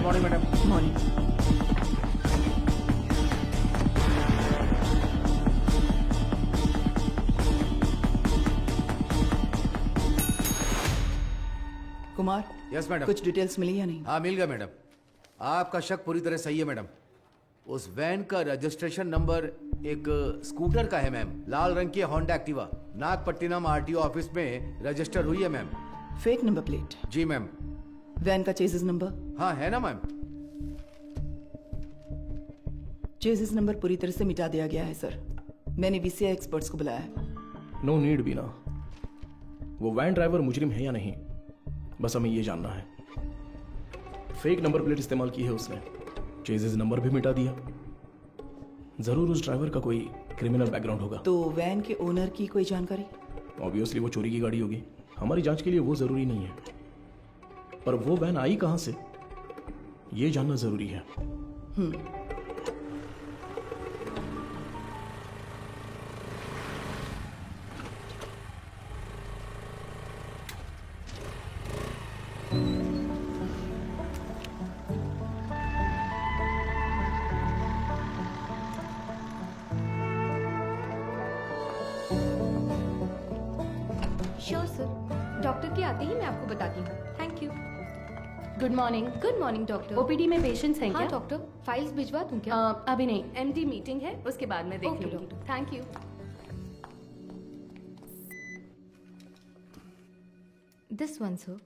Morning madam. Morning. Kumar, yes madam. कुछ details मिली या नहीं? हाँ मिल गया मैडम। आपका शक पूरी तरह सही है मैडम। उस वैन का रजिस्ट्रेशन नंबर एक स्कूटर का है मैम, लाल रंग की Honda Activa. Nagapattinam RTO office में रजिस्टर हुई है मैम। Fake number plate? जी मैम। वैन का चेसिस नंबर? हाँ है ना मैम। चेसिस नंबर पूरी तरह से मिटा दिया गया है सर। मैंने वीसीआई एक्सपर्ट्स को बुलाया है। नो नीड बीना। वो वैन ड्राइवर मुजरिम है या नहीं, बस हमें ये जानना है। फेक नंबर प्लेट इस्तेमाल की है उसने, चेजिस नंबर भी मिटा दिया। जरूर उस ड्राइवर का कोई क्रिमिनल बैकग्राउंड होगा। तो वैन के ओनर की कोई जानकारी? ऑब्वियसली वो चोरी की गाड़ी होगी। हमारी जांच के लिए वो जरूरी नहीं है, पर वो वैन आई कहां से ये जानना जरूरी है। श्योर सर, डॉक्टर के आते ही मैं आपको बताती हूँ। Thank you. Good morning. Good morning doctor. OPD में पेशेंट्स हैं हाँ क्या? डॉक्टर, फाइल्स भिजवा दूँ क्या? अभी नहीं, एमडी मीटिंग है, उसके बाद मैं देख ओके, लूंगी। Doctor. Thank you. This one sir.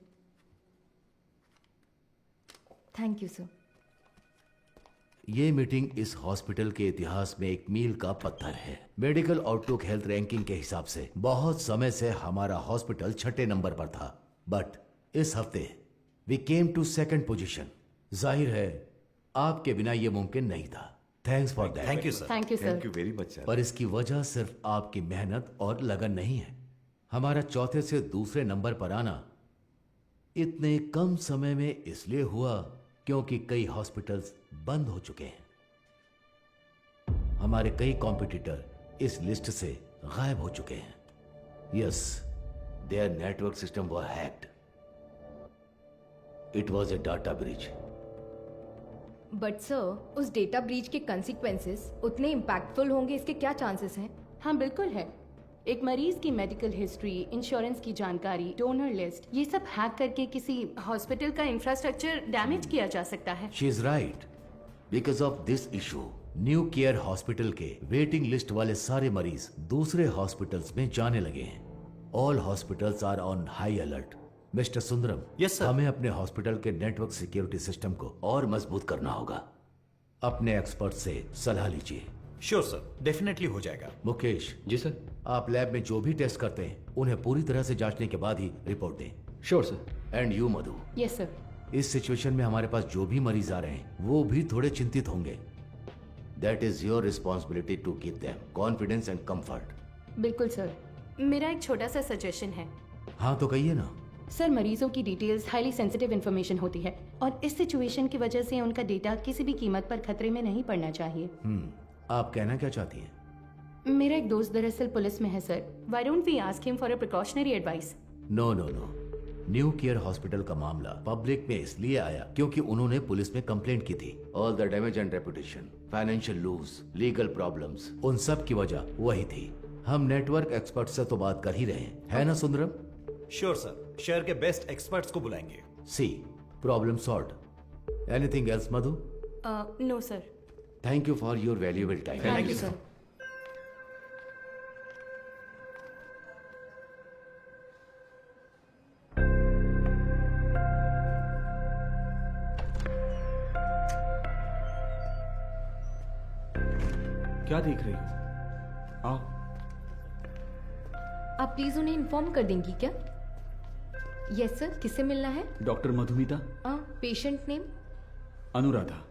Thank you sir. ये मीटिंग इस हॉस्पिटल के इतिहास में एक मील का पत्थर है। मेडिकल आउटलुक हेल्थ रैंकिंग के हिसाब से बहुत समय से हमारा हॉस्पिटल 6ठे नंबर पर था, बट इस हफ्ते we came to 2nd position. जाहिर है आपके बिना ये मुमकिन नहीं था। Thanks for that. Thank you sir. Thank you sir. Thank you very much sir. पर इसकी वजह सिर्फ आपकी मेहनत और लगन नहीं है। हमारा चौथे से दूसरे नंबर पर आना इतने कम समय में इसलिए हुआ क्योंकि कई हॉस्पिटल्स बंद हो चुके हैं। हमारे कई कॉम्पिटिटर इस लिस्ट से गायब हो चुके हैं। Yes, there network system were hacked. It was a data breach. But sir, उस डेटा ब्रीच के कंसिक्वेंसेस उतने इम्पैक्टफुल होंगे, इसके क्या चांसेस हैं? हाँ बिल्कुल है। एक मरीज की मेडिकल हिस्ट्री, इंश्योरेंस की जानकारी, डोनर लिस्ट, ये सब हैक करके किसी हॉस्पिटल का इंफ्रास्ट्रक्चर डैमेज किया जा सकता है। She is right. Because of this issue new care hospital के वेटिंग लिस्ट वाले सारे मरीज दूसरे हॉस्पिटल्स में जाने लगे हैं। All hospitals are on high alert. Mister Sundaram, Yes, sir. हमें अपने हॉस्पिटल के नेटवर्क सिक्योरिटी सिस्टम को और मजबूत करना होगा। अपने एक्सपर्ट से सलाह लीजिए। श्योर सर, डेफिनेटली हो जाएगा। मुकेश जी सर। आप लैब में जो भी टेस्ट करते हैं उन्हें पूरी तरह से जांचने के बाद ही रिपोर्ट दें। Sure sir. And you Madhu, yes sir. इस सिचुएशन में हमारे पास जो भी मरीज आ रहे हैं वो भी थोड़े चिंतित होंगे। That is your responsibility to give them confidence and comfort. बिल्कुल सर। मेरा एक छोटा सा सजेशन है। हाँ तो कहिए ना। सर, मरीजों की डिटेल्स हाईली सेंसिटिव इन्फॉर्मेशन होती है और इस सिचुएशन की वजह से उनका डेटा किसी भी कीमत पर खतरे में नहीं पड़ना चाहिए। आप कहना क्या चाहती हैं? मेरा एक दोस्त दरअसल पुलिस में है sir. Why don't we ask him for a precautionary advice? No no no. New care hospital का मामला पब्लिक में इसलिए आया क्योंकि उन्होंने पुलिस में कंप्लेंट की थी। All the damage and reputation, financial loose, legal problems, उन सब की वजह वही थी। हम नेटवर्क एक्सपर्ट से तो बात कर ही रहे हैं, है ना सुंदरम? श्योर सर, शहर के बेस्ट एक्सपर्ट्स को बुलाएंगे। See problem solved. Anything else Madhu? No sir. Thank you for your valuable time. Thank you sir. क्या देख रही हो? आओ। आप प्लीज उन्हें इन्फॉर्म कर देंगी क्या? यस सर, किससे मिलना है? Doctor Madhumita. Patient name? Anuradha.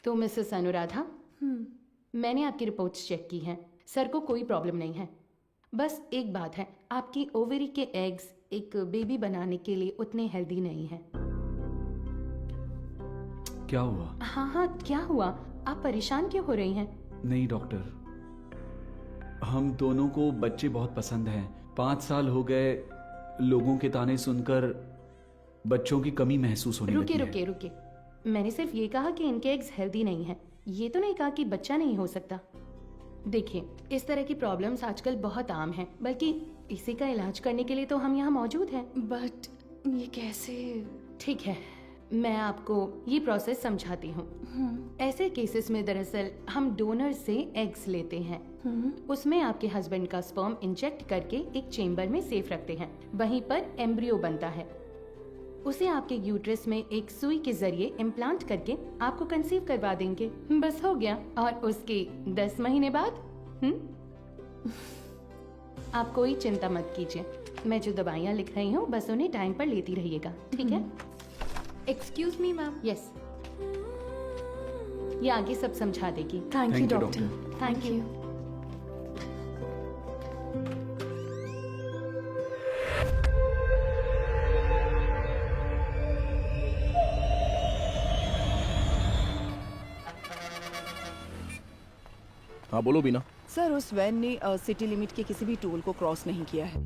तो मिसेस अनुराधा, मैंने आपकी रिपोर्ट्स चेक की हैं। सर को कोई प्रॉब्लम नहीं है। बस एक बात है, आपकी ओवरी के एग्स एक बेबी बनाने के लिए उतने हेल्दी नहीं हैं। क्या हुआ? हाँ हाँ, क्या हुआ? आप परेशान क्यों हो रही हैं? नहीं डॉक्टर, हम दोनों को बच्चे बहुत पसंद हैं। 5 साल हो गए लोगों के ताने सुनकर बच्चों की कमी महसूस होने रुके लगी है। रुके रुके, मैंने सिर्फ ये कहा कि इनके एग्स हेल्दी नहीं है, ये तो नहीं कहा कि बच्चा नहीं हो सकता। देखिए, इस तरह की प्रॉब्लम्स आजकल बहुत आम हैं, बल्कि इसी का इलाज करने के लिए तो हम यहाँ मौजूद हैं। बट ये कैसे? ठीक है, मैं आपको ये प्रोसेस समझाती हूँ। ऐसे केसेस में दरअसल हम डोनर से एग्स लेते हैं, उसमें आपके हस्बैंड का स्पर्म इंजेक्ट करके एक चेम्बर में सेफ रखते हैं। वहीं पर एम्ब्रियो बनता है, उसे आपके यूट्रस में एक सुई के जरिए इम्प्लांट करके आपको कंसीव करवा देंगे। बस हो गया। और उसके 10 महीने बाद आप कोई चिंता मत कीजिए, मैं जो दवाइयाँ लिख रही हूँ बस उन्हें टाइम पर लेती रहिएगा, ठीक है? Excuse me ma'am. यस, ये आगे सब समझा देगी। Thank you Thank you, doctor. Thank you. हाँ बोलो बीना। सर, उस वैन ने सिटी लिमिट के किसी भी टोल को क्रॉस नहीं किया है।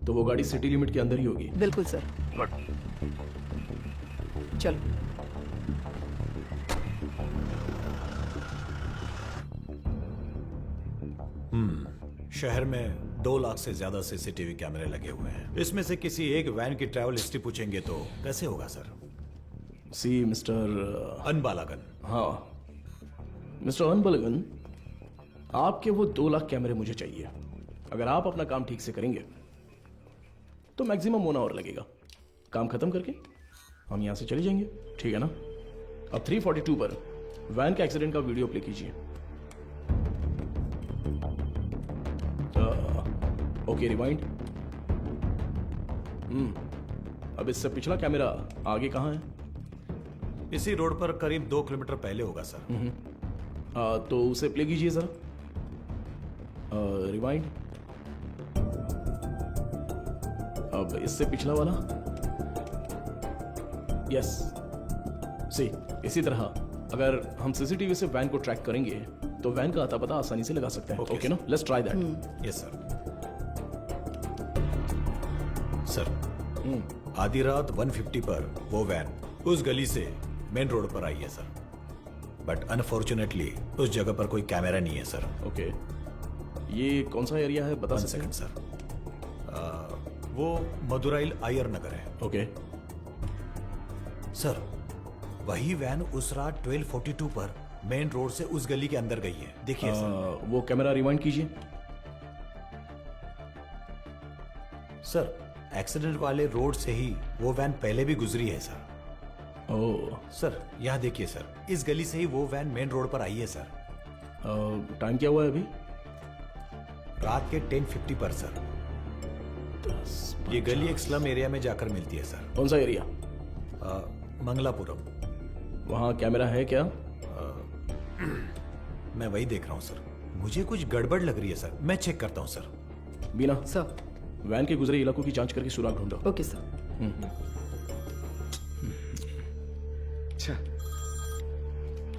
तो वो गाड़ी सिटी लिमिट के अंदर ही होगी। बिल्कुल सर। चलो। शहर में 2 लाख से ज्यादा सीसीटीवी कैमरे लगे हुए हैं। इसमें से किसी एक वैन की ट्रैवल हिस्ट्री पूछेंगे तो कैसे होगा सर? सी मिस्टर अनबालागन। हाँ मिस्टर अनबलगन, आपके वो 2 लाख कैमरे मुझे चाहिए। अगर आप अपना काम ठीक से करेंगे तो मैक्सिमम 1 आवर लगेगा। काम खत्म करके हम यहाँ से चले जाएंगे, ठीक है ना? अब 342 पर वैन के एक्सीडेंट का वीडियो प्ले कीजिए। Okay, rewind. अब इससे पिछला कैमरा आगे कहाँ है? इसी रोड पर करीब 2 किलोमीटर पहले होगा सर। तो उसे प्ले कीजिए जरा। रिवाइंड। अब इससे पिछला वाला। यस, सी इसी तरह अगर हम सीसीटीवी से वैन को ट्रैक करेंगे तो वैन का आता पता आसानी से लगा सकते हैं। Okay, ओके ना? Let's try that. Yes sir. Sir, आधी रात 150 पर वो वैन उस गली से मेन रोड पर आई है सर, बट अनफॉर्चुनेटली उस जगह पर कोई कैमरा नहीं है सर। ओके, ये कौन सा एरिया है बता 1 सकते हैं? Second sir. वो मदुराइल आयर नगर है ओके, सर। वही वैन उस रात 1242 पर मेन रोड से उस गली के अंदर गई है, देखिए सर। वो कैमरा रिवाइंड कीजिए। सर, एक्सीडेंट वाले रोड से ही वो वैन पहले भी गुजरी है सर। ओह, सर यहाँ देखिए सर, इस गली से ही वो वैन मेन रोड पर आई है सर। टाइम क्या हुआ है अभी? रात के 10:50 पर सर। ये गली एक स्लम एरिया में जाकर मिलती है सर। कौन सा एरिया? मंगलापुरम। वहाँ कैमरा है क्या? मैं वही देख रहा हूँ सर, मुझे कुछ गड़बड़ लग रही है सर, मैं चेक करता हूँ सर। बीना, सर। वैन के गुजरे इलाकों की जांच करके सुराग ढूंढो। Okay sir. अच्छा,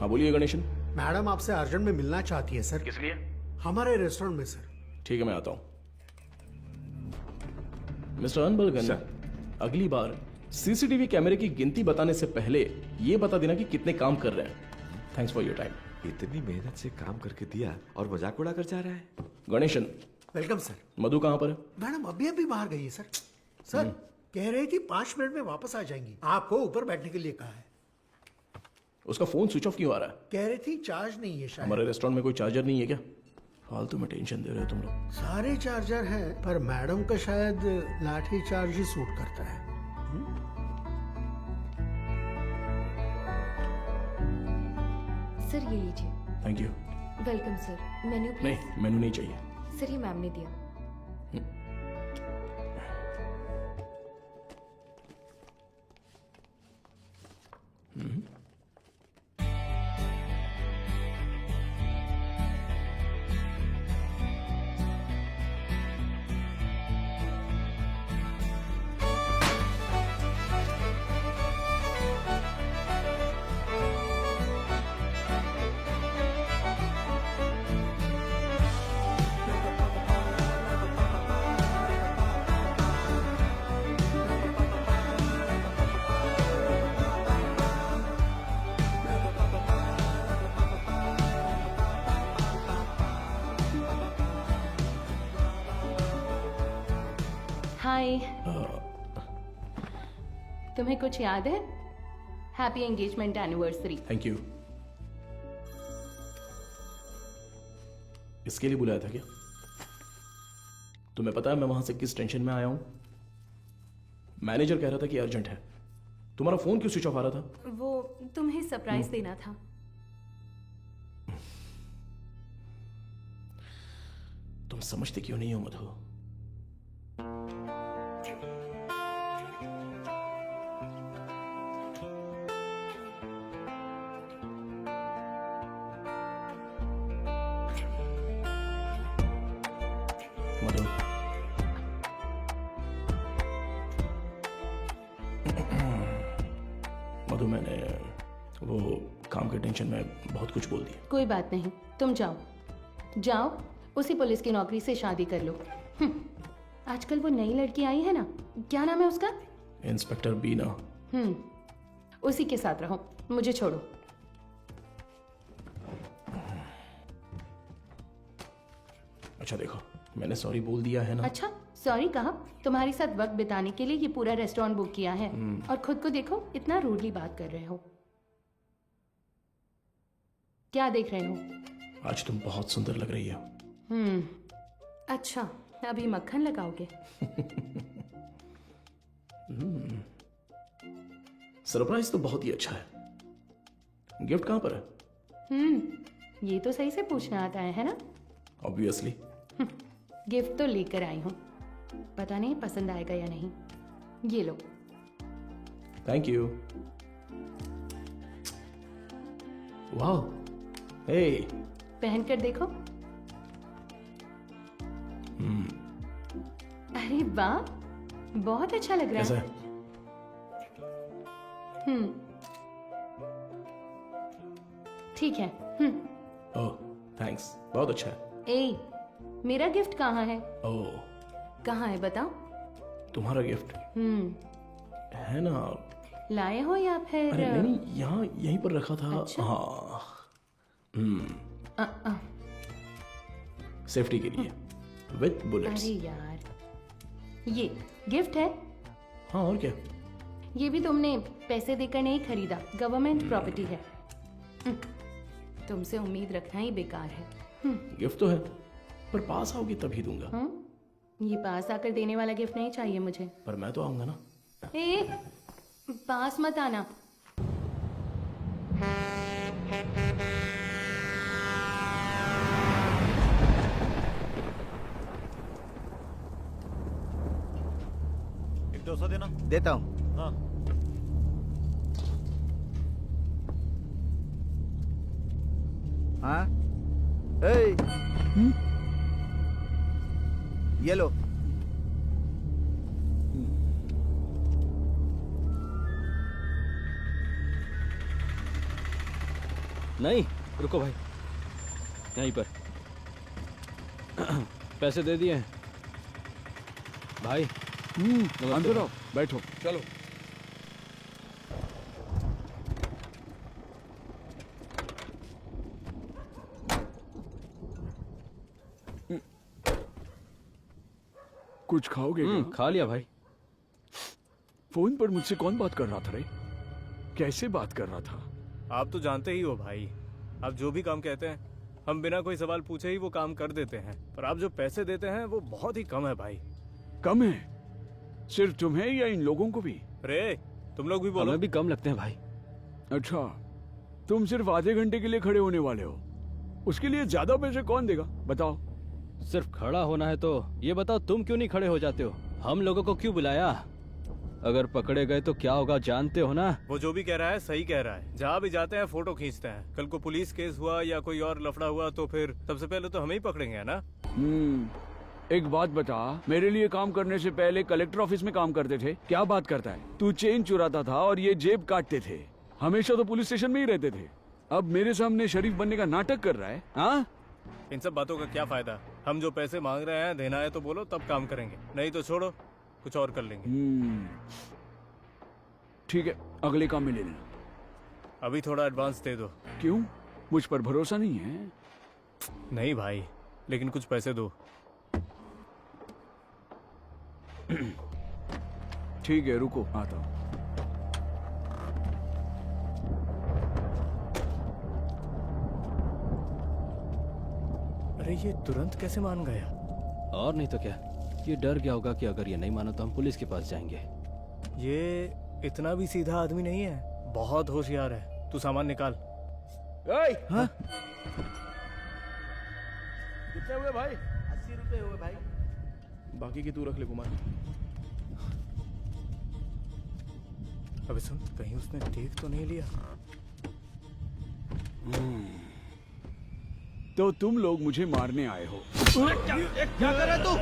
हाँ बोलिए गणेशन। मैडम आपसे अर्जेंट में मिलना चाहती है सर। किस लिए? हमारे रेस्टोरेंट में सर। ठीक है, मैं आता हूँ। Mister Anbalagan, sir. अगली बार सीसीटीवी कैमरे की गिनती बताने से पहले ये बता देना कि कितने काम कर रहे हैं। Thanks for your time. इतनी मेहनत से काम करके दिया और मजाक उड़ा कर जा रहा है। Ganesan, welcome sir. मधु कहाँ पर है? मैडम अभी अभी बाहर गई है सर। सर कह रही थी 5 मिनट में वापस आ जाएंगी, आपको ऊपर बैठने के लिए कहा है। उसका फोन स्विच ऑफ क्यों आ रहा है? कह रही थी चार्ज नहीं है शायद। हमारे रेस्टोरेंट में कोई चार्जर नहीं है क्या? फालतू में टेंशन दे रहे हो तुम लोग। सारे चार्जर हैं, पर मैडम का शायद लाठी चार्ज ही सूट करता है। सर ये लीजिए। Thank you. Welcome sir. Menu please. नहीं, मेनू नहीं चाहिए। सर ये मैम ने दिया। हाय। तुम्हें कुछ याद है? Happy engagement anniversary. Thank you. इसके लिए बुलाया था क्या? तुम्हें पता है मैं वहां से किस टेंशन में आया हूं? मैनेजर कह रहा था कि अर्जेंट है। तुम्हारा फोन क्यों स्विच ऑफ आ रहा था? वो तुम्हें सरप्राइज देना था। तुम समझते क्यों नहीं हो मधु? मधु, मधु, मैंने वो काम के टेंशन में बहुत कुछ बोल दिया। कोई बात नहीं, तुम जाओ जाओ, उसी पुलिस की नौकरी से शादी कर लो। आजकल वो नई लड़की आई है ना, क्या नाम है उसका? इंस्पेक्टर बीना। उसी के साथ रहो, मुझे छोड़ो। अच्छा देखो, मैंने सॉरी बोल दिया है ना। अच्छा, सॉरी कहा? तुम्हारे साथ वक्त बिताने के लिए ये पूरा रेस्टोरेंट बुक किया है और खुद को देखो, इतना रूडली बात कर रहे हो। क्या देख रहे हो? आज तुम बहुत सुंदर लग रही हो। अच्छा, अभी मक्खन लगाओगे? सरप्राइज तो बहुत ही अच्छा है। गिफ्ट कहां पर है? ये तो सही से पूछना आता है ना? ऑब्वियसली। गिफ्ट तो लेकर आई हूँ, पता नहीं पसंद आएगा या नहीं। ये लो। Thank you. वाह, हे, पहन कर देखो। अरे वाह, बहुत अच्छा लग रहा कैसा है। है? ठीक है। ओह, थैंक्स, बहुत अच्छा है। ए, मेरा गिफ्ट कहाँ है? ओह, कहाँ है बताओ? तुम्हारा गिफ्ट है ना? लाए हो या फिर? अरे नहीं नहीं, यहाँ यहीं पर रखा था। अच्छा। हाँ, अ, सेफ्टी के लिए विथ बुलेट्स। अरे यार, ये गिफ्ट है? हाँ, और क्या? ये भी तुमने पैसे देकर नहीं खरीदा, गवर्नमेंट प्रॉपर्टी है। तुमसे उम्मीद रखना ही बेकार है। गिफ्ट तो है, पर पास आओगी तभी दूंगा। ये पास आकर देने वाला गिफ्ट नहीं चाहिए मुझे। पर मैं तो आऊंगा ना। ए, पास मत आना। एक डोसा देना। देता हूँ। हाँ। हाँ, ए, ये लो। नहीं, रुको भाई, यहीं पर पैसे दे दिए हैं भाई। अंदर आओ, बैठो। चलो। कुछ खाओगे क्या? खा लिया भाई। फोन पर मुझसे कौन बात कर रहा था रे? कैसे बात कर रहा था? आप तो जानते ही हो भाई, आप जो भी काम कहते हैं हम बिना कोई सवाल पूछे ही वो काम कर देते हैं, पर आप जो पैसे देते हैं वो बहुत ही कम है भाई। कम है? सिर्फ तुम्हें या इन लोगों को भी? रे, तुम लोग भी बोलो। हमें भी कम लगते हैं भाई। अच्छा, तुम सिर्फ आधे घंटे के लिए खड़े होने वाले हो, उसके लिए ज्यादा पैसे कौन देगा बताओ? सिर्फ खड़ा होना है तो ये बताओ, तुम क्यों नहीं खड़े हो जाते हो? हम लोगों को क्यों बुलाया? अगर पकड़े गए तो क्या होगा जानते हो ना? वो जो भी कह रहा है सही कह रहा है। जहाँ भी जाते हैं फोटो खींचते हैं, कल को पुलिस केस हुआ या कोई और लफड़ा हुआ तो फिर सबसे पहले तो हमें ही पकड़ेंगे ना। एक बात बता, मेरे लिए काम करने से पहले कलेक्टर ऑफिस में काम करते थे, क्या बात करता है? तू चेन चुराता था और ये जेब काटते थे, हमेशा तो पुलिस स्टेशन में ही रहते थे, अब मेरे सामने शरीफ बनने का नाटक कर रहा है। हाँ, इन सब बातों का क्या फायदा? हम जो पैसे मांग रहे हैं देना है तो बोलो, तब काम करेंगे, नहीं तो छोड़ो, कुछ और कर लेंगे। ठीक है, अगले काम में ले लेना। अभी थोड़ा एडवांस दे दो। क्यों, मुझ पर भरोसा नहीं है? नहीं भाई, लेकिन कुछ पैसे दो। ठीक है, रुको, आता हूँ। अरे ये तुरंत कैसे मान गया? और नहीं तो क्या, ये डर गया होगा कि अगर ये नहीं माना तो हम पुलिस के पास जाएंगे। ये इतना भी सीधा आदमी नहीं है, बहुत होशियार है। तू सामान निकाल। हाँ? कितने हुए भाई? 80 रुपए हुए भाई। बाकी की तू रख ले कुमार। अबे सुन, कहीं उसने देख तो नहीं लिया? तो तुम लोग मुझे मारने आए हो। क्या कर रहा है तू?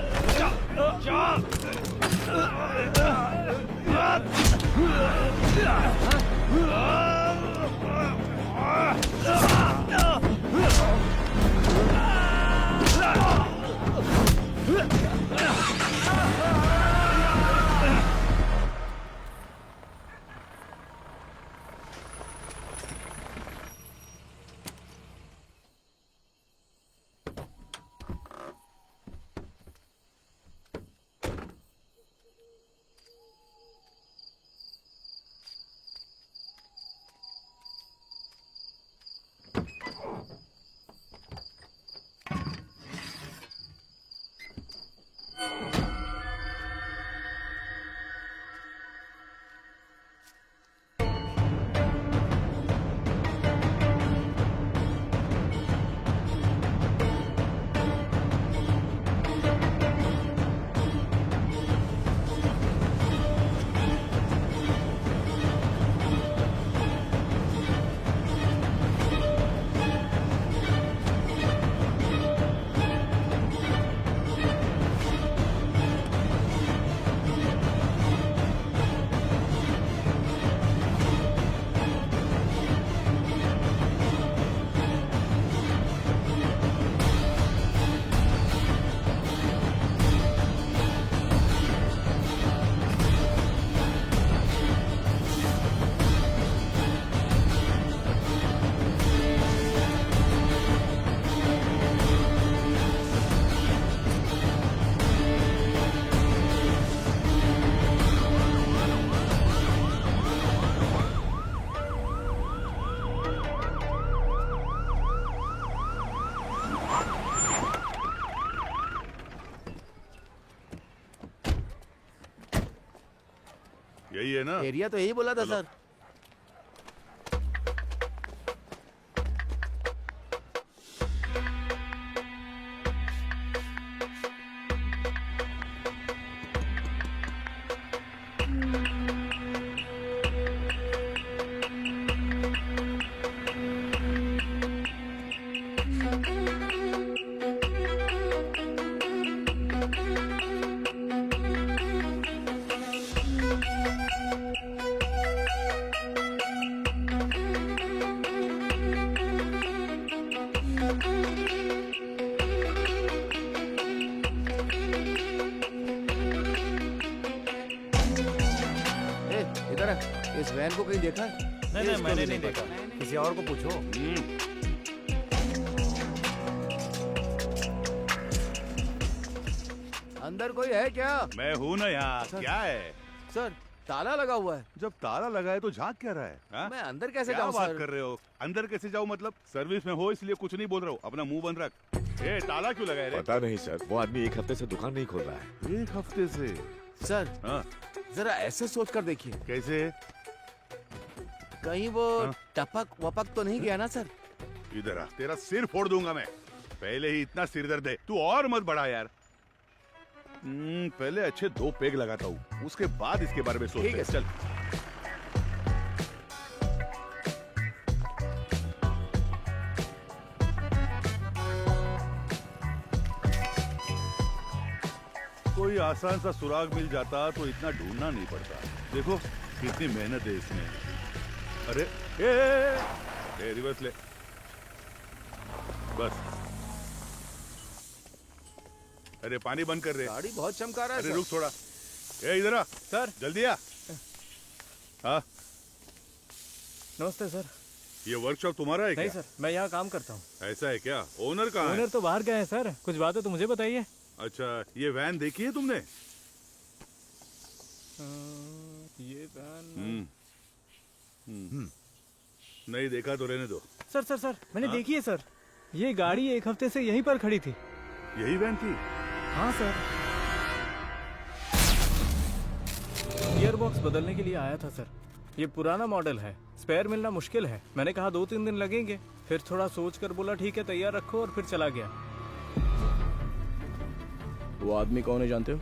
यही है ना? एरिया तो यही बोला था सर। इधर है, इस वैन को कहीं देखा? नहीं, मैंने नहीं देखा। किसी और को पूछो। अंदर कोई है क्या? मैं हूँ ना यहाँ। क्या है सर, ताला लगा हुआ है। जब ताला लगा है तो झांक क्या रहा है? हा? मैं अंदर कैसे क्या जाऊँ बात सर? कर रहे हो? अंदर कैसे जाऊँ मतलब? सर्विस में हो इसलिए कुछ नहीं बोल रहा हूँ। अपना मुंह बंद रख। ए, ताला क्यों लगाए रे? पता नहीं सर, वो आदमी 1 हफ्ते से दुकान नहीं खोल रहा है। 1 हफ्ते से? सर, हाँ? जरा ऐसे सोच कर देखिए। कैसे? कहीं वो हाँ? टपक वपक तो नहीं गया ना सर? इधर आ, तेरा सिर फोड़ दूंगा मैं। पहले ही इतना सिर दर्द है, तू और मत बढ़ा यार। पहले अच्छे 2 पेग लगाता हूँ, उसके बाद इसके बारे में सोचते हैं। चल। कोई आसान सा सुराग मिल जाता तो इतना ढूंढना नहीं पड़ता। देखो कितनी मेहनत है इसमें। अरे ए, रिवर्स ले बस। अरे पानी बंद कर रहे। गाड़ी बहुत चमका रहा है। अरे रुक थोड़ा। ए इधर आ सर। जल्दी आ। हाँ नमस्ते सर। ये वर्कशॉप तुम्हारा है क्या? नहीं सर, मैं यहाँ काम करता हूँ। ऐसा है क्या? ओनर कहाँ है? ओनर तो बाहर गए हैं सर। कुछ बात है तो मुझे बताइए। अच्छा, ये वैन देखी है तुमने? ये वैन नहीं देखा तो रहने दो। सर सर सर मैंने देखी है सर, ये गाड़ी एक हफ्ते से यहीं पर खड़ी थी। यही वैन थी? हाँ सर, गियर बॉक्स बदलने के लिए आया था सर। ये पुराना मॉडल है, स्पेयर मिलना मुश्किल है। मैंने कहा 2-3 दिन लगेंगे, फिर थोड़ा सोच कर बोला ठीक है तैयार रखो, और फिर चला गया। वो आदमी कौन है जानते हो?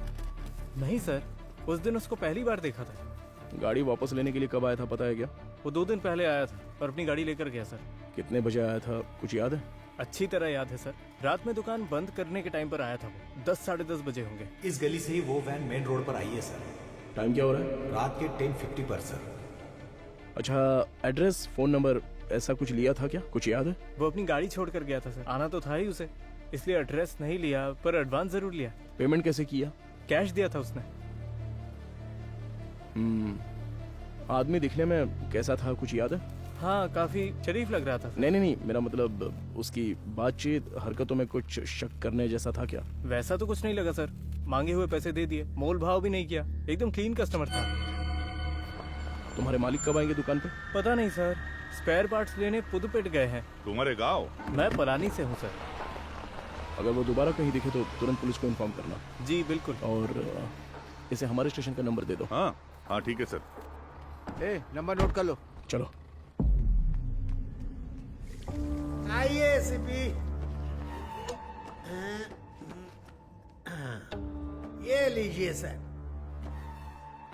नहीं सर, उस दिन उसको पहली बार देखा था। गाड़ी वापस लेने के लिए कब आया था पता है क्या? वो 2 दिन पहले आया था और अपनी गाड़ी लेकर गया सर। कितने बजे आया था कुछ याद है? अच्छी तरह याद है सर, रात में दुकान बंद करने के टाइम पर आया था वो। 10-10:30 बजे होंगे। इस गली से ही वो वैन मेन रोड पर आई है सर। टाइम क्या हो रहा है? रात के 10:50 पर सर। अच्छा, एड्रेस, फोन नंबर ऐसा कुछ लिया था क्या? कुछ याद है? वो अपनी गाड़ी छोड़ कर गया था सर, आना तो था ही उसे, इसलिए एड्रेस नहीं लिया, पर एडवांस जरूर लिया। पेमेंट कैसे किया? कैश दिया था उसने। आदमी दिखने में कैसा था कुछ याद है? हाँ, काफी शरीफ लग रहा था सर। नहीं, मेरा मतलब उसकी बातचीत, हरकतों में कुछ शक करने जैसा था क्या? वैसा तो कुछ नहीं लगा सर, मांगे हुए पैसे दे दिए, मोल भाव भी नहीं किया, एकदम क्लीन कस्टमर था। तुम्हारे मालिक कब आएंगे दुकान पे? पता नहीं सर, स्पेयर पार्ट्स लेने पुदुपेट गए हैं। तुम्हारे गाँव? मैं पलानी से हूँ सर। अगर वो दोबारा कहीं दिखे तो तुरंत पुलिस को इन्फॉर्म करना। जी बिल्कुल। और इसे हमारे स्टेशन का नंबर दे दो। हाँ ठीक है सर। नंबर नोट कर लो। चलो आइए एसीपी। ये लीजिए सर,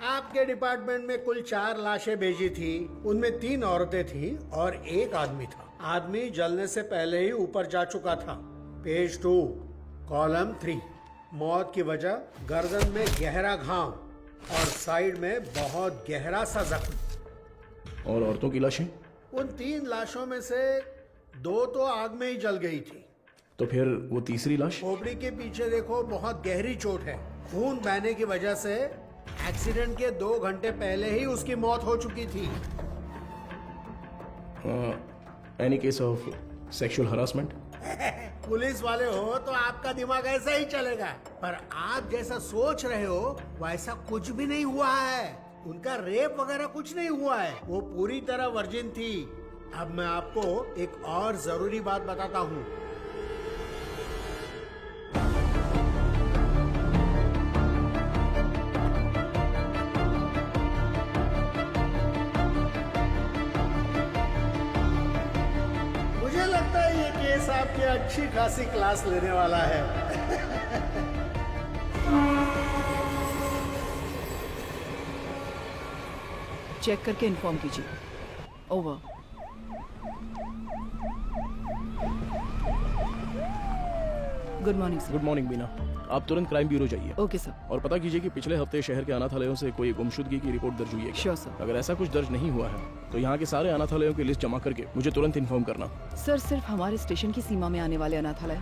आपके डिपार्टमेंट में कुल 4 लाशें भेजी थी, उनमें 3 औरतें थी और 1 आदमी था। आदमी जलने से पहले ही ऊपर जा चुका था। पेज 2 कॉलम 3, मौत की वजह गर्दन में गहरा घाव और साइड में बहुत गहरा सा जख्म। और औरतों की लाशें? उन 3 लाशों में से 2 तो आग में ही जल गई थी। तो फिर वो तीसरी लाश? खोपड़ी के पीछे देखो, बहुत गहरी चोट है। खून बहने की वजह से एक्सीडेंट के 2 घंटे पहले ही उसकी मौत हो चुकी थी। Any case of sexual harassment? Police वाले हो तो आपका दिमाग ऐसा ही चलेगा, पर आप जैसा सोच रहे हो वैसा कुछ भी नहीं हुआ है। उनका रेप वगैरह कुछ नहीं हुआ है, वो पूरी तरह वर्जिन थी। अब मैं आपको एक और जरूरी बात बताता हूँ। मुझे लगता है ये केस आपकी अच्छी खासी क्लास लेने वाला है। चेक करके इन्फॉर्म कीजिए। Over. Good morning sir. Good morning Bina, आप तुरंत क्राइम ब्यूरो जाइए। Okay sir. और पता कीजिए कि पिछले हफ्ते शहर के अनाथालयों से कोई गुमशुदगी की रिपोर्ट दर्ज हुई है क्या? Sure sir. अगर ऐसा कुछ दर्ज नहीं हुआ है तो यहाँ के सारे अनाथालयों की लिस्ट जमा करके मुझे तुरंत इन्फॉर्म करना। सर, सिर्फ हमारे स्टेशन की सीमा में आने वाले अनाथालय?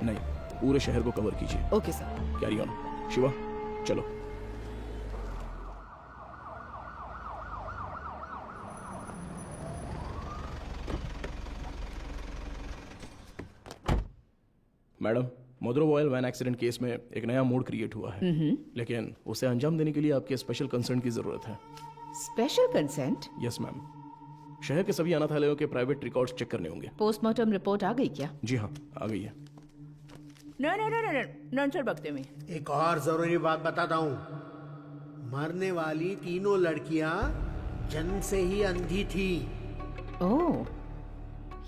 नहीं, पूरे शहर को कवर कीजिए। Okay sir. Carry on. Shiva चलो। मैडम, मोद्रो ऑयल वैन एक्सीडेंट केस में एक नया मोड क्रिएट हुआ है, लेकिन उसे अंजाम देने के लिए आपके स्पेशल कंसर्न की जरूरत है। Special consent? Yes ma'am. शहर के सभी अनाथालयों के प्राइवेट रिकॉर्ड्स चेक करने होंगे। पोस्टमार्टम रिपोर्ट आ गई क्या? जी हाँ, आ गई है। नंचर बकते में एक और जरूरी बात बताता हूँ। मरने वाली 3 लड़कियां जन्म से ही अंधी थी। ओह,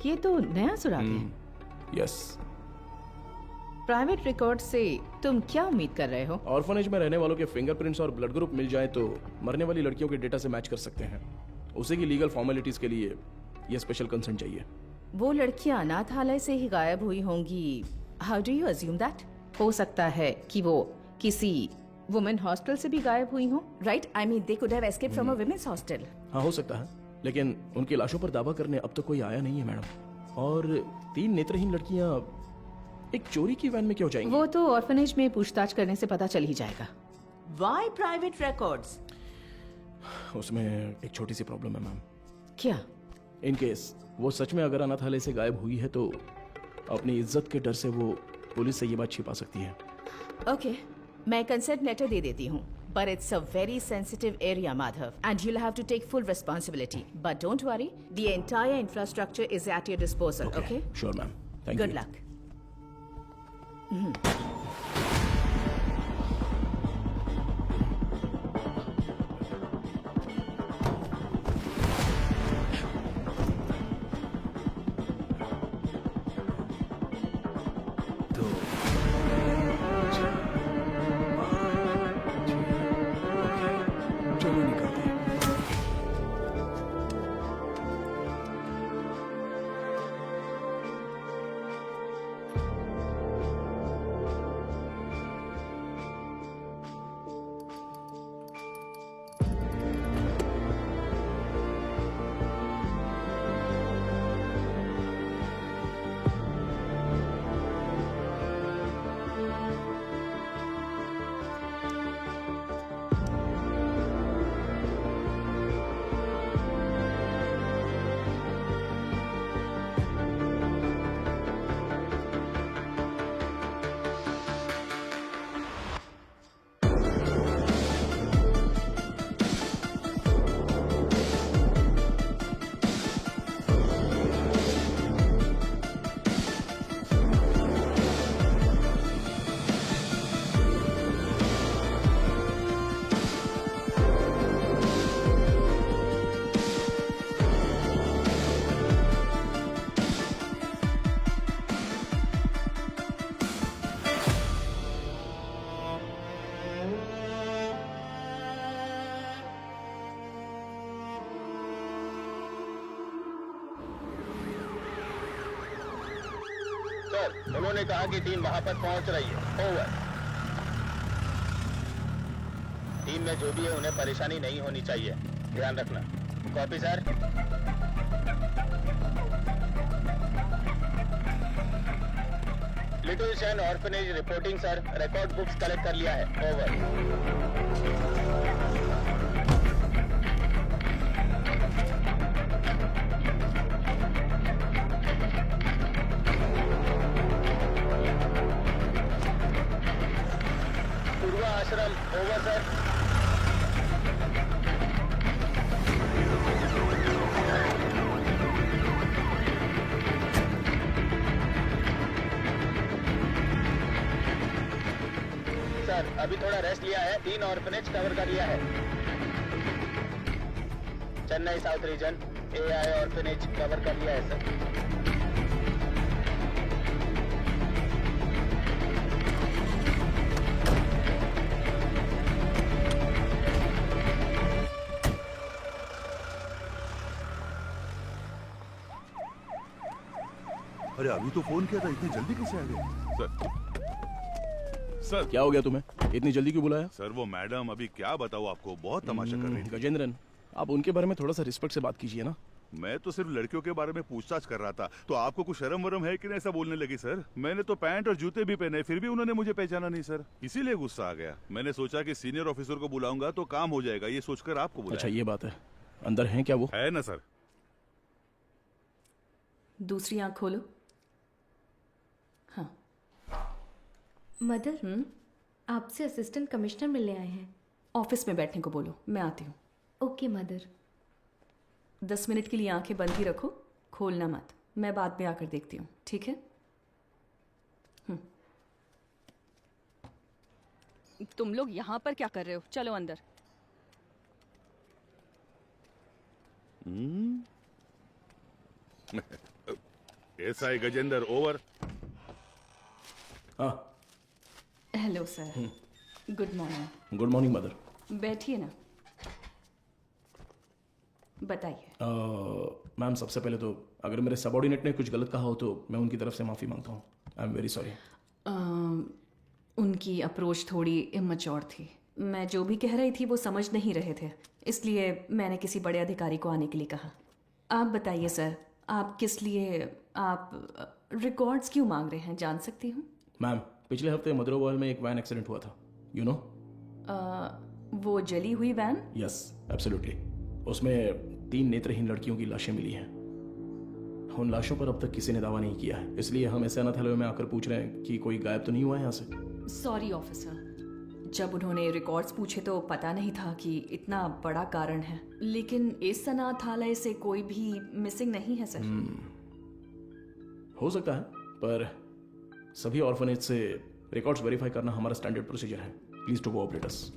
ये तो नया सुराग है। यस। प्राइवेट रिकॉर्ड से तुम क्या उम्मीद कर रहे हो? ऑर्फनेज में रहने वालों के फिंगरप्रिंट्स और ब्लड ग्रुप मिल जाए तो मरने वाली लड़कियों के डेटा से मैच कर सकते हैं। उसी की लीगल फॉर्मेलिटीज के लिए ये स्पेशल कंसर्न चाहिए। वो लड़कियां अनाथालय से ही गायब हुई होंगी। How do you assume that? हो सकता है कि वो किसी वुमेन हॉस्टल से भी गायब हुई हो, right? I mean they could have escaped from a women's hostel. हाँ, हो सकता है, लेकिन उनकी लाशों पर दावा करने अब तक कोई आया नहीं है मैडम। और 3 नेत्रहीन लड़कियां एक चोरी की वैन में क्यों जाएंगी? वो तो ऑर्फनेज में पूछताछ करने से पता चल ही जाएगा। Why private records? उसमें एक छोटी सी प्रॉब्लम है मैम। क्या? इन केस वो सच में अगर अनाथालय से गायब हुई है तो अपनी इज्जत के डर से वो पुलिस से ये बात छिपा सकती है। ओके, मैं कंसेंट लेटर दे देती हूँ, But it's a very sensitive area, Madhav, and you'll have to take full responsibility. But don't worry, the entire infrastructure is at your disposal, okay? Sure, ma'am. Thank you. Good luck. चलो निकलते हैं। Sir, उन्होंने कहा कि team वहां पर पहुंच रही है। ओवर। टीम में जो भी है उन्हें परेशानी नहीं होनी चाहिए, ध्यान रखना। Copy sir. Little Shane orphanage reporting sir, record books collect कर लिया है। ओवर। आश्रम ओवर सर। सर अभी थोड़ा रेस्ट लिया है, 3 ऑर्फनेज कवर कर लिया है। Chennai south region AI orphanage cover कर लिया है सर। अरे अभी तो फोन किया था, इतनी जल्दी कैसे आ गए? सर क्या हो गया तुम्हें? इतनी जल्दी क्यों बुलाया? सर वो मैडम अभी क्या बताऊँ आपको, बहुत तमाशा कर रही थी। गजेंद्रन, आप उनके बारे में थोड़ा सा रिस्पेक्ट से बात कीजिए ना। मैं तो सिर्फ लड़कियों के बारे में पूछताछ कर रहा था, तो आपको कुछ शर्म वरम है कि नहीं ऐसा बोलने लगी? सर मैंने तो पैंट और जूते भी पहने, फिर भी उन्होंने मुझे पहचाना नहीं सर, इसीलिए गुस्सा आ गया। मैंने सोचा कि सीनियर ऑफिसर को बुलाऊंगा तो काम हो जाएगा, ये सोचकर आपको बुलाया। अच्छा ये बात है, अंदर है क्या वो? है ना सर। दूसरी आंख खोलो। हाँ मदर, आपसे असिस्टेंट कमिश्नर मिलने आए हैं। ऑफिस में बैठने को बोलो, मैं आती हूँ। Okay mother. 10 मिनट के लिए आंखें बंद ही रखो, खोलना मत। मैं बाद में आकर देखती हूँ, ठीक है? तुम लोग यहाँ पर क्या कर रहे हो? चलो अंदर। SI Gajendra over. हाँ hello sir, good morning. Good morning mother. बैठिए ना, बताइए। मैम सबसे पहले तो अगर मेरे सबॉर्डिनेट ने कुछ गलत कहा हो तो मैं उनकी तरफ से माफ़ी मांगता हूँ। I am very sorry. उनकी अप्रोच थोड़ी इमैच्योर थी। मैं जो भी कह रही थी वो समझ नहीं रहे थे, इसलिए मैंने किसी बड़े अधिकारी को आने के लिए कहा। आप बताइए सर, आप किस लिए, आप रिकॉर्ड्स क्यों मांग रहे हैं, जान सकती हूँ? मैम पिछले हफ्ते मदरोवाल में एक वैन एक्सीडेंट हुआ था, यू नो। वो जली हुई वैन? Yes absolutely. उसमें 3 नेत्रहीन लड़कियों की लाशें मिली हैं। उन लाशों पर अब तक किसी ने दावा नहीं किया है, इसलिए हम ऐसे अनाथालय में आकर पूछ रहे हैं कि कोई गायब तो नहीं हुआ है यहाँ से। सॉरी ऑफिसर, जब उन्होंने रिकॉर्ड्स पूछे तो पता नहीं था कि इतना बड़ा कारण है, लेकिन इस अनाथालय से कोई भी मिसिंग नहीं है सर। हो सकता है, पर सभी ऑर्फनेज से रिकॉर्ड्स वेरीफाई करना हमारा स्टैंडर्ड प्रोसीजर है। Please to cooperate us.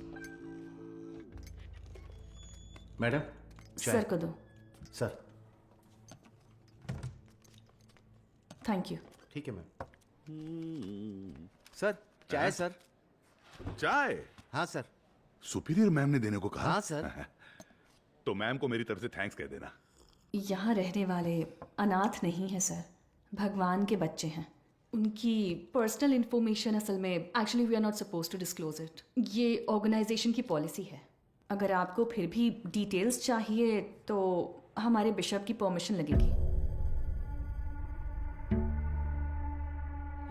Madam sir को दो। Sir thank you. ठीक है मैम। सर चाय सर। चाय? हाँ सर। सुपीरियर मैम ने देने को कहा? हाँ सर। तो मैम को मेरी तरफ से थैंक्स कह देना। यहाँ रहने वाले अनाथ नहीं है सर, भगवान के बच्चे हैं। उनकी पर्सनल इंफॉर्मेशन असल में actually we are not suppose to disclose it. ये ऑर्गेनाइजेशन की पॉलिसी है। अगर आपको फिर भी डिटेल्स चाहिए तो हमारे बिशप की परमिशन लगेगी।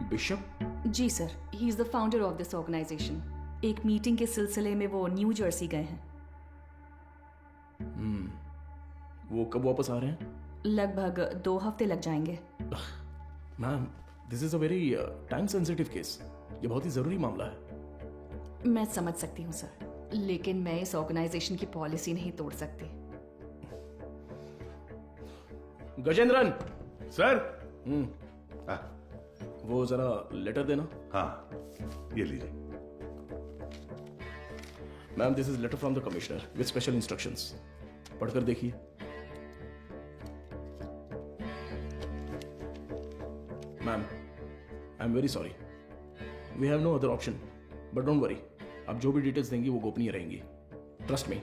बिशप? जी sir, he is the founder of this organisation. एक मीटिंग के सिलसिले में वो न्यू जर्सी गए हैं। वो कब वापस आ रहे हैं? लगभग 2 हफ्ते लग जाएंगे। Ma'am, this is a very time sensitive case. ये बहुत ही जरूरी मामला है। मैं समझ सकती हूँ सर, लेकिन मैं इस ऑर्गेनाइजेशन की पॉलिसी नहीं तोड़ सकती। गजेंद्रन सर। वो जरा लेटर देना। हाँ, ये लीजिए। Ma'am, this is letter from the commissioner with special instructions. पढ़कर देखिए। Ma'am, I am very sorry, we have no other option, but don't worry, आप जो भी डिटेल्स देंगी वो गोपनीय रहेंगी। Trust me.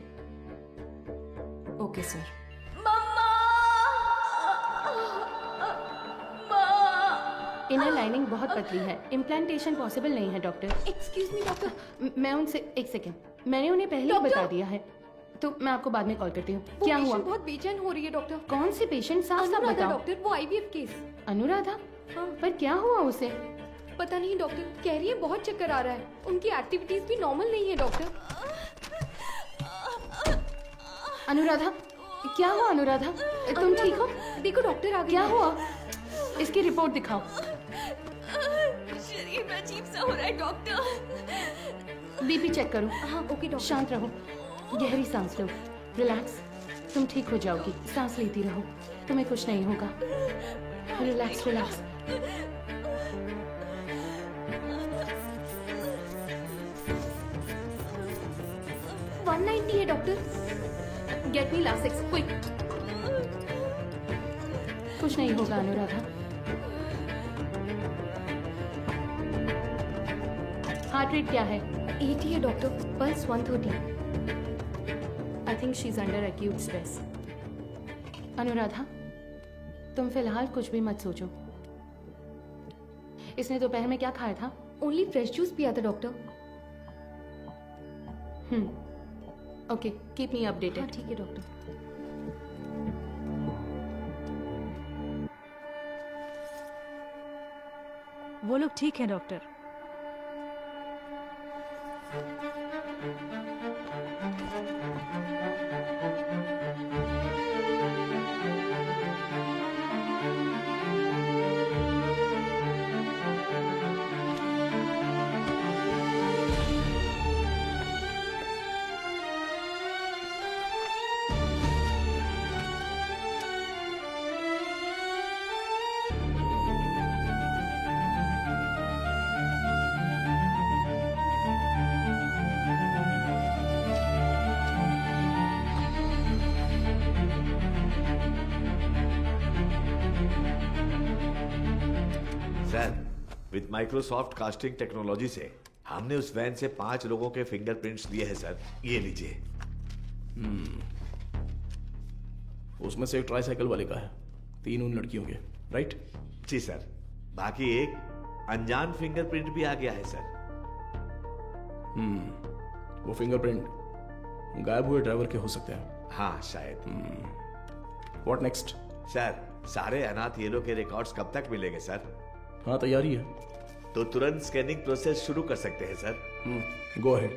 Okay sir. Inner lining बहुत पतली है, इम्प्लांटेशन पॉसिबल नहीं है डॉक्टर। Excuse me doctor. मैं उनसे एक सेकेंड, मैंने उन्हें पहले ही बता दिया है, तो मैं आपको बाद में कॉल करती हूँ। क्या हुआ? बहुत बेचैन हो रही है डॉक्टर। कौन सी पेशेंट? साफ साफ बताओ। डॉक्टर, वो आईवीएफ केस। अनुराधा? हाँ। पर क्या हुआ उसे? पता नहीं डॉक्टर, कह रही है बहुत चक्कर आ रहा है। उनकी एक्टिविटीज भी नॉर्मल नहीं है डॉक्टर। अनुराधा, क्या हुआ अनुराधा? तुम ठीक हो? देखो डॉक्टर आ गए। क्या हुआ? इसकी रिपोर्ट दिखाओ। शरीर में अजीब सा हो रहा है डॉक्टर। बीपी चेक करो। हाँ ओके डॉक्टर। शांत रहो, गहरी सांस लो, रिलैक्स। तुम ठीक हो जाओगी, सांस लेती रहो, तुम्हें कुछ नहीं होगा। Relax relax. है doctor. Get me Lasix quick. कुछ नहीं होगा अनुराधा। हार्ट रेट क्या है? 80 है doctor, pulse 130। I think she is under acute stress. Anuradha, तुम फिलहाल कुछ भी मत सोचो। इसने दोपहर में क्या खाया था? ओनली फ्रेश जूस पिया था doctor. Okay, keep me updated. हाँ ठीक है डॉक्टर। वो लोग ठीक हैं doctor. With Microsoft casting technology से हमने उस वैन से 5 लोगों के फिंगरप्रिंट्स लिए हैं सर। ये लीजिए। उसमें से एक ट्राईसाइकिल वाले का है, 3 उन लड़कियों के, राइट? जी सर। बाकी एक अनजान फिंगरप्रिंट भी आ गया है सर। वो फिंगरप्रिंट गायब हुए ड्राइवर के हो सकते हैं। हाँ शायद। What next? सर, सारे अनाथ येलो के रिकॉर्ड्स कब तक मिलेंगे सर? हाँ तैयारी है। तो तुरंत स्कैनिंग प्रोसेस शुरू कर सकते हैं sir. Go ahead.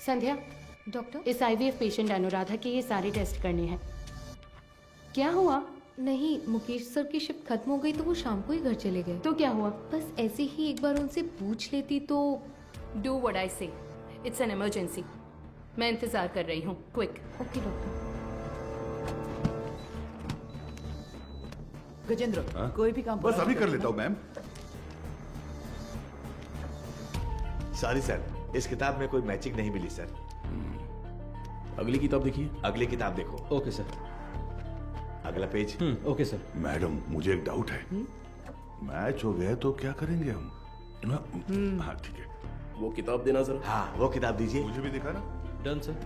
Sandhya, doctor, इस आईवीएफ पेशेंट अनुराधा के ये सारे टेस्ट करने हैं। क्या हुआ? नहीं, मुकेश सर की शिफ्ट खत्म हो गई तो वो शाम को ही घर चले गए। तो क्या हुआ? बस ऐसे ही एक बार उनसे पूछ लेती तो। डू व्हाट आई से, इट्स एन इमरजेंसी। मैं इंतजार कर रही हूँ, क्विक। Okay doctor. गजेंद्र, कोई भी काम बस पूरा अभी नहीं कर करना। लेता हूँ मैम। सॉरी सर, इस किताब में कोई मैचिंग नहीं मिली सर। अगली किताब देखिए। अगली किताब देखो। Okay sir. अगला पेज। Okay sir. मैडम मुझे एक डाउट है, मैच हो गया तो क्या करेंगे हम? हाँ ठीक है। वो किताब देना जरा। हाँ वो किताब दीजिए। मुझे भी दिखा ना। Done sir.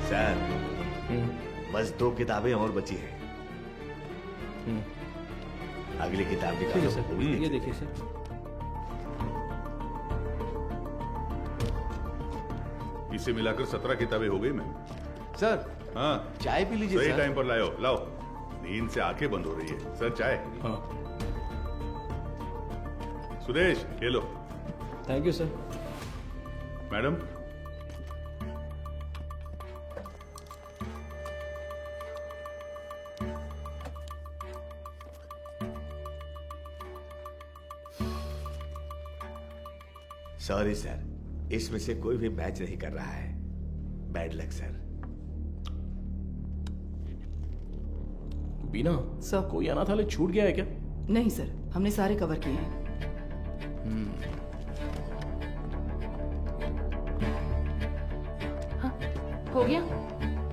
सर बस 2 किताबें और बची हैं। अगली किताब ठीक है निकालो। सर, ये देखिए सर। इसे मिलाकर 17 किताबें हो गई मैम। सर हाँ चाय पी लीजिए सही सर। टाइम पर लाओ लाओ, नींद से आंखें बंद हो रही है। सर चाय। हाँ सुरेश ये लो। Thank you sir. Madam sorry sir, इसमें से कोई भी मैच नहीं कर रहा है। Bad luck sir. Bina sir, कोई अनाथालय छूट गया है क्या? नहीं सर, हमने सारे कवर किए हैं। हो गया?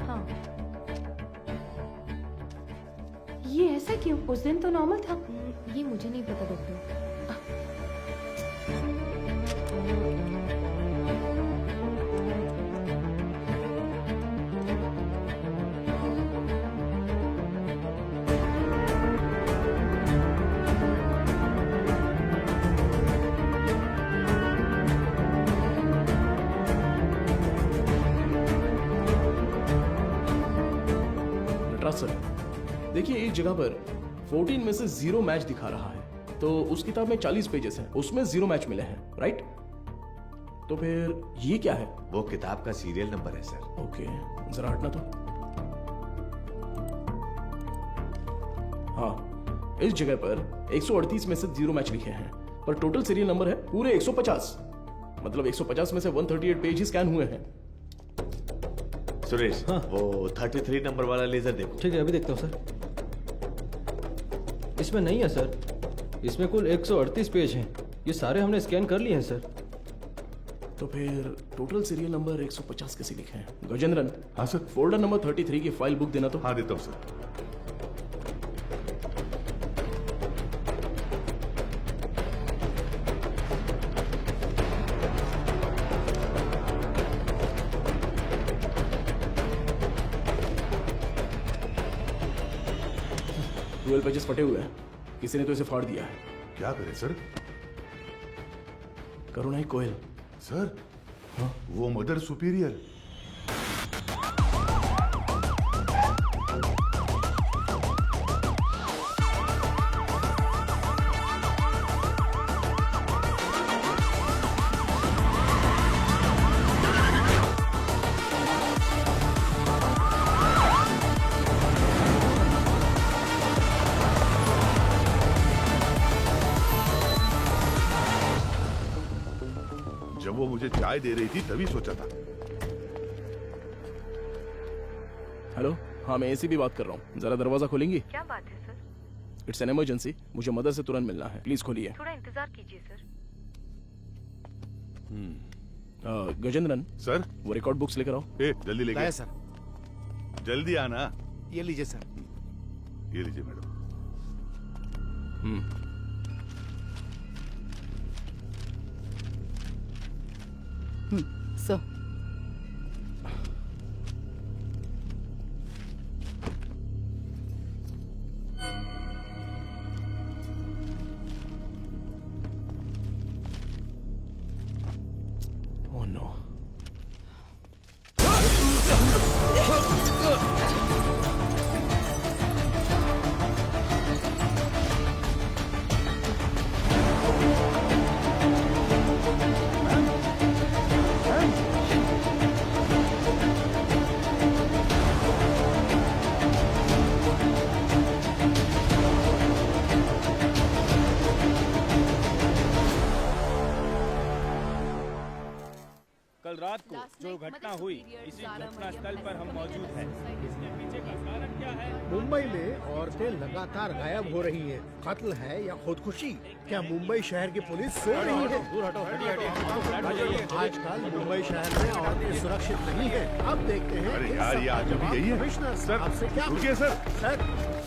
हाँ। ये ऐसा क्यों? उस दिन तो नॉर्मल था। ये मुझे नहीं पता डॉक्टर। नटराज सर, देखिए एक जगह पर 14 में से 0 मैच दिखा रहा है, तो उस किताब में 40 पेजेस हैं, उसमें 0 मैच मिले हैं, राइट? तो फिर ये क्या है? वो किताब का सीरियल नंबर है सर। ओके, जरा हटना तो। हाँ, इस जगह पर 138 में से 0 मैच लिखे हैं, पर टोटल सीरियल नंबर है पूरे 150। मतलब 150 में से 138 पेज ही स्कैन हुए हैं। सुरेश वो 33 नंबर वाला लेजर देखो। ठीक है, अभी देखता हूँ सर। इसमें नहीं है सर, इसमें कुल 138 पेज हैं। ये सारे हमने स्कैन कर लिए हैं सर। तो फिर टोटल सीरियल नंबर 150 कैसे लिखे हैं? गजेंद्रन। हाँ सर। फोल्डर नंबर 33 की फाइल बुक देना तो। हाँ देता हूँ सर। ट्वेल्व पेजेस फटे हुए हैं, किसी ने तो इसे फाड़ दिया है। क्या करें सर? करुणाई कोयल। सर हाँ? वो मदर सुपीरियर। जब वो मुझे चाय दे रही थी तभी सोचा था। हेलो, हाँ मैं एसीपी बात कर रहा हूँ, जरा दरवाजा खोलेंगी? क्या बात है सर? इट्स एन इमरजेंसी, मुझे मदर से तुरंत मिलना है, प्लीज खोलिए। थोड़ा इंतजार कीजिए सर। गजेंद्रन सर, वो रिकॉर्ड बुक्स लेकर आओ। जल्दी लेके लाया सर। जल्दी आना। ये लीजिए सर। ये लीजिए मैडम। सर, देखो जो घटना हुई इसी घटना स्थल पर हम मौजूद हैं। इसके पीछे का कारण क्या है? मुंबई में औरतें लगातार गायब हो रही हैं। कत्ल है या खुदकुशी? क्या मुंबई शहर की पुलिस सो रही है? आजकल मुंबई शहर में औरतें सुरक्षित नहीं है। अब देखते हैं अरे इन यार, सब ये का आज भी जवाब यही है। कमिश्नर सर, आपसे क्या रुकिए सर। सर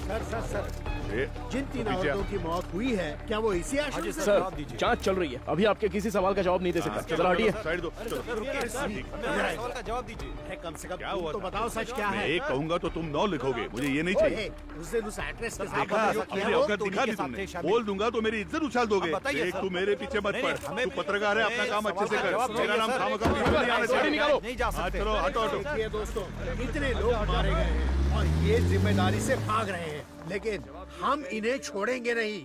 सर सर सर जिन 3 पीछे औरतों की मौत हुई है क्या वो इसी आश्रम से? सर जांच चल रही है, अभी आपके किसी सवाल का जवाब नहीं दे सकता। जरा हटिए। साइड दो। सवाल का जवाब दीजिए। कम से कम क्या तुम हुआ तो था? बताओ सच क्या मैं है? एक कहूंगा तो तुम 9 लिखोगे, मुझे ये नहीं चाहिए। उस दिन उस एक्ट्रेस के साथ देखा, जो अपनी किया वो औकात दिखा दी तुमने। बोल दूंगा तो मेरी इज्जत उछाल दोगे। देख, तू मेरे पीछे मत पड़। तू पत्रकार है, अपना काम अच्छे से कर। मेरा नाम खामखा नहीं आना चाहिए। हाँ, चलो हटो हटो। देखिए दोस्तों, इतने लोग मारे गए हैं और ये जिम्मेदारी से भाग रहे हैं, लेकिन हम इन्हें छोड़ेंगे नहीं।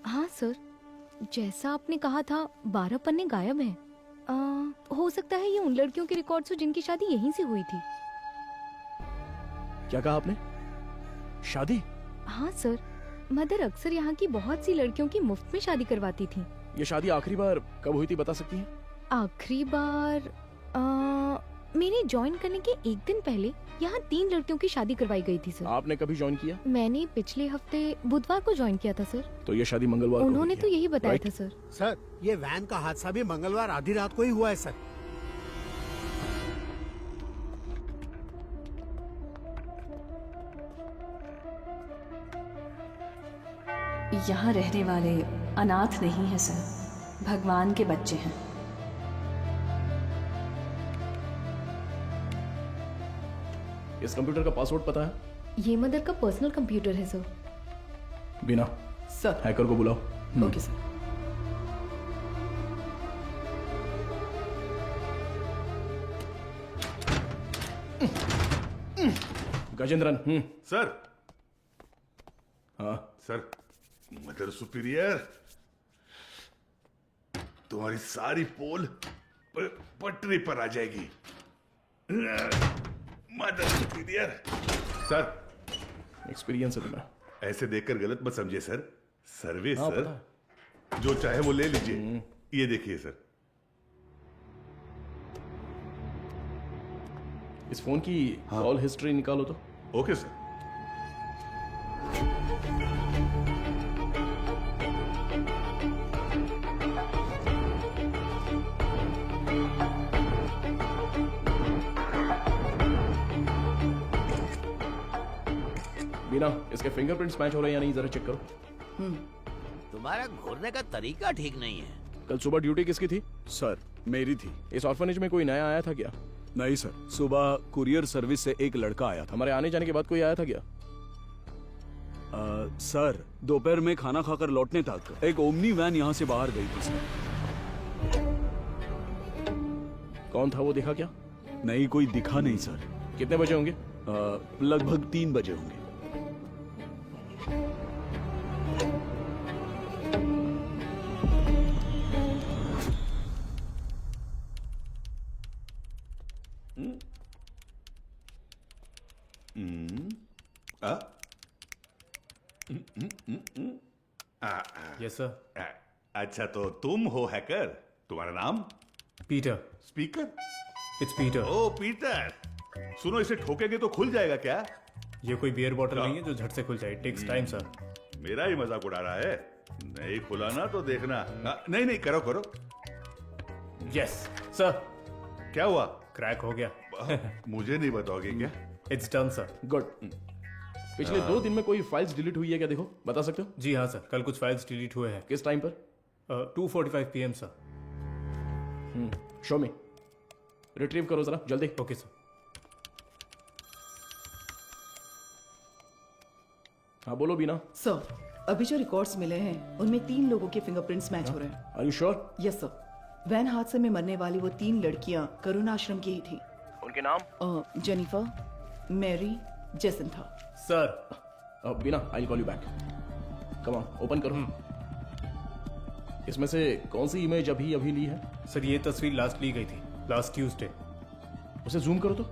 हाँ सर, जैसा आपने कहा था 12 पन्ने गायब हैं। हो सकता है ये उन लड़कियों के रिकॉर्ड्स हो जिनकी शादी यहीं से हुई थी। क्या कहा आपने? शादी? हाँ सर, मदर अक्सर यहाँ की बहुत सी लड़कियों की मुफ्त में शादी करवाती थी। ये शादी आखिरी बार कब हुई थी बता सकती हैं? आखिरी बार मेरे ज्वाइन करने के एक दिन पहले यहाँ 3 लड़कियों की शादी करवाई गई थी सर। आपने कभी ज्वाइन किया? मैंने पिछले हफ्ते बुधवार को ज्वाइन किया था सर। तो ये शादी मंगलवार को उन्होंने हुई तो है, यही बताया राइट? था सर। सर, ये वैन का हादसा भी मंगलवार आधी रात को ही हुआ है सर। यहाँ रहने वाले अनाथ नहीं है सर, भगवान के बच्चे हैं। इस कंप्यूटर का पासवर्ड पता है? ये मदर का पर्सनल कंप्यूटर है सर। बिना सर हैकर को बुलाओ। Okay sir. गजेंद्रन। सर। हाँ सर, मदर सुपीरियर, तुम्हारी सारी पोल पटरी पर आ जाएगी। Mother superior. सर, एक्सपीरियंस है तुम्हें। ऐसे देखकर गलत मत समझिए सर। सर्विस हाँ, सर, जो चाहे वो ले लीजिए। ये देखिए सर। इस फोन की कॉल हिस्ट्री निकालो तो। Okay sir. बिना इसके फिंगरप्रिंट्स मैच हो रहे हैं या नहीं जरा चेक करो। तुम्हारा घूरने का तरीका ठीक नहीं है। कल सुबह ड्यूटी किसकी थी? सर, मेरी थी। इस ऑर्फनेज में कोई नया आया था क्या? नहीं सर, सुबह कुरियर सर्विस से एक लड़का आया था। हमारे आने जाने के बाद कोई आया था क्या? सर, दोपहर में खाना खाकर लौटने तक एक ओमनी वैन यहाँ से बाहर गई थी सर। कौन था वो दिखा क्या? नहीं, कोई दिखा नहीं सर। कितने बजे होंगे? लगभग 3 बजे होंगे। Yes sir. अच्छा, तो तुम हो हैकर। तुम्हारा नाम? Peter. Speaker? It's Peter. Oh Peter, सुनो, इसे ठोकेंगे तो खुल जाएगा क्या? ये कोई बियर बॉटल नहीं है जो झट से खुल जाए। Takes time sir. मेरा ही मजाक उड़ा रहा है। नहीं खुला ना तो देखना। नहीं नहीं, करो करो। Yes sir. क्या हुआ? क्रैक हो गया। मुझे नहीं बताओगे क्या? It's done sir. गुड। पिछले 2 दिन में कोई फाइल्स डिलीट हुई है क्या? देखो, बता सकते हो? जी हाँ सर, कल कुछ फाइल्स डिलीट हुए हैं। किस टाइम पर? 2:45 PM सर। शो मी। रिट्रीव करो जरा जल्दी। Okay sir. हाँ बोलो बीना। सर, अभी जो रिकॉर्ड्स मिले हैं उनमें 3 लोगों के फिंगरप्रिंट्स मैच हो रहे हैं। Are you sure? Yes sir. Van हादसे में मरने वाली वो 3 लड़कियां करुणा आश्रम की ही थी। उनके नाम? जेनिफर, मैरी, जेसन था। Sir. Beena, I call you back. Come on, open करो। इसमें से कौन सी इमेज अभी ली है? सर, ये तस्वीर लास्ट ली गई थी, लास्ट ट्यूसडे। उसे जूम करो तो।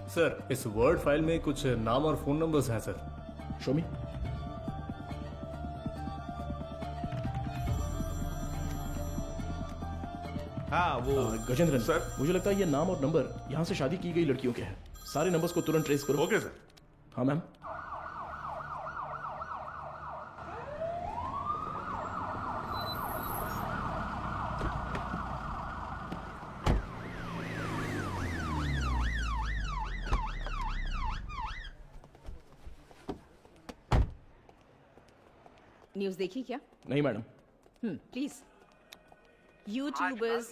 सर, इस वर्ड फाइल में कुछ नाम और फोन नंबर्स हैं सर। शो मी। हाँ वो गजेंद्रन सर, मुझे लगता है ये नाम और नंबर यहाँ से शादी की गई लड़कियों के हैं। सारे नंबर्स को तुरंत ट्रेस करो। Okay sir. हाँ मैम। न्यूज़ देखी क्या? नहीं madam. Please. YouTubers,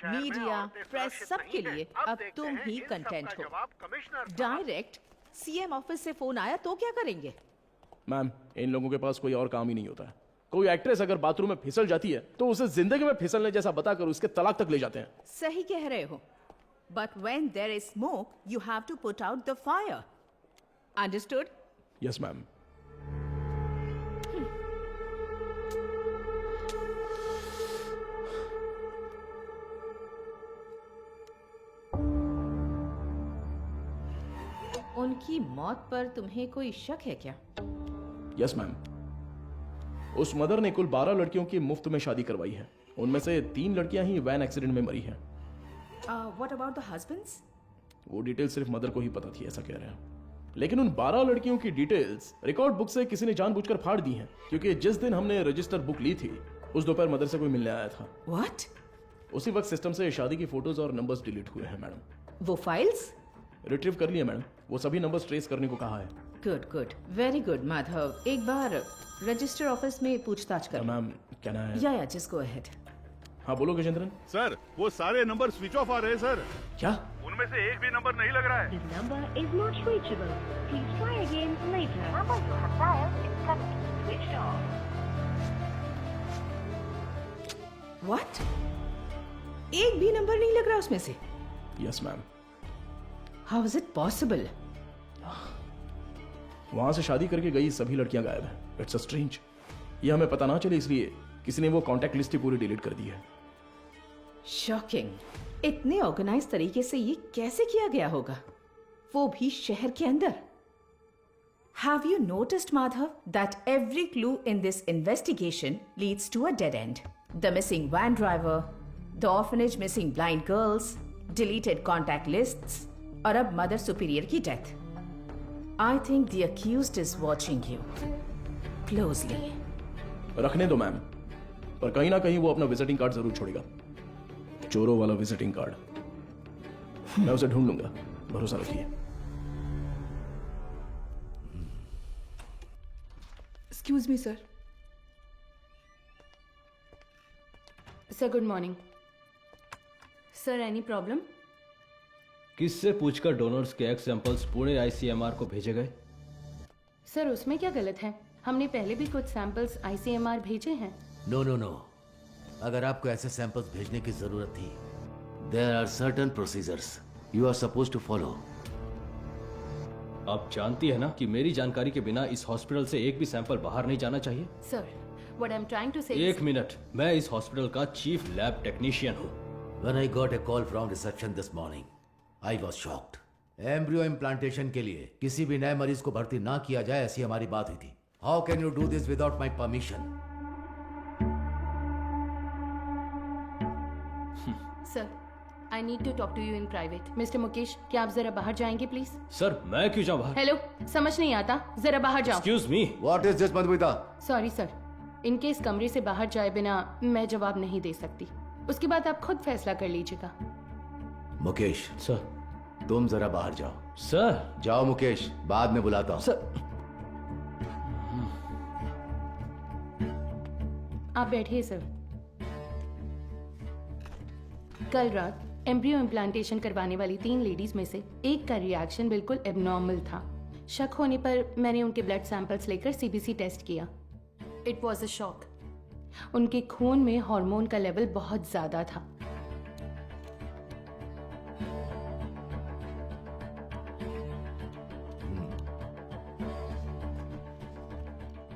media, press सबके लिए अब तुम ही कंटेंट हो। डायरेक्ट सीएम ऑफिस से फोन आया तो क्या करेंगे? मैम, इन लोगों के पास कोई और काम ही नहीं होता है। कोई एक्ट्रेस अगर बाथरूम में फिसल जाती है तो उसे जिंदगी में फिसलने जैसा बताकर उसके तलाक तक ले जाते हैं। सही कह रहे हो। But when there is smoke you have to put out the fire. Understood? Yes ma'am. उनकी मौत पर तुम्हें कोई शक है क्या? Yes ma'am. उस मदर ने कुल 12 लड़कियों की मुफ्त में शादी करवाई है। उनमें से 3 लड़कियां ही वैन एक्सीडेंट में मरी हैं। What about the husbands? वो डिटेल सिर्फ मदर को ही पता थी, ऐसा कह रहे हैं। लेकिन उन 12 लड़कियों की डिटेल्स रिकॉर्ड बुक से किसी ने जानबूझकर फाड़ दी हैं, क्योंकि जिस दिन हमने रजिस्टर बुक ली थी उस दोपहर मदर से कोई मिलने आया था। व्हाट? उसी वक्त सिस्टम से शादी की फोटोज और नंबर्स डिलीट हुए हैं मैडम। वो फाइल्स रिट्रीव कर लिए मैडम। वो सभी नंबर्स ट्रेस करने को कहा है। Good good, very good Madhav. एक बार रजिस्टर ऑफिस में पूछताछ कर। मैम कहना है। या जस्ट गो अहेड। हाँ बोलो गजेंद्रन। सर वो सारे नंबर स्विच ऑफ आ रहे हैं सर। क्या? उनमें से एक भी नंबर नहीं लग रहा है। This number is not reachable. Please try again later. Number you have dialed is currently switched off. What? एक भी नंबर नहीं लग रहा उसमें से? Yes ma'am. How is it possible? वहां से शादी करके गई सभी लड़कियां गायब हैं। It's strange. ये हमें पता ना चले इसलिए किसी ने वो कांटेक्ट लिस्ट ही पूरी डिलीट कर दी है। शॉकिंग। इतने ऑर्गेनाइज तरीके से ये कैसे किया गया होगा, वो भी शहर के अंदर? Have you noticed, Madhav, that every clue in this investigation leads to a dead end? The missing van driver, the orphanage missing blind girls, deleted contact lists, और अब मदर सुपीरियर की death. I think the accused is watching you closely. रखने दो ma'am, पर कहीं ना कहीं वो अपना विजिटिंग कार्ड जरूर छोड़ेगा। चोरों वाला विजिटिंग कार्ड। मैं उसे ढूंढ लूंगा, भरोसा रखिए। Excuse me sir. Sir good morning. Sir any problem? किससे पूछकर डोनर्स के एग सैंपल्स पुणे आईसीएमआर को भेजे गए? सर उसमें क्या गलत है? हमने पहले भी कुछ सैंपल्स आईसीएमआर भेजे हैं। नो नो नो, अगर आपको ऐसे सैंपल्स भेजने की जरूरत थी, there are certain procedures you are suppose to follow. आप जानती है ना कि मेरी जानकारी के बिना इस हॉस्पिटल से एक भी सैंपल बाहर नहीं जाना चाहिए। Sir what I am trying to say. एक मिनट, मैं इस हॉस्पिटल का चीफ लैब टेक्नीशियन हूँ। When I got a call from reception this morning, I was shocked. Embryo implantation के लिए किसी भी नए मरीज को भर्ती ना किया जाए, ऐसी हमारी बात हुई थी। How can you do this without my permission? Sir I need to talk to you in private. Mister Mukesh, क्या आप जरा बाहर जाएंगे प्लीज? सर मैं क्यों जाऊं बाहर? हेलो, समझ नहीं आता, जरा बाहर जाओ। Excuse me. What is this, Madhumita? Sorry sir, इनके इस कमरे से बाहर जाए बिना मैं जवाब नहीं दे सकती। उसके बाद आप खुद फैसला कर लीजिएगा। मुकेश सर, तुम जरा बाहर जाओ। सर जाओ मुकेश, बाद में बुलाता हूं। सर आप बैठिए सर। कल रात एम्ब्रियो इम्प्लांटेशन करवाने वाली 3 लेडीज में से एक का रिएक्शन बिल्कुल एबनॉर्मल था। शक होने पर मैंने उनके ब्लड सैंपल्स लेकर सीबीसी टेस्ट किया। It was a shock. उनके खून में हार्मोन का लेवल बहुत ज्यादा था।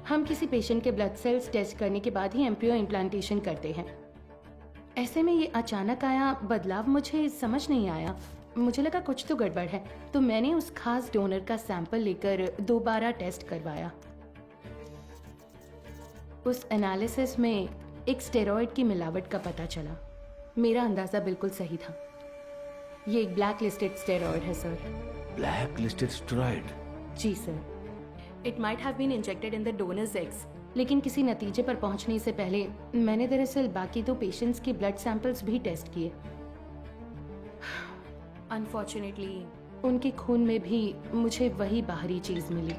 हम किसी पेशेंट के ब्लड सेल्स टेस्ट करने के बाद ही एम्ब्रियो इम्प्लांटेशन करते हैं। ऐसे में ये अचानक आया बदलाव मुझे समझ नहीं आया। मुझे लगा कुछ तो गड़बड़ है, तो मैंने उस खास डोनर का सैंपल लेकर दोबारा टेस्ट करवाया। उस एनालिसिस में एक स्टेरॉइड की मिलावट का पता चला। मेरा अंदाजा बिल्कुल सही था। ये एक ब्लैक लिस्टेड स्टेरॉइड है सर। Black listed steroid? जी sir. It might have been injected in the donors eggs, लेकिन किसी नतीजे पर पहुंचने से पहले मैंने दरअसल बाकी 2 पेशेंट्स के ब्लड सैंपल्स भी टेस्ट किए। अनफॉर्चुनेटली उनके खून में भी मुझे वही बाहरी चीज मिली।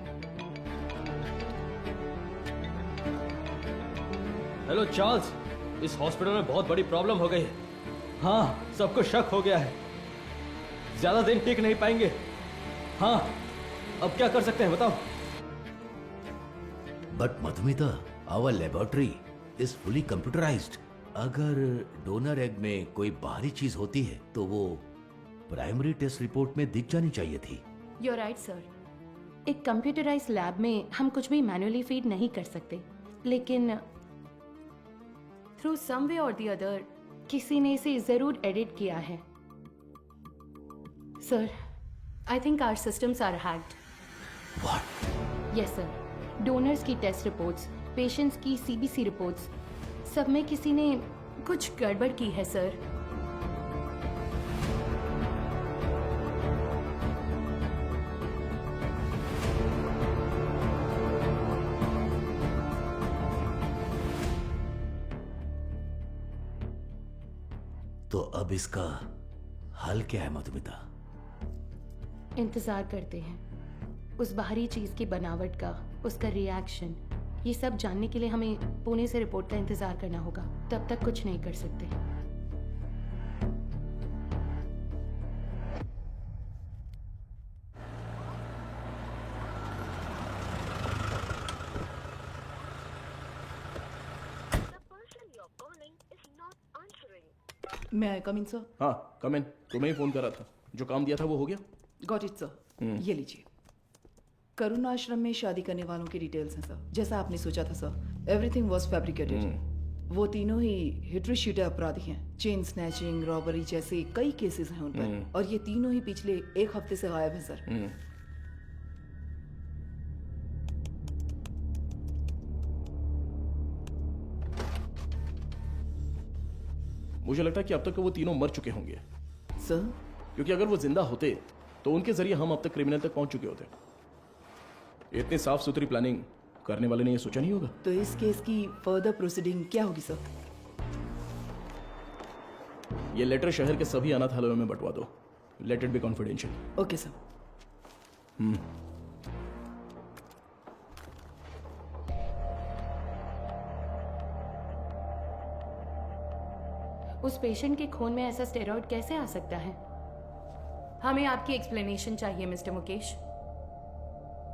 हेलो चार्ल्स, इस हॉस्पिटल में बहुत बड़ी प्रॉब्लम हो गई है। हाँ, सबको शक हो गया है, ज्यादा दिन टिक नहीं पाएंगे। हाँ, अब क्या कर सकते हैं बताओ? But Madhumita, our laboratory is fully computerised. अगर डोनर एग में कोई बाहरी चीज होती है तो वो प्राइमरी टेस्ट रिपोर्ट में दिख जानी चाहिए थी। You are right sir. एक कंप्यूटराइज्ड लैब में हम कुछ भी मैन्युअली फीड नहीं कर सकते, लेकिन थ्रू सम वे और द अदर किसी ने इसे जरूर एडिट किया है। Sir, I think our systems are hacked. What? Yes sir. Donors की टेस्ट रिपोर्ट्स, पेशेंट्स की सीबीसी रिपोर्ट्स, सब में किसी ने कुछ गड़बड़ की है सर। तो अब इसका हल क्या है मधुमिता? इंतजार करते हैं उस बाहरी चीज की बनावट का, उसका रिएक्शन। ये सब जानने के लिए हमें पुणे से रिपोर्ट का इंतजार करना होगा। तब तक कुछ नहीं कर सकते। मैं आई कम इन सर? हाँ, कम इन। तुम्हें ही फोन करा था। जो काम दिया था वो हो गया? Got it sir. ये लीजिए। करुण आश्रम में शादी करने वालों की डिटेल्स हैं सर, जैसा आपने सोचा था सर। Everything was fabricated. वो तीनों ही हिट्रीशीटे अपराधी हैं। चेन स्नैचिंग, रॉबरी जैसे कई केसेस हैं उन पर, और ये तीनों ही पिछले 1 हफ्ते से गायब हैं सर। मुझे लगता है कि अब तक वो तीनों मर चुके होंगे सर, क्योंकि अगर वो जिंदा होते तो उनके जरिए हम अब तक क्रिमिनल तक पहुंच चुके होते। इतनी साफ सुथरी प्लानिंग करने वाले ने ये सोचा नहीं होगा। तो इस केस की फर्दर प्रोसीडिंग क्या होगी सर? ये लेटर शहर के सभी अनाथालयों में बंटवा दो। Let it be confidential. Okay sir. उस पेशेंट के खून में ऐसा स्टेरॉइड कैसे आ सकता है? हमें आपकी एक्सप्लेनेशन चाहिए mister Mukesh.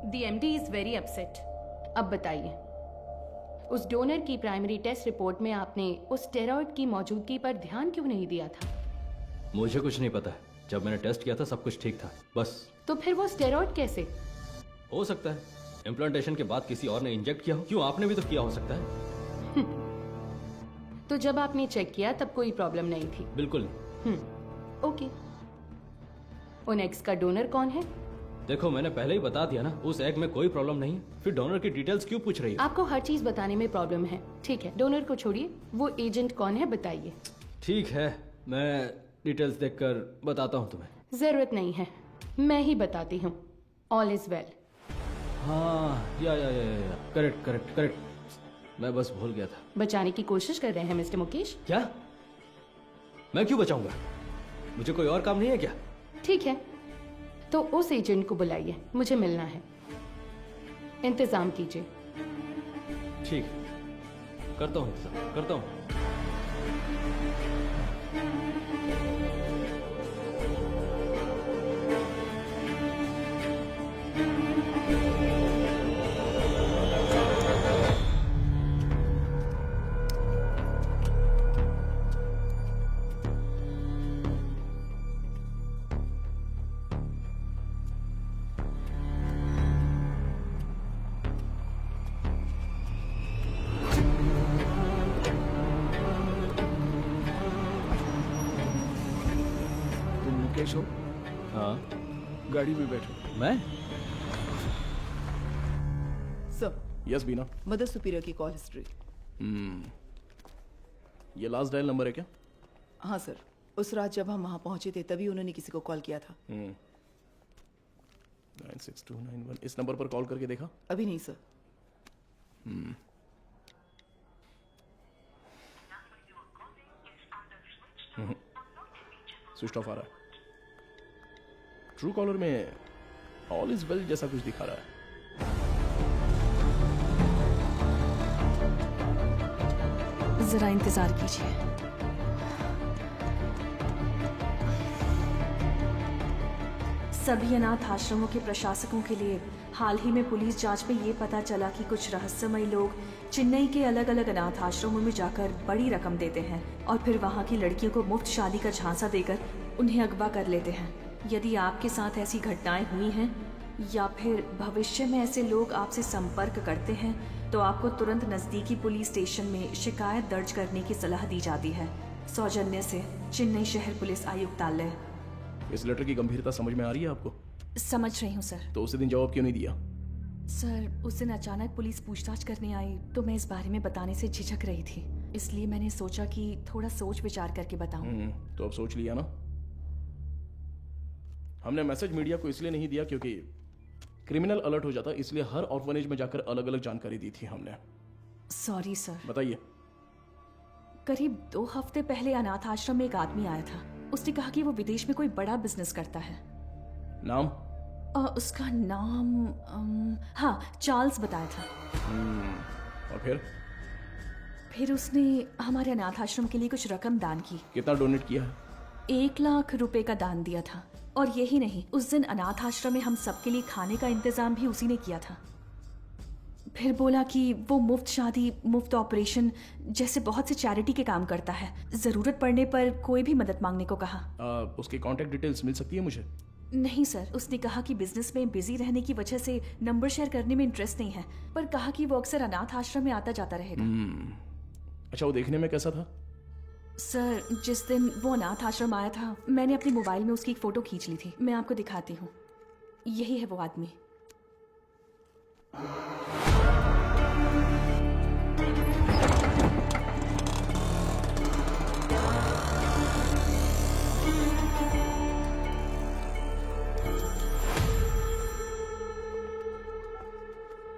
The MD is very upset. अब बताइए, उस डोनर की प्राइमरी टेस्ट रिपोर्ट में आपने उस स्टेरॉइड की मौजूदगी पर ध्यान क्यों नहीं दिया था? मुझे कुछ नहीं पता। जब मैंने टेस्ट किया था सब कुछ ठीक था, बस। तो फिर वो स्टेरॉइड कैसे? हो सकता है इम्प्लांटेशन के बाद किसी और ने इंजेक्ट किया हो। क्यों, आपने भी तो किया हो सकता है। तो जब आपने चेक किया तब कोई प्रॉब्लम नहीं थी? बिल्कुल नहीं। ओके। उन एग्स का डोनर कौन है? देखो, मैंने पहले ही बता दिया ना, उस एग में कोई प्रॉब्लम नहीं है। फिर डोनर की डिटेल्स क्यों पूछ रही है? आपको हर चीज बताने में प्रॉब्लम है। ठीक है, डोनर को छोड़िए, वो एजेंट कौन है बताइए। ठीक है, मैं डिटेल्स देखकर बताता हूँ तुम्हें। जरूरत नहीं है, मैं ही बताती हूँ। All is well. हाँ, या करेक्ट करेक्ट करेक्ट। मैं बस भूल गया था। बचाने की कोशिश कर रहे हैं मिस्टर मुकेश? क्या? मैं क्यों बचाऊंगा? मुझे कोई और काम नहीं है क्या? ठीक है, तो उस एजेंट को बुलाइए, मुझे मिलना है। इंतजाम कीजिए। ठीक, करता हूँ इंतजाम, करता हूँ। मुकेश हो? हाँ गाड़ी में बैठो। मैं? सर, यस बीना। मदर सुपीरियर की कॉल हिस्ट्री। ये लास्ट डायल नंबर है क्या? हाँ सर, उस रात जब हम वहां पहुंचे थे तभी उन्होंने किसी को कॉल किया था। 96291 इस नंबर पर कॉल करके देखा? अभी नहीं सर। स्विच ऑफ आ रहा है। ट्रू कॉलर में ऑल इज वेल जैसा कुछ दिखा रहा है। जरा इंतजार कीजिए। सभी अनाथ आश्रमों के प्रशासकों के लिए हाल ही में पुलिस जांच में ये पता चला कि कुछ रहस्यमयी लोग चेन्नई के अलग अलग अनाथ आश्रमों में जाकर बड़ी रकम देते हैं और फिर वहाँ की लड़कियों को मुफ्त शादी का झांसा देकर उन्हें अगवा कर लेते हैं। यदि आपके साथ ऐसी घटनाएं हुई हैं या फिर भविष्य में ऐसे लोग आपसे संपर्क करते हैं तो आपको तुरंत नजदीकी पुलिस स्टेशन में शिकायत दर्ज करने की सलाह दी जाती है। सौजन्य से चेन्नई शहर पुलिस आयुक्तालय। इस लेटर की गंभीरता समझ में आ रही है आपको? समझ रही हूँ सर। तो उसी दिन जवाब क्यों नहीं दिया? सर, उस दिन अचानक पुलिस पूछताछ करने आई तो मैं इस बारे में बताने से झिझक रही थी, इसलिए मैंने सोचा कि थोड़ा सोच विचार करके बताऊं। तो अब सोच लिया ना? हमने मैसेज मीडिया को इसलिए नहीं दिया क्योंकि क्रिमिनल अलर्ट हो जाता, इसलिए हर ऑर्फनेज में जाकर अलग अलग जानकारी दी थी हमने। Sorry sir. बताइए। करीब 2 हफ्ते पहले अनाथ आश्रम में एक आदमी आया था। उसने कहा कि वो विदेश में कोई बड़ा बिजनेस करता है। नाम? उसका नाम हाँ, चार्ल्स बताया था। और फिर उसने हमारे अनाथ आश्रम के लिए कुछ रकम दान की। कितना डोनेट किया है? 1 लाख रुपए का दान दिया था। और यही नहीं, उस दिन अनाथ आश्रम में हम सबके लिए खाने का इंतजाम भी उसी ने किया था। फिर बोला कि वो मुफ्त शादी, मुफ्त ऑपरेशन जैसे बहुत से चैरिटी के काम करता है। जरूरत पड़ने पर कोई भी मदद मांगने को कहा। उसकी कांटेक्ट डिटेल्स मिल सकती है मुझे? नहीं सर, उसने कहा कि बिजनेस में बिजी रहने की वजह से नंबर शेयर करने में इंटरेस्ट नहीं है, पर कहा कि वो अक्सर अनाथ आश्रम में आता जाता रहेगा। अच्छा, वो देखने में कैसा था? सर, जिस दिन वो अनाथ आश्रम आया था मैंने अपने मोबाइल में उसकी एक फोटो खींच ली थी। मैं आपको दिखाती हूँ। यही है वो आदमी।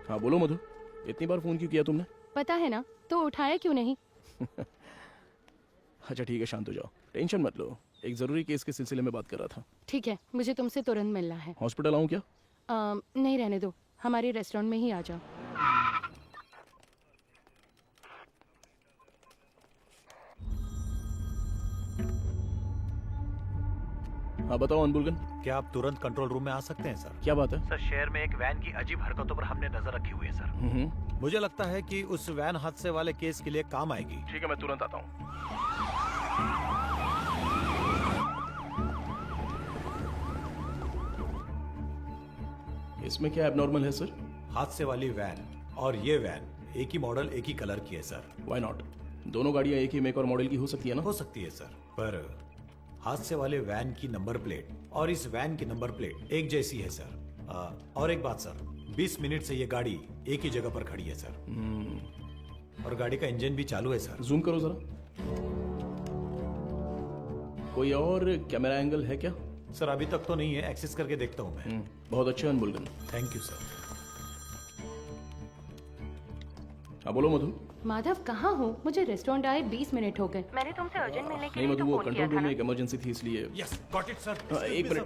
हाँ बोलो मधु, इतनी बार फोन क्यों किया तुमने? पता है ना, तो उठाया क्यों नहीं? अच्छा ठीक है, शांत हो जाओ, टेंशन मत लो। एक जरूरी केस के सिलसिले में बात कर रहा था। ठीक है, मुझे तुमसे तुरंत मिलना है। हॉस्पिटल आऊँ क्या? नहीं, रहने दो, हमारे रेस्टोरेंट में ही आ जाओ। हाँ बताओ अनबुलगन। क्या आप तुरंत कंट्रोल रूम में आ सकते हैं सर? क्या बात है? सर, शहर में एक वैन की अजीब हरकतों पर हमने नजर रखी हुई है सर। मुझे लगता है कि उस वैन हादसे वाले केस के लिए काम आएगी। ठीक है, मैं तुरंत आता हूँ। इसमें क्या एबनॉर्मल है सर? हादसे वाली वैन और ये वैन एक ही मॉडल, एक ही कलर की है सर। Why not? दोनों गाड़ियां एक ही मेक और मॉडल की हो सकती है ना? हो सकती है सर, पर हादसे वाले वैन की नंबर प्लेट और इस वैन की नंबर प्लेट एक जैसी है सर। और एक बात सर, 20 मिनट से ये गाड़ी एक ही जगह पर खड़ी है सर। और गाड़ी का इंजन भी चालू है सर। जूम करो जरा। कोई और कैमरा एंगल है क्या? सर अभी तक तो नहीं है, एक्सेस करके देखता हूँ मैं। बहुत अच्छे अनबुलगन। Thank you sir. हाँ बोलो मधु। माधव कहाँ हो? मुझे रेस्टोरेंट आए 20 मिनट हो गए। मैंने तुमसे अर्जेंट मिलने के नहीं लिए मधु, तो वो फोन किया कंट्रोल था रूम ना। में एक इमरजेंसी थी इसलिए। Yes, got it sir.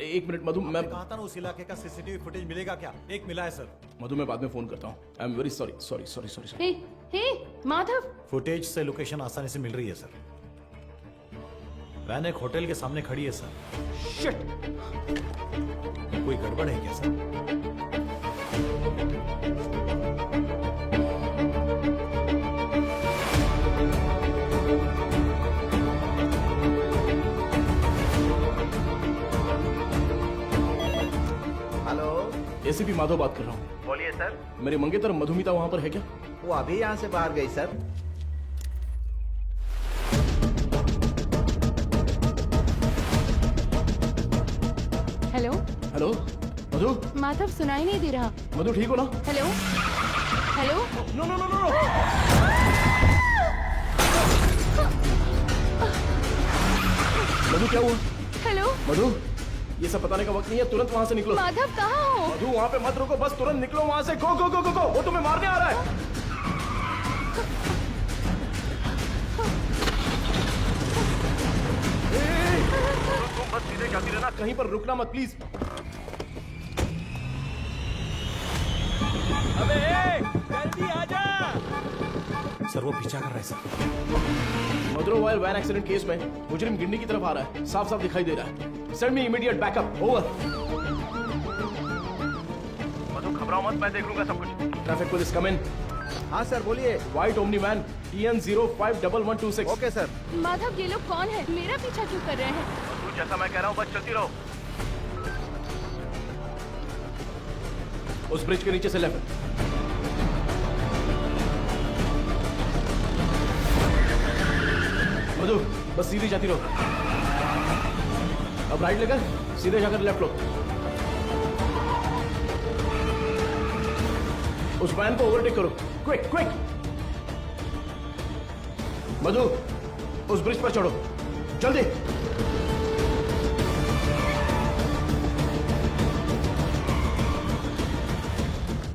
एक मिनट मधु, मैं कहा था ना उस इलाके का सीसीटीवी फुटेज मिलेगा क्या? एक मिला है सर। मधु, मैं बाद में फोन करता हूँ। I am very sorry. Hey Madhav. Footage से लोकेशन आसानी से मिल रही है सर। वैन एक होटल के सामने खड़ी है सर। शिट! कोई गड़बड़ है क्या सर? हेलो, एसीपी माधव बात कर रहा हूँ। बोलिए सर। मेरी मंगेतर मधुमिता वहाँ पर है क्या? वो अभी यहाँ से बाहर गई sir. Hello, hello Madhu, Madhav सुनाई नहीं दे रहा। मधु ठीक हो ना? Hello hello. No no no no. Madhu क्या हुआ? हेलो मधु, ये सब बताने का वक्त नहीं है, तुरंत वहां से निकलो। माधव कहाँ हो? मधु वहां पे मत रुको, बस तुरंत निकलो वहां से। गो गो गो गो गो, वो तुम्हें मारने आ रहा है। तुम बस सीधे जाती रहना, कहीं पर रुकना मत प्लीज। अबे जल्दी आजा। सर वो पीछा कर रहा है सर। मदुरवायल वैन एक्सीडेंट केस में मुजरिम गिंडी की तरफ आ रहा है, साफ साफ दिखाई दे रहा है। Send me immediate backup. Over. Madhu घबराओ मत, मैं देख लूंगा सब कुछ। Traffic police come in. हाँ सर बोलिए। White Omni van TN051126। Okay sir. Madhav ये लोग कौन है? मेरा पीछा क्यों कर रहे हैं? मधु जैसा मैं कह रहा हूँ बस चलती रहो। उस ब्रिज के नीचे से लेफ्ट। मधु बस सीधी जाती रहो। अब राइट लेकर सीधे जाकर लेफ्ट लो। उस वैन को ओवरटेक करो, क्विक क्विक। मधु उस ब्रिज पर चढ़ो, जल्दी।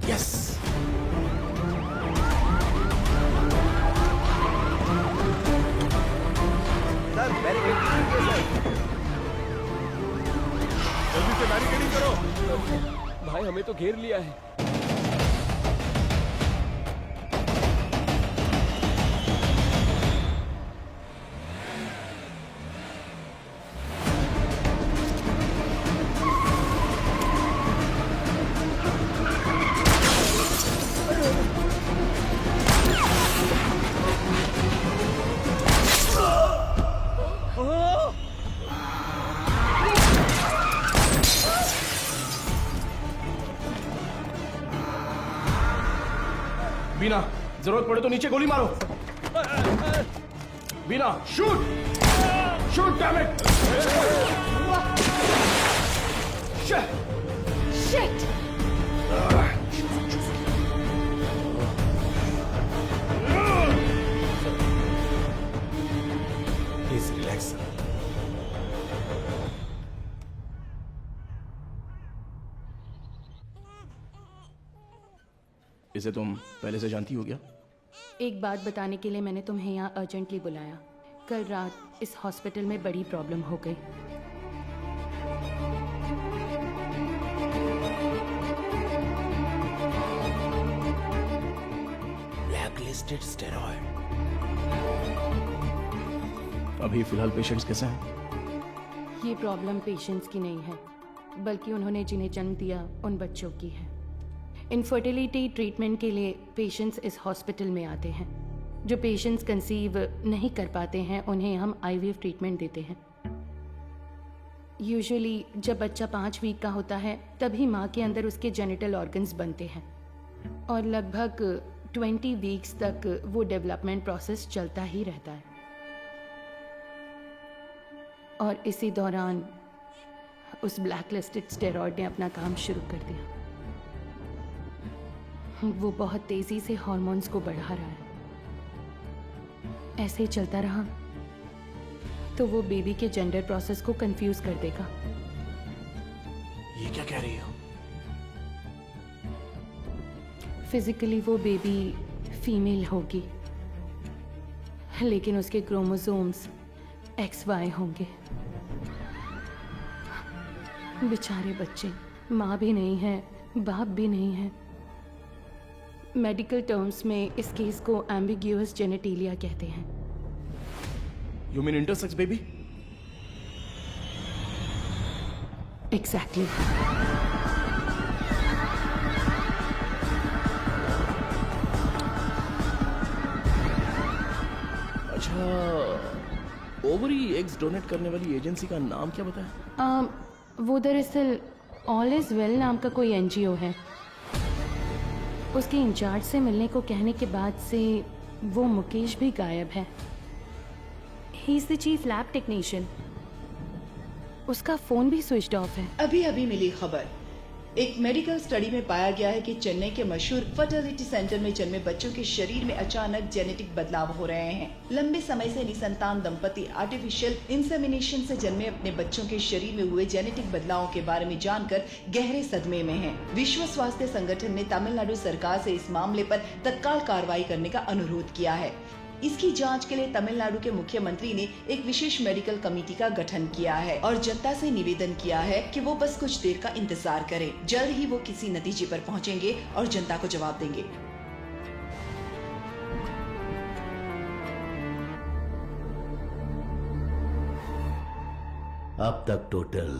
यस। सर बैरिकेड कीजिए सर। जल्दी से बैरिकेडिंग करो। भाई हमें तो घेर लिया है। बीना जरूरत पड़े तो नीचे गोली मारो। Bina shoot shoot damn it. Shit. Please relax sir. इसे तुम पहले से जानती हो क्या? एक बात बताने के लिए मैंने तुम्हें यहाँ अर्जेंटली बुलाया। कल रात इस हॉस्पिटल में बड़ी प्रॉब्लम हो गई। Blacklisted steroid. अभी फिलहाल पेशेंट्स कैसे हैं? ये प्रॉब्लम पेशेंट्स की नहीं है, बल्कि उन्होंने जिन्हें जन्म दिया उन बच्चों की है। इनफर्टिलिटी ट्रीटमेंट के लिए पेशेंट्स इस हॉस्पिटल में आते हैं। जो पेशेंट्स कंसीव नहीं कर पाते हैं उन्हें हम IVF ट्रीटमेंट देते हैं। यूजुअली जब बच्चा 5 वीक का होता है तभी माँ के अंदर उसके जेनिटल ऑर्गन्स बनते हैं और लगभग 20 वीक्स तक वो डेवलपमेंट प्रोसेस चलता ही रहता है। और इसी दौरान उस ब्लैकलिस्टेड स्टेरॉइड ने अपना काम शुरू कर दिया। वो बहुत तेजी से हार्मोन्स को बढ़ा रहा है। ऐसे ही चलता रहा तो वो बेबी के जेंडर प्रोसेस को कंफ्यूज कर देगा। ये क्या कह रही हो? फिजिकली वो बेबी फीमेल होगी, लेकिन उसके क्रोमोसोम्स XY होंगे। बेचारे बच्चे, माँ भी नहीं है, बाप भी नहीं है। मेडिकल टर्म्स में इस केस को एम्बिग्यूअस जेनेटिलिया कहते हैं। You mean intersex baby? Exactly. अच्छा, ओवरी एग्स डोनेट करने वाली एजेंसी का नाम क्या बताया? वो दरअसल ऑल इज वेल नाम का कोई NGO है। उसके इंचार्ज से मिलने को कहने के बाद से वो मुकेश भी गायब है। ही is the chief lab technician. उसका फोन भी स्विच ऑफ है। अभी अभी मिली खबर, एक मेडिकल स्टडी में पाया गया है कि चेन्नई के मशहूर फर्टिलिटी सेंटर में जन्मे बच्चों के शरीर में अचानक जेनेटिक बदलाव हो रहे हैं। लंबे समय से निसंतान दंपति आर्टिफिशियल इंसेमिनेशन से जन्मे अपने बच्चों के शरीर में हुए जेनेटिक बदलावों के बारे में जानकर गहरे सदमे में हैं। विश्व स्वास्थ्य संगठन ने तमिलनाडु सरकार से इस मामले पर तत्काल कार्रवाई करने का अनुरोध किया है। इसकी जांच के लिए तमिलनाडु के मुख्यमंत्री ने एक विशेष मेडिकल कमेटी का गठन किया है और जनता से निवेदन किया है कि वो बस कुछ देर का इंतजार करें। जल्द ही वो किसी नतीजे पर पहुंचेंगे और जनता को जवाब देंगे। अब तक टोटल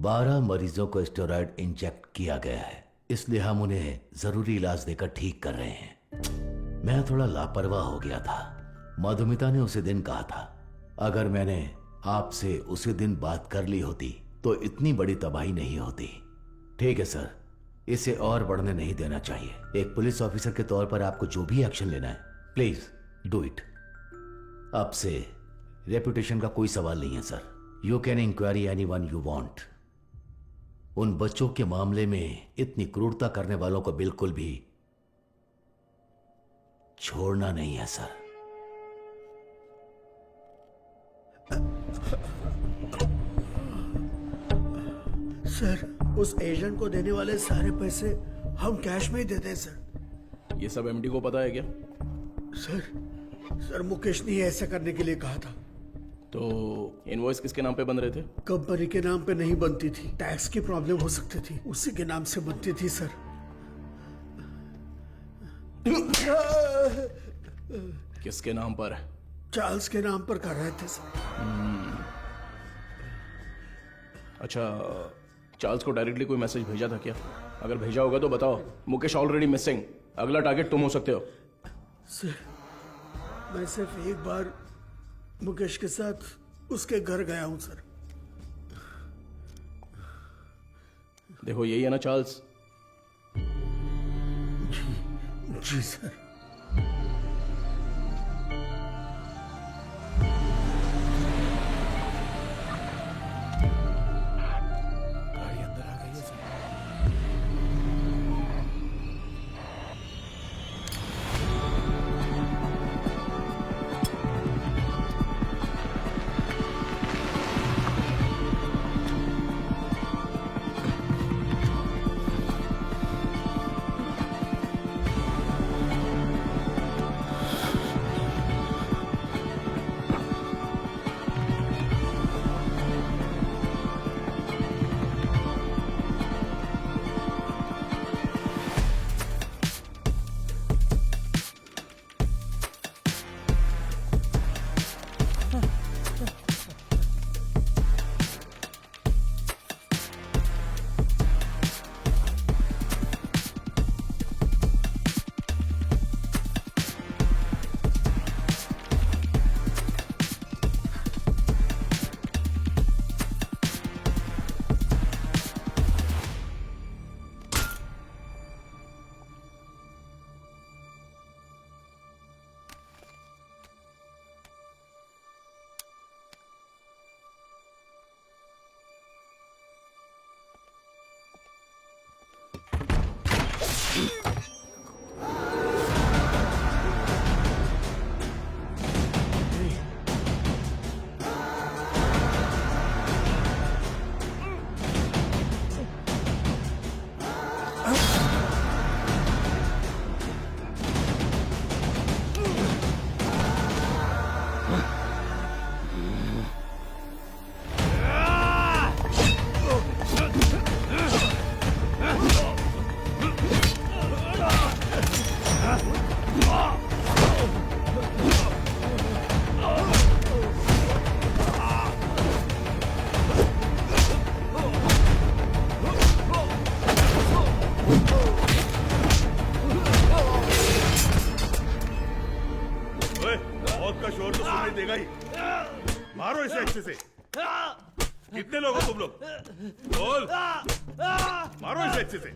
12 मरीजों को स्टेरॉइड इंजेक्ट किया गया है, इसलिए हम उन्हें जरूरी इलाज देकर ठीक कर रहे हैं। मैं थोड़ा लापरवाह हो गया था। मधुमिता ने उसी दिन कहा था, अगर मैंने आपसे उसी दिन बात कर ली होती तो इतनी बड़ी तबाही नहीं होती। ठीक है सर, इसे और बढ़ने नहीं देना चाहिए। एक पुलिस ऑफिसर के तौर पर आपको जो भी एक्शन लेना है, प्लीज डू इट। अब से रेपुटेशन का कोई सवाल नहीं है sir. You can inquiry anyone you want. उन बच्चों के मामले में इतनी क्रूरता करने वालों को बिल्कुल भी छोड़ना नहीं है सर। सर, उस एजेंट को देने वाले सारे पैसे हम कैश में ही देते हैं सर। ये सब एमडी को पता है क्या? सर मुकेश ने ऐसा करने के लिए कहा था। तो इनवॉइस किसके नाम पे बन रहे थे? कंपनी के नाम पे नहीं बनती थी, टैक्स की प्रॉब्लम हो सकती थी, उसी के नाम से बनती थी सर। किसके नाम पर? चार्ल्स के नाम पर कर रहे थे सर। अच्छा, चार्ल्स को डायरेक्टली कोई मैसेज भेजा था क्या? अगर भेजा होगा तो बताओ। मुकेश ऑलरेडी मिसिंग, अगला टारगेट तुम हो सकते हो। सर, मैं सिर्फ एक बार मुकेश के साथ उसके घर गया हूं सर। देखो यही है ना चार्ल्स? जी सर। गाड़ी अंदर आ गई है सर। मौत का शोर तो सुनाई देगा ही। मारो इसे अच्छे से। कितने लोग हो तुम लोग? बोल। मारो इसे अच्छे से।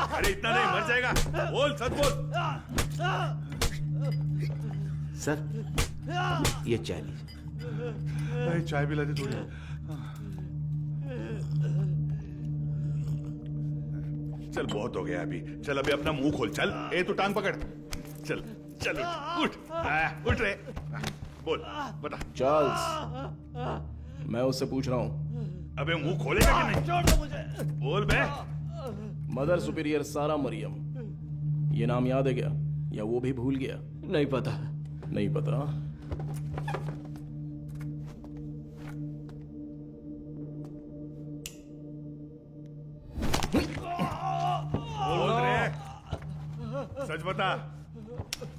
अरे इतना नहीं, मर जाएगा। बोल, सच बोल। सर ये चाय लीजिए। अरे चाय पिला दे थोड़ी। चल बहुत हो गया अभी, चल अभी अपना मुंह खोल, चल। ए तू टांग पकड़, चल चल उठ उठ रे, बोल बता। चार्ल्स, मैं उससे पूछ रहा हूँ। अबे मुंह खोलेगा कि नहीं? छोड़ दो मुझे, बोल बे। मदर सुपीरियर सारा मरियम, ये नाम याद है क्या, या वो भी भूल गया? नहीं पता। नहीं पता? बोल रे, सच बता,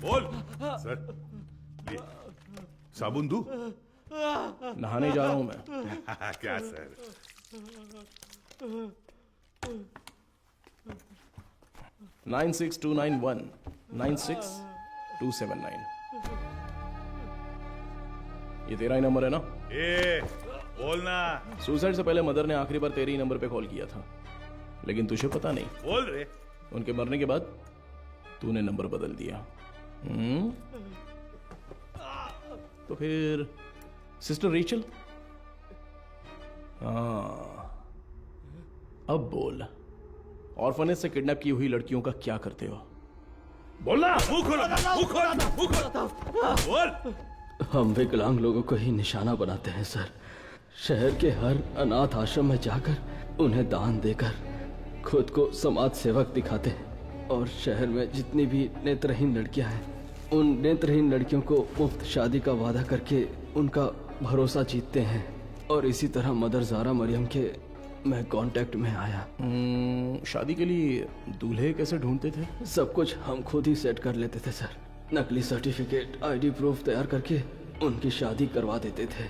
बोल। सर ये साबुन दूं? नहाने जा रहा हूं मैं। क्या सर? 96291 96279। ये तेरा ही नंबर है ना? ए बोलना। सुसाइड से पहले मदर ने आखिरी बार तेरे ही नंबर पे कॉल किया था, लेकिन तुझे पता नहीं। बोल रे। उनके मरने के बाद तूने नंबर बदल दिया। तो फिर सिस्टर रेचल? हाँ, अब बोल, ऑर्फनेज से किडनैप की हुई लड़कियों का क्या करते हो? बोलना। मुंह खोलो, मुंह खोलो, मुंह खोलो, बोल। हम विकलांग लोगों को ही निशाना बनाते हैं सर। शहर के हर अनाथ आश्रम में जाकर उन्हें दान देकर खुद को समाज सेवक दिखाते हैं, और शहर में जितनी भी नेत्रहीन लड़कियां हैं, उन नेत्रहीन लड़कियों को मुफ्त शादी का वादा करके उनका भरोसा जीतते हैं। और इसी तरह मदर जारा मरियम के मैं कांटेक्ट में आया। शादी के लिए दूल्हे कैसे ढूंढते थे? सब कुछ हम खुद ही सेट कर लेते थे सर। नकली सर्टिफिकेट, आईडी प्रूफ तैयार करके उनकी शादी करवा देते थे।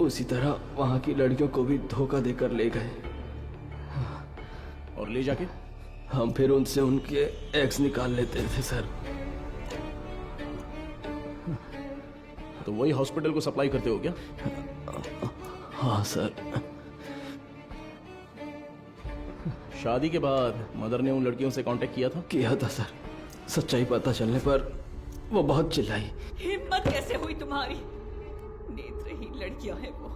उसी तरह वहाँ की लड़कियों को भी धोखा देकर ले गए। और ले जाके हम फिर उनसे उनके एक्स निकाल लेते थे सर। तो वही हॉस्पिटल को सप्लाई करते हो क्या? हाँ सर। शादी के बाद मदर ने उन लड़कियों से कांटेक्ट किया था? किया था सर। सच्चाई पता चलने पर वो बहुत चिल्लाई। हिम्मत कैसे हुई तुम्हारी? नेत्रहीन लड़कियां हैं वो,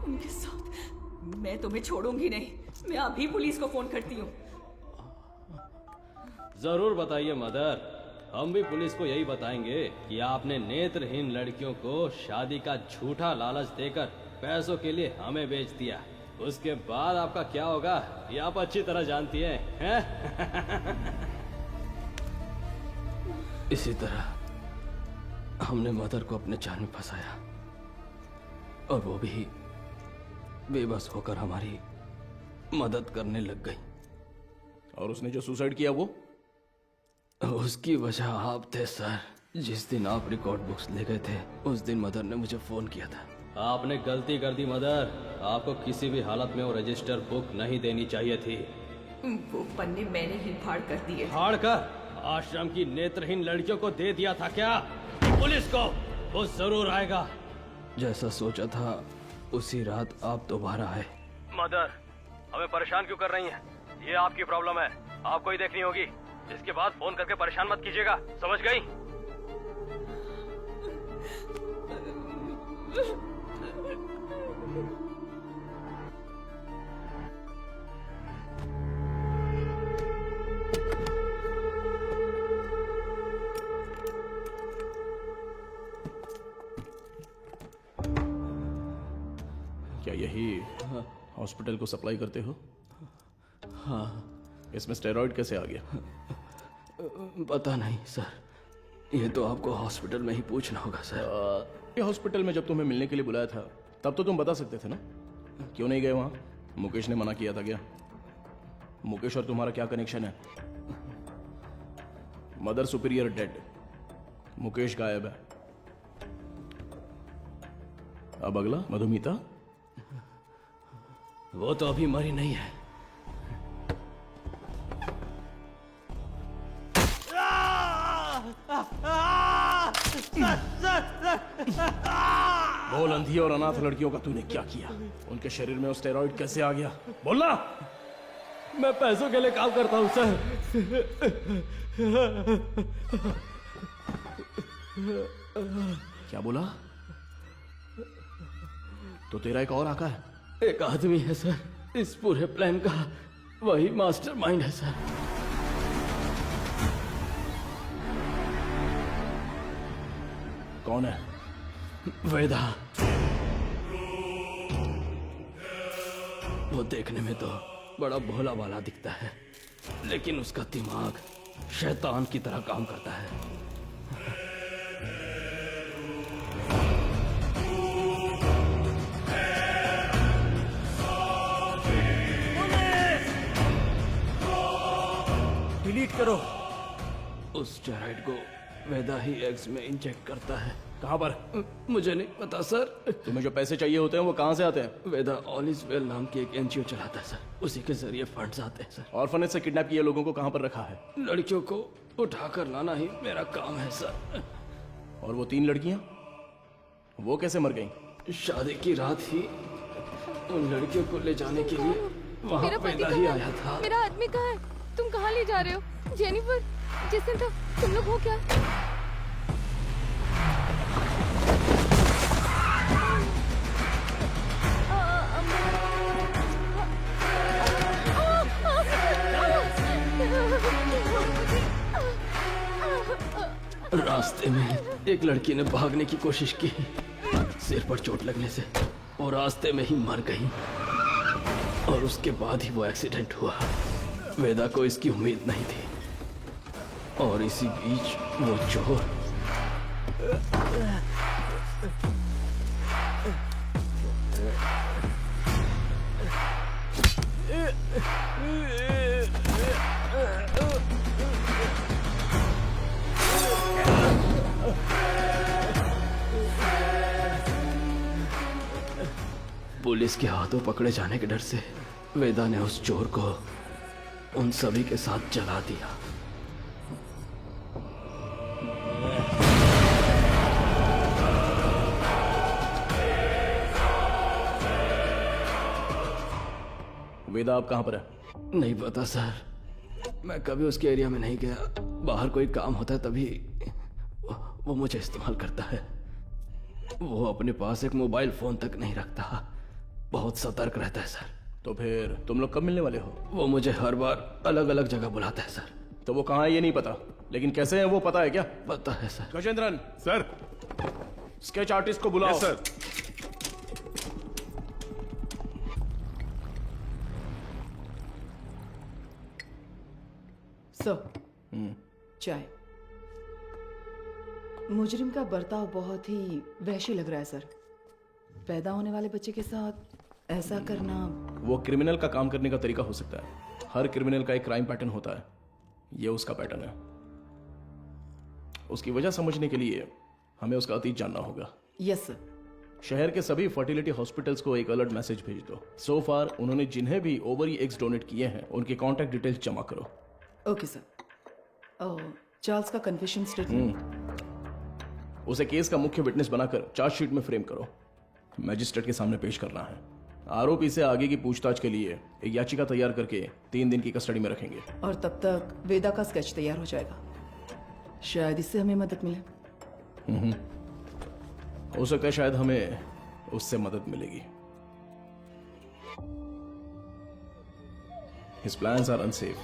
उनके साथ मैं तुम्हें छोड़ूंगी नहीं। मैं अभी पुलिस को फोन करती हूँ। जरूर बताइए मदर, हम भी पुलिस को यही बताएंगे कि आपने नेत्रहीन लड़कियों को शादी का झूठा लालच देकर पैसों के लिए हमें बेच दिया। उसके बाद आपका क्या होगा ये आप अच्छी तरह जानती हैं, इसी तरह हमने मदर को अपने जाल में फंसाया, और वो भी बेबस होकर हमारी मदद करने लग गई। और उसने जो सुसाइड किया वो? उसकी वजह आप थे सर। जिस दिन आप रिकॉर्ड बुक्स ले गए थे, उस दिन मदर ने मुझे फोन किया था। आपने गलती कर दी मदर, आपको किसी भी हालत में वो रजिस्टर बुक नहीं देनी चाहिए थी। वो पन्ने मैंने ही फाड़ कर दिए। फाड़ कर आश्रम की नेत्रहीन लड़कियों को दे दिया था क्या? पुलिस को वो जरूर आएगा। जैसा सोचा था उसी रात आप दोबारा आए। मदर, हमें परेशान क्यों कर रही हैं? ये आपकी प्रॉब्लम है, आपको ही देखनी होगी। इसके बाद फोन करके परेशान मत कीजिएगा, समझ गई? क्या यही हॉस्पिटल को सप्लाई करते हो? हाँ। इसमें स्टेरॉइड कैसे आ गया? पता नहीं सर, ये तो आपको हॉस्पिटल में ही पूछना होगा सर। ये हॉस्पिटल में जब तुम्हें मिलने के लिए बुलाया था तब तो तुम बता सकते थे ना, क्यों नहीं गए वहां? मुकेश ने मना किया था क्या? मुकेश और तुम्हारा क्या कनेक्शन है? मदर सुपीरियर डेड, मुकेश गायब है। अब अगला मधुमिता, वो तो अभी मरी नहीं है। बोल, अंधी और अनाथ लड़कियों का तूने क्या किया? उनके शरीर में स्टेरॉइड कैसे आ गया? बोलना। मैं पैसों के लिए काम करता हूं सर। क्या बोला? तो तेरा एक और आका है? एक आदमी है सर, इस पूरे प्लान का वही मास्टरमाइंड है सर। कौन है? वेदा। वो देखने में तो बड़ा भोला भाला दिखता है, लेकिन उसका दिमाग शैतान की तरह काम करता है। डिलीट करो। उस स्टेरॉइड को वेदा ही एग्स में इंजेक्ट करता है। कहां पर? मुझे नहीं पता सर। तुम्हें जो पैसे चाहिए होते हैं वो कहां से आते हैं? वेदा ऑल इज वेल नाम की एक एनजीओ चलाता है सर, उसी के जरिए फंड्स आते हैं सर। ऑर्फनेज से किडनैप किए लोगों को कहां पर रखा है? लड़कियों को उठाकर लाना ही मेरा काम है सर। और वो 3 लड़कियां, वो कैसे मर गईं? शादी की रात ही उन लड़कियों को ले जाने के लिए वहाँ मेरा पति वेदा कहाँ ही है? आया था। मेरा आदमी कहाँ है? तुम कहाँ ले जा रहे हो? जेनिफर, जेसिंथा, तुम लोग हो क्या? रास्ते में एक लड़की ने भागने की कोशिश की, सिर पर चोट लगने से वो रास्ते में ही मर गई और उसके बाद ही वो एक्सीडेंट हुआ। वेदा को इसकी उम्मीद नहीं थी और इसी बीच वो चोर पुलिस के हाथों पकड़े जाने के डर से वेदा ने उस चोर को उन सभी के साथ जला दिया। वेदा आप कहां पर है? नहीं पता सर, मैं कभी उसके एरिया में नहीं गया। बाहर कोई काम होता है तभी वो मुझे इस्तेमाल करता है। वो अपने पास एक मोबाइल फोन तक नहीं रखता, बहुत सतर्क रहता है सर। तो फिर तुम लोग कब मिलने वाले हो? वो मुझे हर बार अलग अलग जगह बुलाता है सर। तो वो कहाँ है ये नहीं पता, लेकिन कैसे है वो पता है क्या? पता है sir. Gajendran sir, sketch artist को बुलाओ। Yes sir. सर, चाय। मुजरिम का बर्ताव बहुत ही वहशी लग रहा है सर। पैदा होने वाले बच्चे के साथ ऐसा करना। वो क्रिमिनल का काम करने का तरीका हो सकता है। हर क्रिमिनल का एक क्राइम पैटर्न होता है, ये उसका पैटर्न है। उसकी वजह समझने के लिए हमें उसका अतीत जानना होगा। Yes sir. शहर के सभी फर्टिलिटी हॉस्पिटल्स को एक अलर्ट मैसेज भेज दो। सो फार उन्होंने जिन्हें भी ओवरी एग्स डोनेट किए हैं उनके कॉन्टैक्ट डिटेल्स जमा करो। Okay sir. चार्ल्स का कन्फेशन स्टेटमेंट उसे केस का मुख्य विटनेस बनाकर चार्जशीट में फ्रेम करो। मैजिस्ट्रेट के सामने पेश करना है। आरोपी से आगे की पूछताछ के लिए एक याचिका तैयार करके 3 दिन की कस्टडी में रखेंगे। और तब तक वेदा का स्केच तैयार हो जाएगा। शायद इससे हमें मदद मिले। हो सकता है शायद हमें उससे मदद मिलेगी। His plans are unsafe.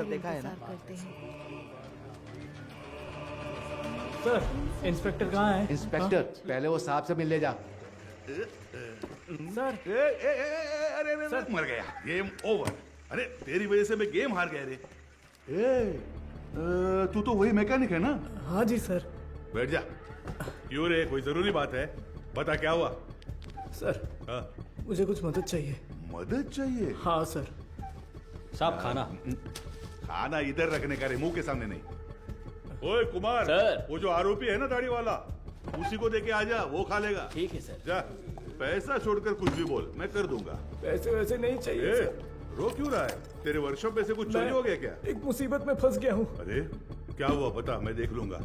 देखा है ना? सर, इंस्पेक्टर कहाँ है? इंस्पेक्टर, पहले वो साहब से मिल ले जा। सर, अरे मर गया। Game over. अरे तेरी वजह से मैं गेम हार गया रे। तू तो वही मैकेनिक है ना? हाँ जी सर। बैठ जा। क्यों रे, कोई जरूरी बात है? बता क्या हुआ? सर, हाँ? मुझे कुछ मदद चाहिए। मदद चाहिए? हाँ सर। साहब खाना। खाना इधर रखने का रे, मुंह के सामने नहीं। ओए कुमार, सर। वो जो आरोपी है ना दाढ़ी वाला, उसी को देके आ जा, वो खा लेगा। ठीक है सर। जा, पैसा छोड़कर कुछ भी बोल, मैं कर दूंगा। पैसे वैसे नहीं चाहिए ए, सर। रो क्यों रहा है? तेरे वर्कशॉप में से कुछ चोरी हो गया क्या? एक मुसीबत में फंस गया हूँ। अरे क्या हुआ बता, मैं देख लूंगा।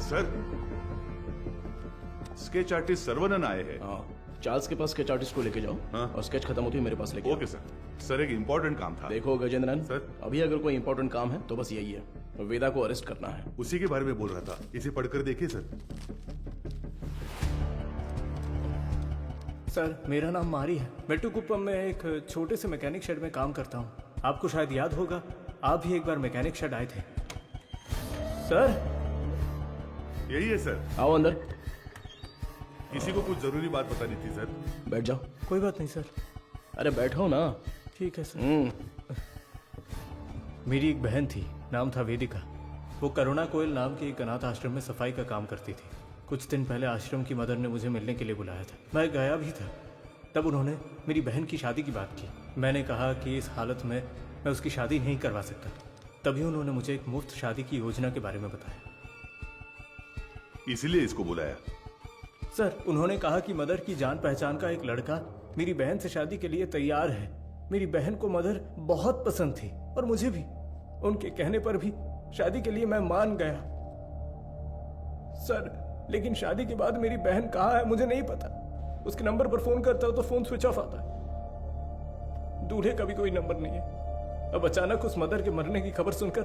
सर, स्केच आर्टिस्ट सर्वनन आए हैं। हाँ, चार्ल्स के पास स्केच आर्टिस्ट को लेके जाओ। हाँ? और स्केच खत्म होती है मेरे पास लेके ओके सर। सर एक इम्पोर्टेंट काम था। देखो गजेंद्रन सर, अभी अगर कोई इम्पोर्टेंट काम है तो बस यही है, वेदा को अरेस्ट करना है। उसी के बारे में बोल रहा था, इसे पढ़कर देखिए सर। सर मेरा नाम मारी है। मेट्टुकुप्पम में एक छोटे से मैकेनिक शेड में काम करता हूँ। आपको शायद याद होगा, आप भी एक बार मैकेनिक शेड आए थे। सर यही है सर। आओ अंदर। किसी को कुछ जरूरी बात बतानी थी सर। बैठ जाओ। कोई बात नहीं सर। अरे बैठो ना। ठीक है सर। मेरी एक बहन थी, नाम था वेदिका। वो करुणा कोयल नाम के एक अनाथ आश्रम में सफाई का काम करती थी। कुछ दिन पहले आश्रम की मदर ने मुझे मिलने के लिए बुलाया था। मैं गया भी था। तब उन्होंने मेरी बहन की शादी की बात की। मैंने कहा कि इस हालत में मैं उसकी शादी नहीं करवा सकता। तभी उन्होंने मुझे एक मुफ्त शादी की योजना के बारे में बताया। इसीलिए इसको बुलाया? सर उन्होंने कहा कि मदर की जान पहचान का एक लड़का मेरी बहन से शादी के लिए तैयार है। मेरी बहन को मदर बहुत पसंद थी और मुझे भी। उनके कहने पर भी शादी के लिए मैं मान गया। सर लेकिन शादी के बाद मेरी बहन कहाँ है मुझे नहीं पता। उसके नंबर पर फोन करता हूं तो फोन स्विच ऑफ आता है। दूल्हे का भी कोई नंबर नहीं है। अब अचानक उस मदर के मरने की खबर सुनकर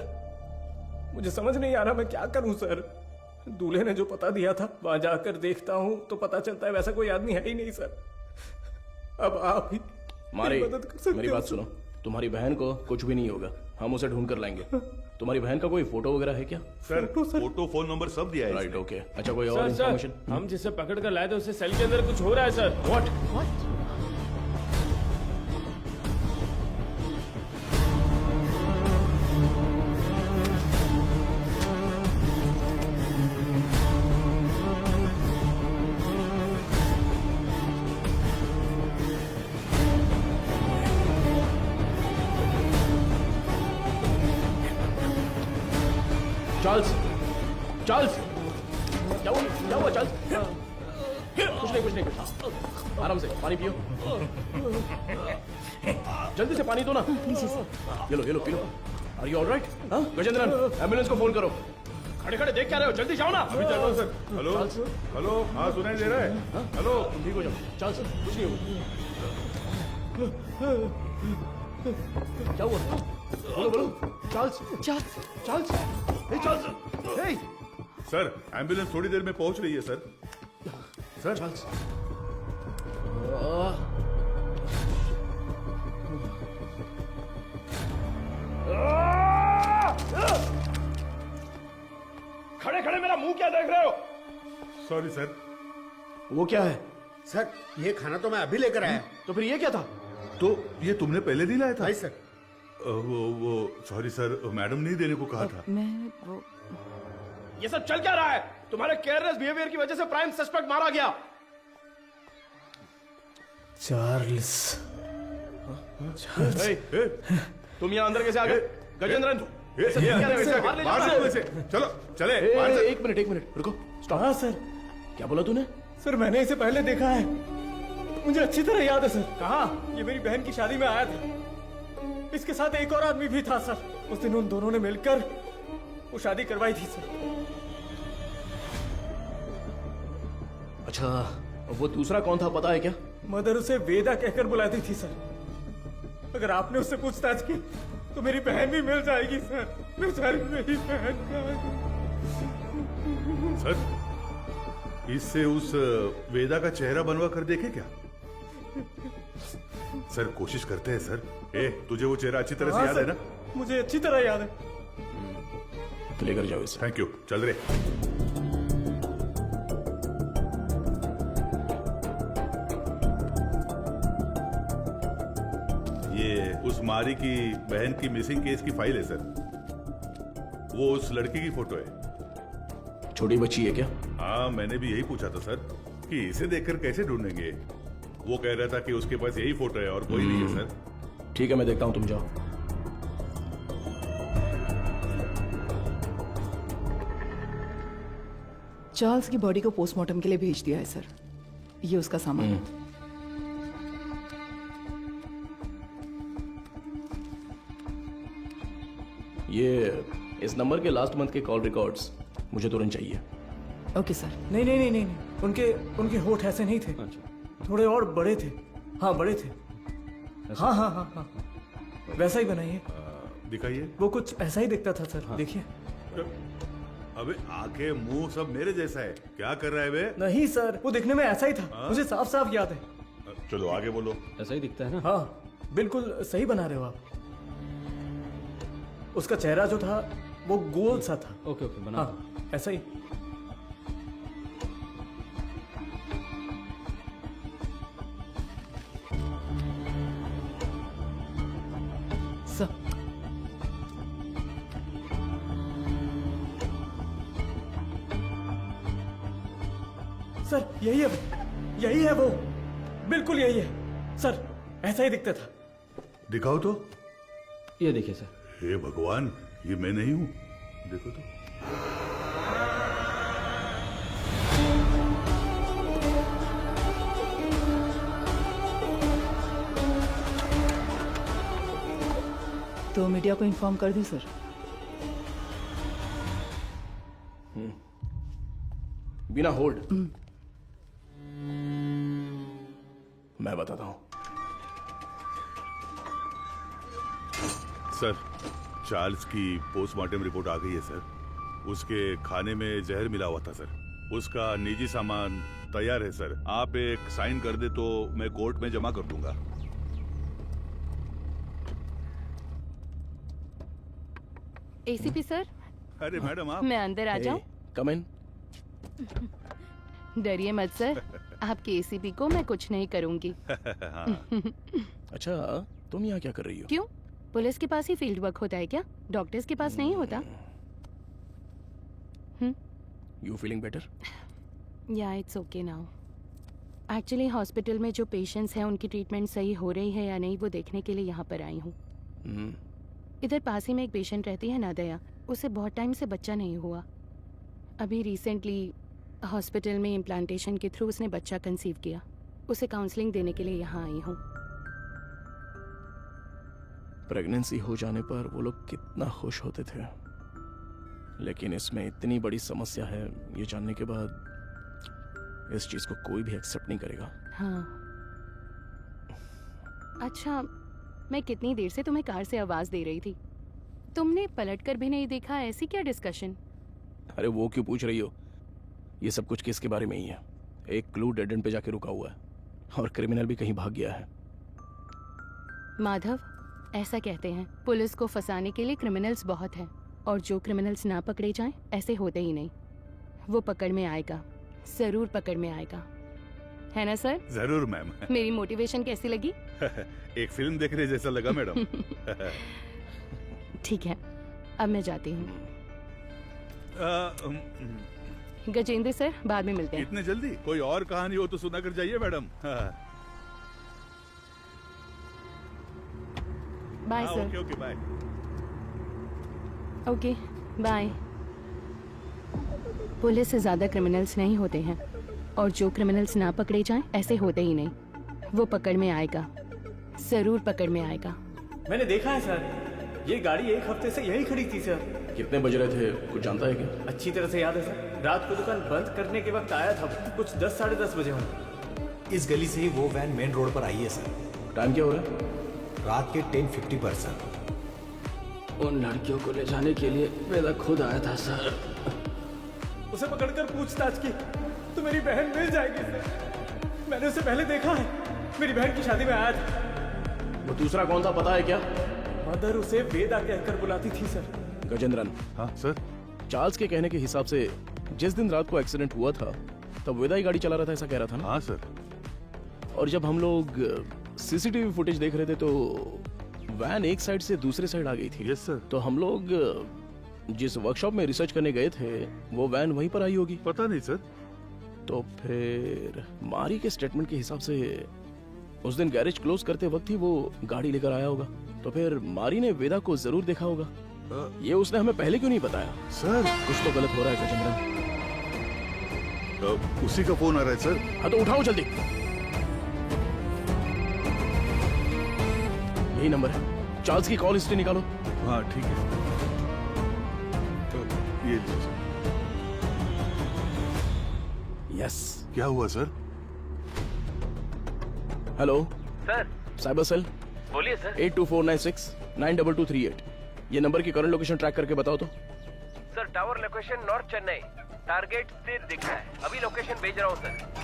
मुझे समझ नहीं आ रहा मैं क्या करूं सर। दूल्हे ने जो पता दिया था वहां जाकर देखता हूं तो पता चलता है वैसा कोई आदमी है ही नहीं सर। अब आप ही मारी, मदद कर सकते मेरी हो बात सर। सुनो। तुम्हारी बहन को कुछ भी नहीं होगा, हम उसे ढूंढ कर लाएंगे। तुम्हारी बहन का कोई फोटो वगैरह है क्या? सर फोटो, फोन नंबर सब दिया है। Right, okay. अच्छा कोई और सर, इन्फॉर्मेशन? हम जिसे पकड़ कर लाए थे उसे सेल के अंदर कुछ हो रहा है सर। व्हाट? चार्ल्स, चार्ल्स, क्या हुआ चार्ल्स? कुछ नहीं। आराम से पानी पियो। जल्दी से पानी दो ना। ये लो पी लो। Are you alright? Gajendran, ambulance को फोन करो। खड़े खड़े देख क्या रहे हो? जल्दी जाओ ना। अभी चल रहा हूं सर। हेलो हेलो, हाँ सुनाई दे रहा है? हेलो, ठीक हो जाओ। चार्ल्स कुछ नहीं होगा। क्या हुआ? बोलो। चार्ल्स, चार्ल्स, हे चार्ल्स, हे। सर एम्बुलेंस थोड़ी देर में पहुंच रही है सर। सर चार्ल्स, खड़े खड़े मेरा मुंह क्या देख रहे हो? Sorry sir. वो क्या है? सर ये खाना तो मैं अभी लेकर आया। तो फिर ये क्या था? तो ये तुमने पहले नहीं लाया था? नहीं सर। वो सॉरी सर, मैडम ने देने को कहा था। मैं वो ये सब चल क्या रहा है? तुम्हारे केयरलेस बिहेवियर की वजह से प्राइम सस्पेक्ट मारा गया। चार्ल्स, तुम यहाँ अंदर कैसे आ गए? गजेंद्रन, चलो चले। एक मिनट रुको, स्टॉप। हाँ सर। क्या बोला तूने? सर मैंने इसे पहले देखा है, मुझे अच्छी तरह याद है सर। कहाँ? ये मेरी बहन की शादी में आया था। इसके साथ एक और आदमी भी था सर। उस दिन उन दोनों ने मिलकर वो शादी करवाई थी सर। अच्छा, वो दूसरा कौन था पता है क्या? मदर उसे वेदा कहकर बुलाती थी सर। अगर आपने उससे पूछताछ की तो मेरी बहन भी मिल जाएगी सर। बेचारी मेरी बहन सर, इससे उस वेदा का चेहरा बनवा कर देखे क्या? सर कोशिश करते हैं सर। तुझे वो चेहरा अच्छी तरह से याद है ना? मुझे अच्छी तरह याद है। लेकर जाओ इसे। थैंक यू, चल रहे। ये उस मारी की बहन की मिसिंग केस की फाइल है सर। वो उस लड़की की फोटो है। छोटी बच्ची है क्या? हाँ मैंने भी यही पूछा था सर कि इसे देखकर कैसे ढूंढेंगे। वो कह रहा था कि उसके पास यही फोटो है और कोई नहीं है सर। ठीक है, मैं देखता हूं, तुम जाओ। चार्ल्स की बॉडी को पोस्टमार्टम के लिए भेज दिया है सर। ये उसका सामान है। ये इस नंबर के लास्ट मंथ के कॉल रिकॉर्ड्स मुझे तुरंत चाहिए। Okay sir. नहीं नहीं नहीं नहीं नहीं, उनके होठ ऐसे नहीं थे। थोड़े और बड़े थे। हाँ बड़े थे। हाँ हाँ हाँ हाँ, वैसा ही बनाइए। दिखाइए। वो कुछ ऐसा ही दिखता था सर। देखिए। अबे आंखें मुंह सब मेरे जैसा है, क्या कर रहा है बे? नहीं सर, वो दिखने में ऐसा ही था। मुझे साफ साफ याद है। चलो आगे बोलो। ऐसा ही दिखता है ना? हाँ बिल्कुल सही बना रहे हो आप। उसका चेहरा जो था वो गोल सा था। ओके ओके, बना। हाँ ऐसा ही। सर यही है वो, बिल्कुल यही है सर, ऐसा ही दिखता था। दिखाओ तो। ये देखिए सर। हे भगवान, ये मैं नहीं हूं, देखो तो। तो मीडिया को इन्फॉर्म कर दें सर। बिना होल्ड मैं बताता हूं। सर, चार्ल्स की पोस्टमार्टम रिपोर्ट आ गई है सर। उसके खाने में जहर मिला हुआ था सर। उसका निजी सामान तैयार है सर। आप एक साइन कर दे तो मैं कोर्ट में जमा कर दूंगा। ACP sir. अरे मैडम आप। मैं अंदर आ जाऊं? कम इन। डरिए मत सर, आपके एसीपी को मैं कुछ नहीं करूंगी। अच्छा, तुम यहाँ क्या कर रही हो? क्यों? पुलिस के पास ही फील्ड वर्क होता है क्या? डॉक्टर्स के पास नहीं होता? You feeling better? या it's okay now. Actually hospital में जो पेशेंट्स हैं उनकी ट्रीटमेंट सही हो रही है या नहीं वो देखने के लिए यहाँ पर आई हूँ। इधर पास ही में एक पेशेंट रहती है नादया, उसे बहुत टाइम से बच्चा नहीं हुआ। अभी रिसेंटली हॉस्पिटल में इम्प्लांटेशन के थ्रू उसने बच्चा कंसीव किया। उसे काउंसलिंग देने के लिए यहाँ आई हूँ। प्रेगनेंसी हो जाने पर वो लोग कितना खुश होते थे, लेकिन इसमें इतनी बड़ी समस्या है ये जानने के बाद इस चीज को कोई भी एक्सेप्ट नहीं करेगा। हाँ। अच्छा, मैं कितनी देर से तुम्हें कार से आवाज दे रही थी, तुमने पलटकर भी नहीं देखा, ऐसी क्या डिस्कशन? अरे वो क्यों पूछ रही हो? ये सब कुछ किसके बारे में ही है। एक क्लू डेड एंड पे जाके रुका हुआ है और क्रिमिनल भी कहीं भाग गया है। माधव, ऐसा कहते हैं पुलिस को फंसाने के लिए क्रिमिनल्स बहुत हैं, और जो क्रिमिनल्स ना पकड़े जाएं ऐसे होते ही नहीं। वो पकड़ में आएगा, जरूर पकड़ में आएगा, है ना सर? जरूर मैम। मेरी मोटिवेशन कैसी लगी? एक फिल्म देखने जैसा लगा मैडम। ठीक है, अब मैं जाती हूँ। गजेंद्र सर, बाद में मिलते हैं। इतने जल्दी? कोई और कहानी हो तो सुना कर जाइए madam. Bye sir. Okay okay bye. Okay bye. Police से ज्यादा क्रिमिनल्स नहीं होते हैं, और जो क्रिमिनल्स ना पकड़े जाएं ऐसे होते ही नहीं। वो पकड़ में आएगा, जरूर पकड़ में आएगा। मैंने देखा है सर, ये गाड़ी एक हफ्ते से यही खड़ी थी सर। कितने बज रहे थे कुछ जानता है क्या? अच्छी तरह से याद है सर, रात को दुकान बंद करने के वक्त आया था, कुछ 10 साढ़े 10 बजे होंगे। इस गली से ही वो वैन मेन रोड पर आई है सर। टाइम क्या हो रहा है? रात के 10:50 पर सर। उन लड़कियों को ले जाने के लिए वेदा खुद आया था सर। उसे पकड़कर पूछताछ की तो मेरी बहन मिल जाएगी सर। मैंने उसे पहले देखा है, मेरी बहन की शादी में आया था। वो दूसरा कौन था पता है क्या? मदर उसे वेदा कहकर बुलाती थी सर। गजेंद्रन। हाँ सर। चार्ल्स के कहने के हिसाब से जिस दिन रात को एक्सीडेंट हुआ था तब वेदा ही गाड़ी चला रहा था, ऐसा कह रहा था ना? हाँ सर। और जब हम लोग सीसीटीवी फुटेज देख रहे थे तो वैन एक साइड से दूसरे साइड आ गई थी। Yes sir. तो हम लोग जिस वर्कशॉप में रिसर्च करने गए थे वो वैन वहीं पर आई होगी। पता नहीं सर। तो फिर मारी के स्टेटमेंट के हिसाब से उस दिन गैरेज क्लोज करते वक्त ही वो गाड़ी लेकर आया होगा, तो फिर मारी ने वेदा को जरूर देखा होगा। ये उसने हमें पहले क्यों नहीं बताया? सर कुछ तो गलत हो रहा है गजेंद्रन। उसी का फोन आ रहा है सर। हाँ तो उठाओ जल्दी। यही नंबर है, चार्ल्स की कॉल हिस्ट्री निकालो। हाँ ठीक है, ये लीजिए। यस। क्या हुआ sir? Hello sir. Cyber cell. बोलिए सर। 8249692238। ये नंबर की करंट लोकेशन ट्रैक करके बताओ तो। Sir tower location north Chennai, target स्थिर दिख रहा है। अभी लोकेशन भेज रहा हूँ सर।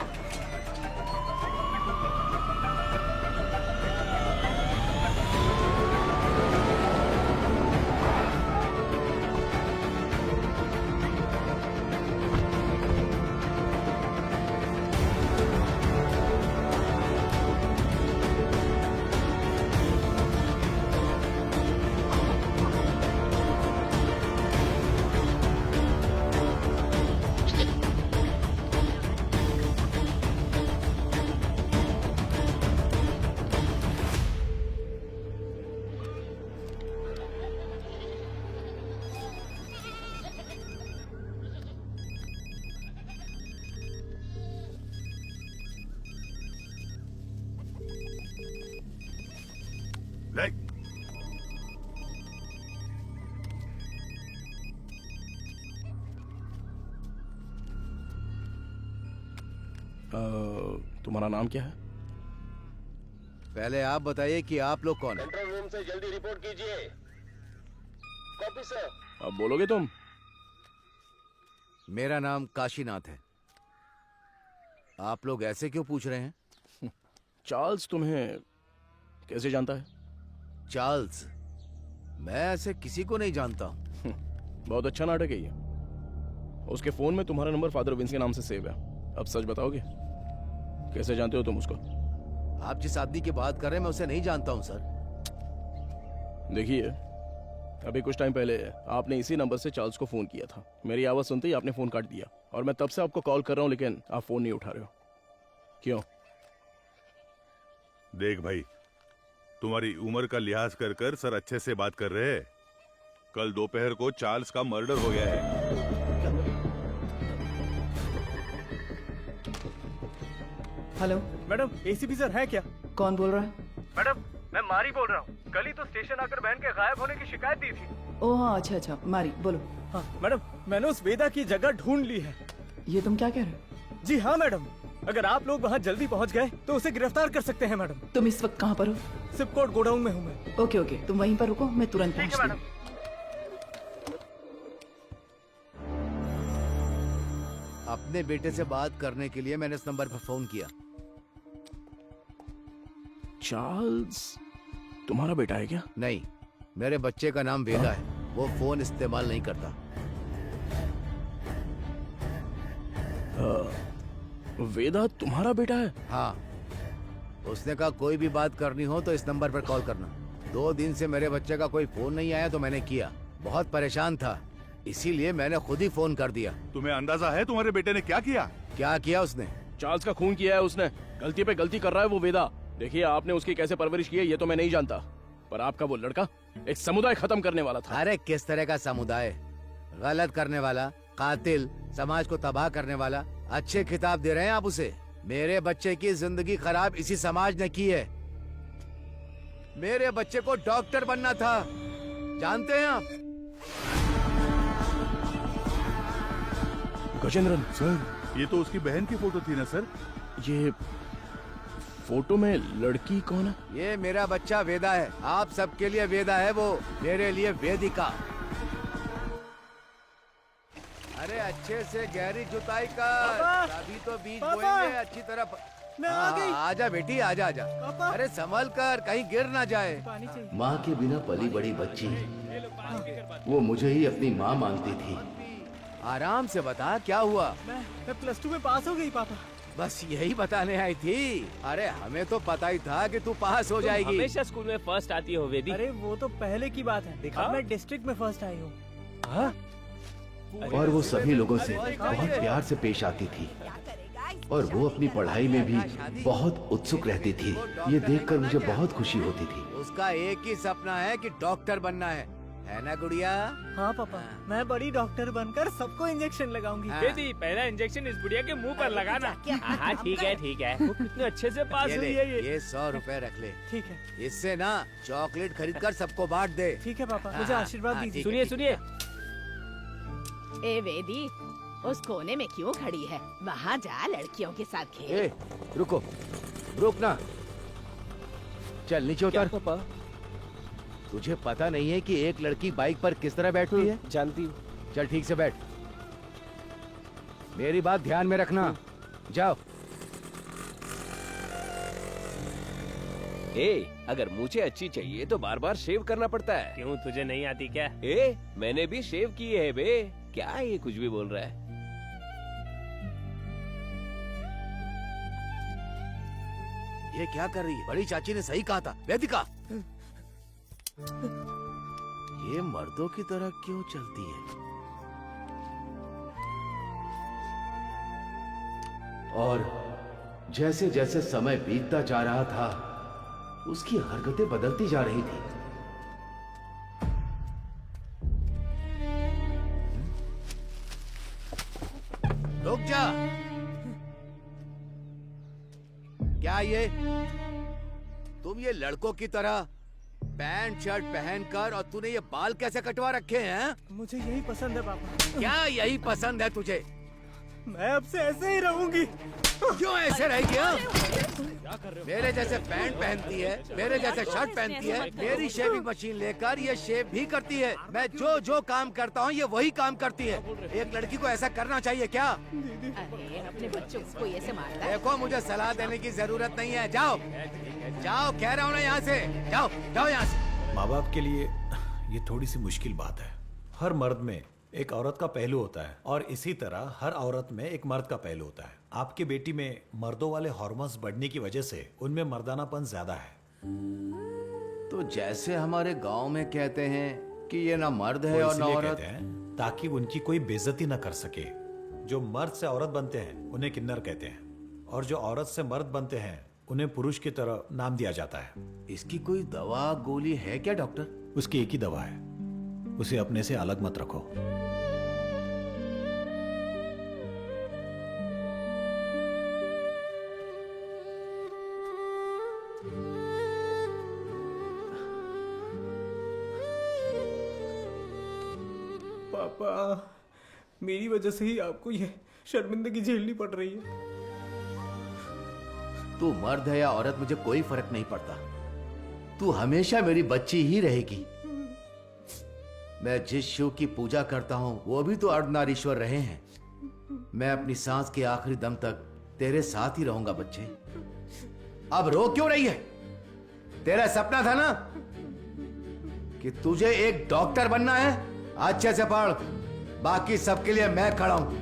तुम्हारा नाम क्या है? पहले आप बताइए कि आप लोग कौन हैं? कंट्रोल रूम से जल्दी रिपोर्ट कीजिए। Copy sir. अब बोलोगे तुम? मेरा नाम काशीनाथ है। आप लोग ऐसे क्यों पूछ रहे हैं? चार्ल्स तुम्हें कैसे जानता है? चार्ल्स? मैं ऐसे किसी को नहीं जानता हूं। बहुत अच्छा नाटक है ये। उसके फोन में तुम्हारा नंबर फादर विंस के नाम से सेव है। अब सच बताओगे, कैसे जानते हो तुम उसको? आप जिस आदमी की बात कर रहे हैं मैं उसे नहीं जानता हूं सर। देखिए, अभी कुछ टाइम पहले आपने इसी नंबर से चार्ल्स को फोन किया था। मेरी आवाज सुनते ही आपने फोन काट दिया और मैं तब से आपको कॉल कर रहा हूं, लेकिन आप फोन नहीं उठा रहे हो। क्यों? देख भाई, तुम्हारी उम्र का लिहाज कर कर सर अच्छे से बात कर रहे हैं। कल दोपहर को चार्ल्स का मर्डर हो गया है। हेलो मैडम, एसीपी सर है क्या? कौन बोल रहा है? मैडम मैं मारी बोल रहा हूँ। कल ही तो स्टेशन आकर बहन के गायब होने की शिकायत दी थी। ओह हाँ, अच्छा अच्छा, मारी बोलो। हाँ मैडम, मैंने उस वेदा की जगह ढूंढ ली है। ये तुम क्या कह रहे हो? जी हाँ मैडम, अगर आप लोग वहाँ जल्दी पहुँच गए तो उसे गिरफ्तार कर सकते हैं मैडम। तुम इस वक्त कहाँ पर हो? सिपकोट गोडाउन में हूँ मैं। ओके ओके, तुम वहीं पर रुको, मैं तुरंत पहुँचती हूँ। अपने बेटे से बात करने के लिए मैंने इस नंबर पर फोन किया। चार्ल्स तुम्हारा बेटा है क्या? नहीं, मेरे बच्चे का नाम वेदा है। वो फोन इस्तेमाल नहीं करता। वेदा तुम्हारा बेटा है? हाँ, उसने कहा कोई भी बात करनी हो तो इस नंबर पर कॉल करना। 2 दिन से मेरे बच्चे का कोई फोन नहीं आया तो मैंने किया। बहुत परेशान था, इसीलिए मैंने खुद ही फोन कर दिया। तुम्हें अंदाजा है तुम्हारे बेटे ने क्या किया? क्या किया उसने? चार्ल्स का खून किया है उसने। गलती पे गलती कर रहा है वो वेदा। देखिए, आपने उसकी कैसे परवरिश की है ये तो मैं नहीं जानता, पर आपका वो लड़का एक समुदाय खत्म करने वाला था। अरे किस तरह का समुदाय? गलत करने वाला, कातिल, समाज को तबाह करने वाला। अच्छे खिताब दे रहे हैं आप उसे। मेरे बच्चे की जिंदगी खराब इसी समाज ने की है। मेरे बच्चे को डॉक्टर बनना था, जानते हैं आप? गजेंद्रन सर, ये तो उसकी बहन की फोटो थी ना सर? ये फोटो में लड़की कौन है? ये मेरा बच्चा वेदा है। आप सबके लिए वेदा है, वो मेरे लिए वेदिका। अरे अच्छे से गहरी जुताई कर, अभी तो बीज बोएंगे अच्छी तरह। मैं आ गई। आजा बेटी, आजा आजा। अरे संभल कर, कहीं गिर ना जाए। माँ के बिना पली बड़ी बच्ची, वो मुझे ही अपनी माँ मानती थी। आराम से बता, क्या हुआ? मैं +2 में पास हो गई पापा। बस यही बताने आई थी। अरे हमें तो पता ही था कि तू पास हो जाएगी। हमेशा स्कूल में फर्स्ट आती हो वेदी। अरे वो तो पहले की बात है। अब मैं डिस्ट्रिक्ट में फर्स्ट आई हूँ। और वो सभी लोगों से बहुत प्यार से पेश आती थी। और वो अपनी पढ़ाई में भी बहुत उत्सुक रहती थी। ये देखकर मुझे बहुत खुशी होती थी। उसका एक ही सपना है कि डॉक्टर बनना है ना गुड़िया? हाँ पापा, मैं बड़ी डॉक्टर बनकर सबको इंजेक्शन लगाऊंगी। बेटी पहला इंजेक्शन इस बुढ़िया के मुंह पर लगाना। हाँ ठीक है ठीक है। वो कितने अच्छे से पास हुई है ये 100 रुपए रख ले। ठीक है। इससे ना चॉकलेट खरीद कर सबको बांट दे। ठीक है पापा, मुझे आशीर्वाद दीजिए। सुनिए सुनिए, ए वेदी, उस कोने में क्यों खड़ी है? वहाँ जा, लड़कियों के साथ खेल। रुको, रुक ना, चल नीचे उतर। पापा, तुझे पता नहीं है कि एक लड़की बाइक पर किस तरह बैठती है? जानती हूँ। चल ठीक से बैठ, मेरी बात ध्यान में रखना। जाओ। अगर मुझे अच्छी चाहिए तो बार बार शेव करना पड़ता है। क्यों, तुझे नहीं आती क्या? मैंने भी शेव किए है बे। क्या ये कुछ भी बोल रहा है? ये क्या कर रही है? बड़ी चाची ने सही कहा था, वेदिका। ये मर्दों की तरह क्यों चलती है? और जैसे जैसे समय बीतता जा रहा था, उसकी हरकतें बदलती जा रही थी। रुक जा। क्या ये तुम ये लड़कों की तरह पैंट शर्ट पहनकर, और तूने ये बाल कैसे कटवा रखे हैं? मुझे यही पसंद है पापा। क्या यही पसंद है तुझे? मैं अब से ऐसे ही रहूंगी। क्यों ऐसे रहेगी? मेरे जैसे पैंट पहनती है, मेरे जैसे शर्ट पहनती है, मेरी शेविंग मशीन लेकर ये शेव भी करती है। मैं जो जो काम करता हूँ ये वही काम करती है। एक लड़की को ऐसा करना चाहिए क्या? अरे अपने बच्चों को ऐसे मारता है? देखो, मुझे सलाह देने की जरूरत नहीं है। जाओ जाओ, कह रहा हूँ ना, यहाँ से जाओ, जाओ यहाँ से। माँ बाप के लिए ये थोड़ी सी मुश्किल बात है। हर मर्द में एक औरत का पहलू होता है, और इसी तरह हर औरत में एक मर्द का पहलू होता है। आपकी बेटी में मर्दों वाले हार्मोन्स बढ़ने की वजह से उनमें मर्दानापन ज्यादा है। तो जैसे हमारे गांव में कहते हैं कि ये ना मर्द है वो और ना इसलिए औरत। कहते हैं ताकि उनकी कोई बेइज्जती न कर सके। जो मर्द से औरत बनते हैं उन्हें किन्नर कहते हैं, और जो औरत से मर्द बनते हैं उन्हें पुरुष की तरह नाम दिया जाता है। इसकी कोई दवा गोली है क्या डॉक्टर? उसकी एक ही दवा है, उसे अपने से अलग मत रखो। पापा, मेरी वजह से ही आपको ये शर्मिंदगी झेलनी पड़ रही है। तू मर्द है या औरत, मुझे कोई फर्क नहीं पड़ता। तू हमेशा मेरी बच्ची ही रहेगी। मैं जिस शिव की पूजा करता हूं वो भी तो अर्धनारीश्वर रहे हैं। मैं अपनी सांस के आखिरी दम तक तेरे साथ ही रहूंगा बच्चे। अब रो क्यों रही है? तेरा सपना था ना कि तुझे एक डॉक्टर बनना है? अच्छे से पढ़, बाकी सबके लिए मैं खड़ा हूं।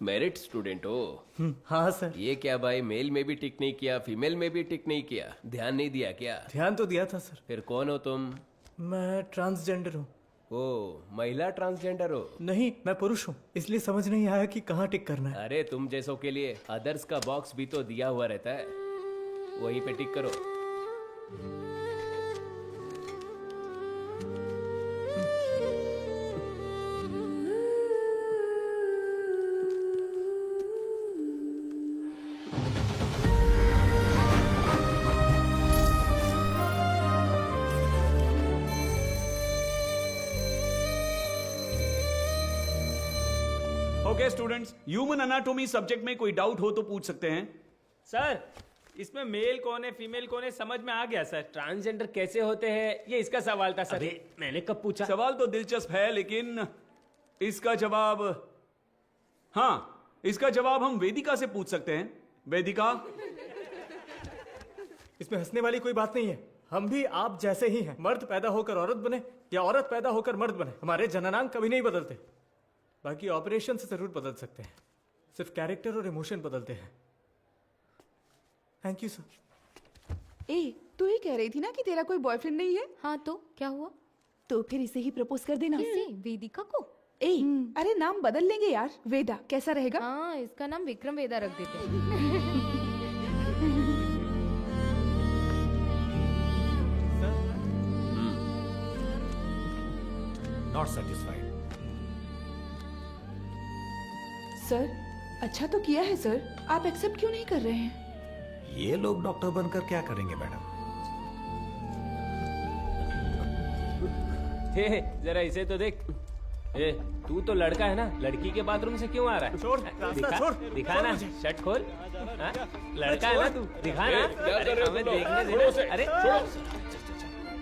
मेरिट स्टूडेंट हो? हाँ सर। ये क्या भाई, मेल में भी टिक नहीं किया, फीमेल में भी टिक नहीं किया, ध्यान नहीं दिया क्या? ध्यान तो दिया था सर। फिर कौन हो तुम? मैं ट्रांसजेंडर हूँ। ओ, महिला ट्रांसजेंडर हो? नहीं, मैं पुरुष हूँ, इसलिए समझ नहीं आया कि कहाँ टिक करना है। अरे तुम जैसों के लिए अदर्स का बॉक्स भी तो दिया हुआ रहता है, वहीं पे टिक करो। Okay students, human anatomy subject में कोई डाउट हो तो पूछ सकते हैं। सर, इसमें मेल कौन है फीमेल कौन है समझ में आ गया सर। ट्रांसजेंडर कैसे होते हैं ये इसका सवाल था सर। मैंने कब पूछा? सवाल तो दिलचस्प है, लेकिन इसका जवाब, हाँ, इसका जवाब हम वेदिका से पूछ सकते हैं। वेदिका, इसमें हंसने वाली कोई बात नहीं है। हम भी आप जैसे ही हैं। मर्द पैदा होकर औरत बने या औरत पैदा होकर मर्द बने, हमारे जननांग कभी नहीं बदलते। बाकी ऑपरेशन से जरूर बदल सकते हैं, सिर्फ कैरेक्टर और इमोशन बदलते हैं। Thank you sir. ए तू ही कह रही थी ना कि तेरा कोई बॉयफ्रेंड नहीं है? हाँ तो क्या हुआ? तो फिर इसे ही प्रपोज कर देना। किसे? वेदिका को? ए अरे नाम बदल लेंगे यार, वेदा कैसा रहेगा? हाँ इसका नाम विक्रम वेदा रख देते हैं। Not satisfied. सर अच्छा तो किया है सर, आप एक्सेप्ट क्यों नहीं कर रहे हैं? ये लोग डॉक्टर बनकर क्या करेंगे मैडम? हे जरा इसे तो देख। ए तू तो लड़का है ना, लड़की के बाथरूम से क्यों आ रहा है? छोड़, रास्ता दिखा, छोड़, दिखा छोड़ ना, मुझे। शर्ट खोल। हाँ? लड़का है ना तू, दिखा ना। क्या कर अरे रहे हो हमें तुम लोग? देखने दे छोड़ो ना। उसे, अरे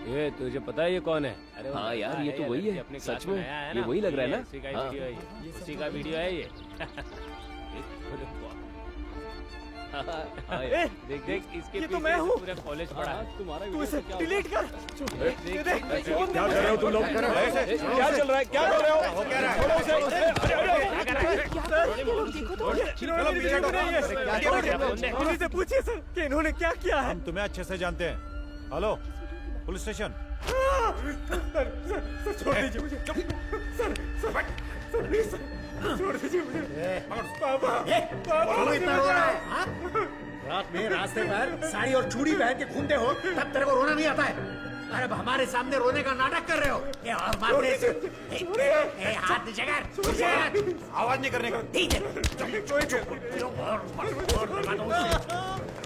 ये तुझे पता है ये कौन है? अरे वो हाँ यार, लड़का ये तो वही है। अपने सच क्लास में, आया है ये ना, वही लग रहा है ना? उसी का हाँ। वीडियो है ये, उसी का वीडियो है ये। ए, देख देख इसके ये तो पीछे मैं हूँ। पूरा कॉलेज पड़ा है। तुम्हारा तू इसे डिलीट कर। क्या कर रहे हो तुम लोग? क्या चल रहा है? क्या कर रहे हो? छोड़ो उसे। पुलिस से पूछिए सर कि इन्होंने क्या किया है। हम तुम्हें अच्छे से जानते हैं। Hello police station. सर छोड़ दीजिए मुझे। सर प्लीज छोड़ दीजिए मुझे। पापा क्यों इतना रो रहा है? हाँ? रात में रास्ते पर साड़ी और चूड़ी पहन के घूमते हो तब तेरे को रोना नहीं आता है? अरे अब हमारे सामने रोने का नाटक कर रहे हो। ये और मारने से हाथ नीचे कर। आवाज नहीं करने का। ठीक है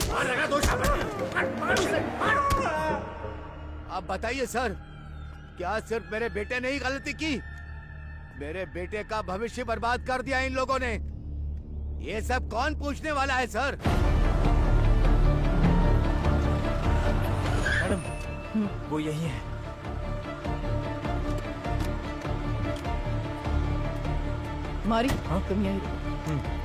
और लगा दो अब बताइए सर, क्या सिर्फ मेरे बेटे ने ही गलती की? मेरे बेटे का भविष्य बर्बाद कर दिया इन लोगों ने। ये सब कौन पूछने वाला है सर? मैडम वो यही है। मारी तुम यही रुको।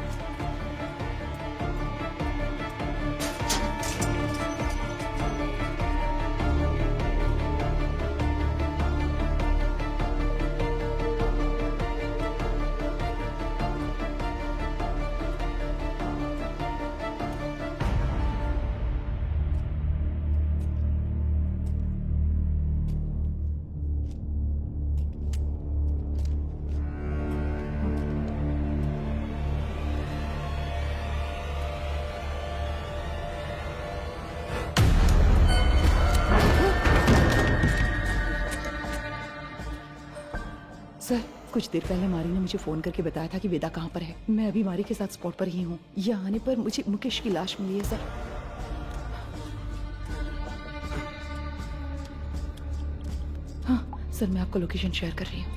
सर कुछ देर पहले मारी ने मुझे फोन करके बताया था कि वेदा कहाँ पर है। मैं अभी मारी के साथ स्पॉट पर ही हूँ। यहाँ आने पर मुझे मुकेश की लाश मिली है सर। हाँ सर मैं आपको लोकेशन शेयर कर रही हूँ।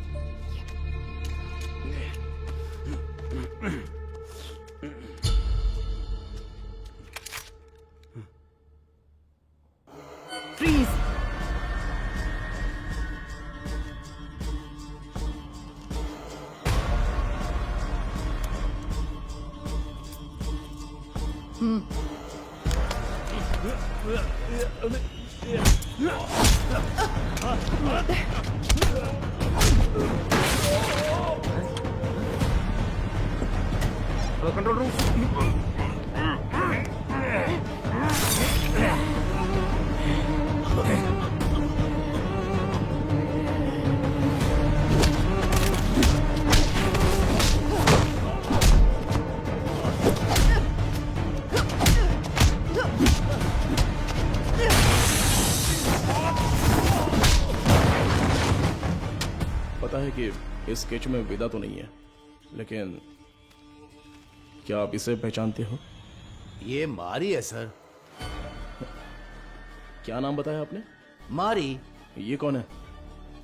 फ्रीज। Control room. पता है कि इस स्केच में वेदा तो नहीं है, लेकिन क्या आप इसे पहचानते हो? ये मारी है सर। क्या नाम बताया आपने? मारी। ये कौन है?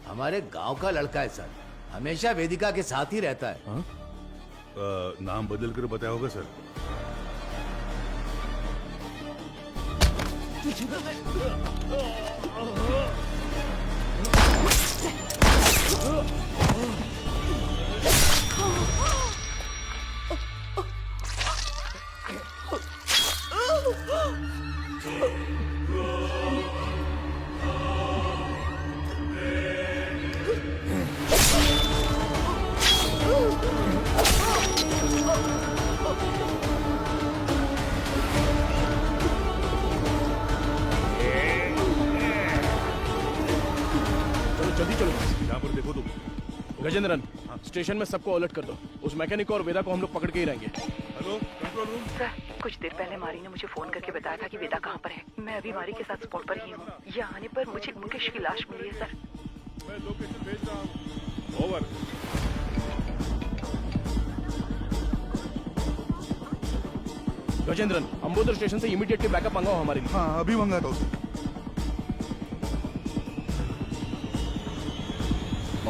हमारे गांव का लड़का है सर, हमेशा वेदिका के साथ ही रहता है। हाँ? नाम बदल कर बताया होगा सर। गजेंद्रन, स्टेशन में सबको अलर्ट कर दो। उस मैकेनिक और वेदा को हम लोग पकड़ के ही रहेंगे। Hello control room. सर, कुछ देर पहले मारी ने मुझे फोन करके बताया था कि वेदा कहाँ पर है। मैं अभी मारी के साथ स्पॉट पर ही हूँ। यहाँ आने पर मुझे मुकेश की लाश मिली है सर। मैं लोकेशन भेज रहा हूँ। ओवर। गजेंद्रन, अंबोदर स्टेशन से इमीडिएटली बैकअप मंगाओ हमारे लिए। हाँ अभी मंगाता हूँ।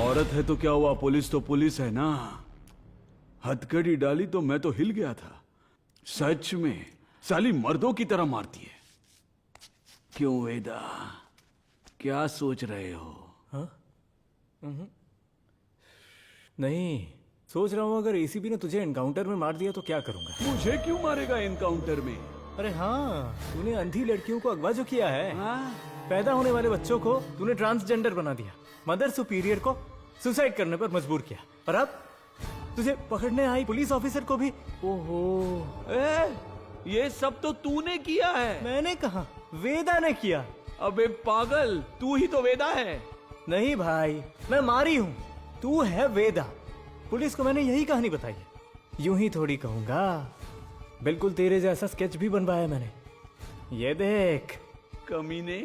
औरत है तो क्या हुआ, पुलिस तो पुलिस है ना। हथकड़ी डाली तो मैं तो हिल गया था। सच में साली मर्दों की तरह मारती है। क्यों वेदा, क्या सोच रहे हो? हाँ? नहीं, सोच रहा हूँ अगर एसीपी ने तुझे एनकाउंटर में मार दिया तो क्या करूंगा। मुझे क्यों मारेगा एनकाउंटर में? अरे हाँ, तूने अंधी लड़कियों को अगवा जो किया है। पैदा होने वाले बच्चों को तूने ट्रांसजेंडर बना दिया। मदर सुपीरियर को सुसाइड करने पर मजबूर किया। और अब तुझे पकड़ने आई पुलिस ऑफिसर को भी। ओहो, ये सब तो तूने किया है। मैंने कहा, वेदा ने किया। अबे पागल, तू ही तो वेदा है। नहीं भाई, मैं मारी हूँ, तू है वेदा। पुलिस को मैंने यही कहानी बताई है। यूं ही थोड़ी कहूंगा, बिल्कुल तेरे जैसा स्केच भी बनवाया मैंने। ये देख। कमीने,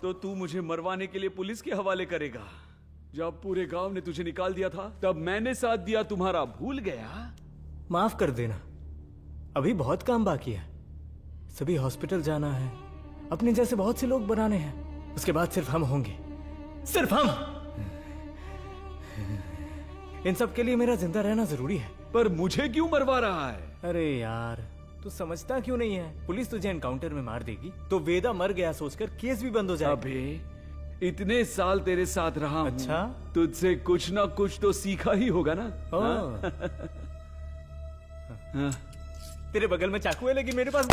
तो तू मुझे मरवाने के लिए पुलिस के हवाले करेगा? जब पूरे गांव ने तुझे निकाल दिया था तब मैंने साथ दिया तुम्हारा, भूल गया? माफ कर देना, अभी बहुत काम बाकी है। सभी हॉस्पिटल जाना है, अपने जैसे बहुत से लोग बनाने हैं। उसके बाद सिर्फ हम होंगे, सिर्फ हम। इन सब के लिए मेरा जिंदा रहना जरूरी है। पर मुझे क्यों मरवा रहा है? अरे यार, तू समझता क्यों नहीं है? पुलिस तुझे एनकाउंटर में मार देगी तो वेदा मर गया सोचकर केस भी बंद हो जाएगा। अबे इतने साल तेरे साथ रहा हूं, अच्छा? तुझसे कुछ ना कुछ तो सीखा ही होगा ना। हाँ? तेरे बगल में चाकू है लेकिन मेरे पास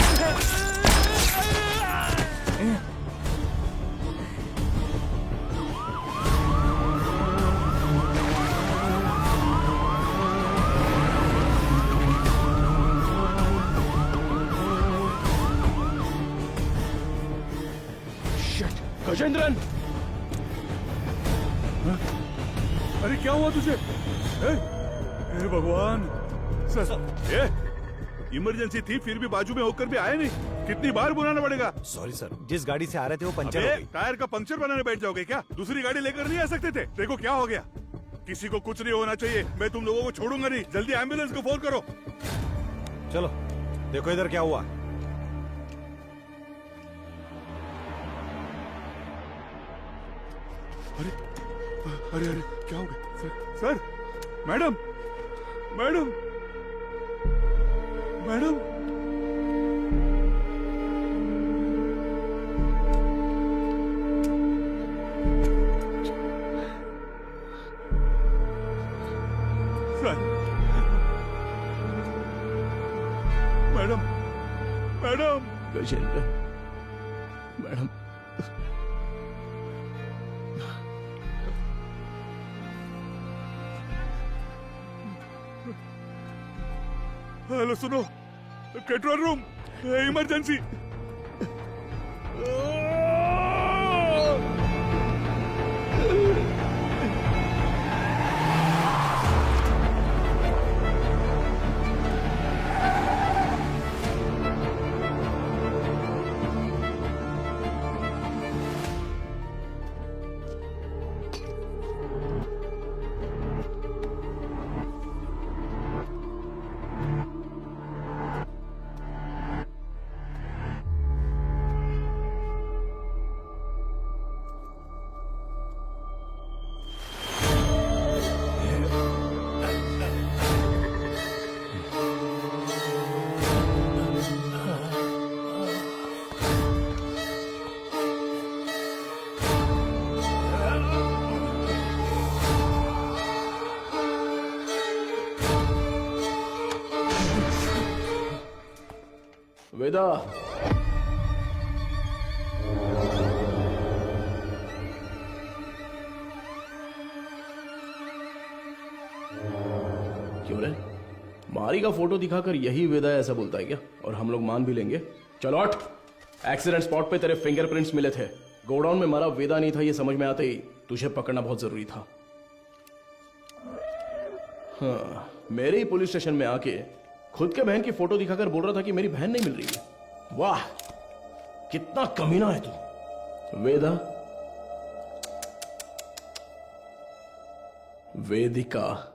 गजेंद्रन, अरे क्या हुआ तुझे? हे भगवान सर, इमरजेंसी थी फिर भी बाजू में होकर भी आए नहीं। कितनी बार बुलाना पड़ेगा? सॉरी सर, जिस गाड़ी से आ रहे थे वो पंचर हो गई। टायर का पंक्चर बनाने बैठ जाओगे क्या? दूसरी गाड़ी लेकर नहीं आ सकते थे? देखो क्या हो गया। किसी को कुछ नहीं होना चाहिए, मैं तुम लोगों को छोड़ूंगा नहीं। जल्दी एम्बुलेंस को फोन करो। चलो देखो इधर क्या हुआ। अरे अरे अरे क्या हो गया? Sir, madam madam madam, sir, madam madam, Gajendra, madam, hello सुनो, कंट्रोल रूम, इमरजेंसी। वेदा, क्यों रे? मारी का फोटो दिखाकर यही वेदा ऐसा बोलता है क्या? और हम लोग मान भी लेंगे? चलो हट। एक्सीडेंट स्पॉट पे तेरे फिंगरप्रिंट्स मिले थे। गोडाउन में मारा वेदा नहीं था ये समझ में आते ही तुझे पकड़ना बहुत जरूरी था। हाँ, मेरे ही पुलिस स्टेशन में आके खुद के बहन की फोटो दिखाकर बोल रहा था कि मेरी बहन नहीं मिल रही है। वाह, कितना कमीना है तू। वेदा, वेदिका,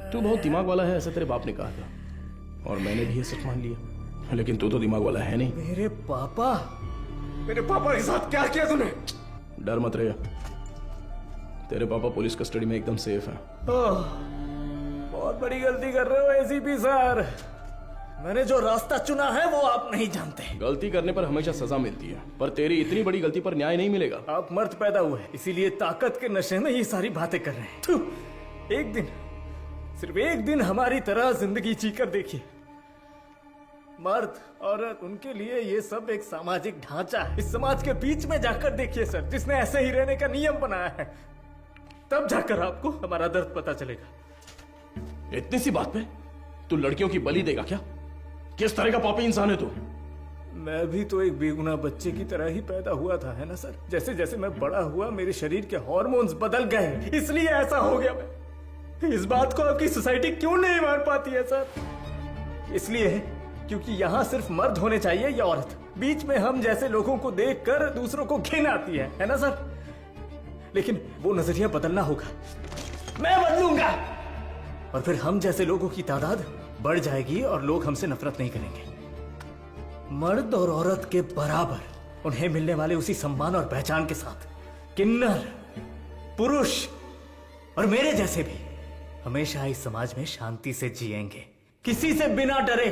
तू बहुत दिमाग वाला है ऐसा तेरे बाप ने कहा था और मैंने भी ये सच मान लिया, लेकिन तू तो दिमाग वाला है नहीं। मेरे पापा के साथ क्या किया तूने? डर मत रहे, तेरे पापा पुलिस कस्टडी में एकदम सेफ हैं। बहुत बड़ी गलती कर रहे हो एसीपी सर। मैंने जो रास्ता चुना है वो आप नहीं जानते। गलती करने पर हमेशा सजा मिलती है, पर तेरी इतनी बड़ी गलती पर न्याय नहीं मिलेगा। आप मर्द पैदा हुए इसीलिए ताकत के नशे में ये सारी बातें कर रहे हैं। थू, एक दिन, सिर्फ एक दिन हमारी तरह जिंदगी जीकर देखिए। मर्द औरत उनके लिए ये सब एक सामाजिक ढांचा है। इस समाज के बीच में जाकर देखिए सर, जिसने ऐसे ही रहने का नियम बनाया है, तब जाकर आपको हमारा दर्द पता चलेगा। इतनी सी बात पे तू लड़कियों की बलि देगा क्या? किस तरह का पापी इंसान है तू? मैं भी तो एक बेगुनाह बच्चे की तरह ही पैदा हुआ था, है ना सर? जैसे जैसे मैं बड़ा हुआ मेरे शरीर के हार्मोन्स बदल गए, इसलिए ऐसा हो गया। मैं इस बात को आपकी सोसाइटी क्यों नहीं मान पाती है सर? इसलिए क्योंकि यहाँ सिर्फ मर्द होने चाहिए या औरत। बीच में हम जैसे लोगों को देखकर दूसरों को घिन आती है ना सर? लेकिन वो नजरिया बदलना होगा। मैं बदलूंगा और फिर हम जैसे लोगों की तादाद बढ़ जाएगी और लोग हमसे नफरत नहीं करेंगे। मर्द और औरत के बराबर उन्हें मिलने वाले उसी सम्मान और पहचान के साथ किन्नर, पुरुष और मेरे जैसे भी हमेशा इस समाज में शांति से जिएंगे, किसी से बिना डरे।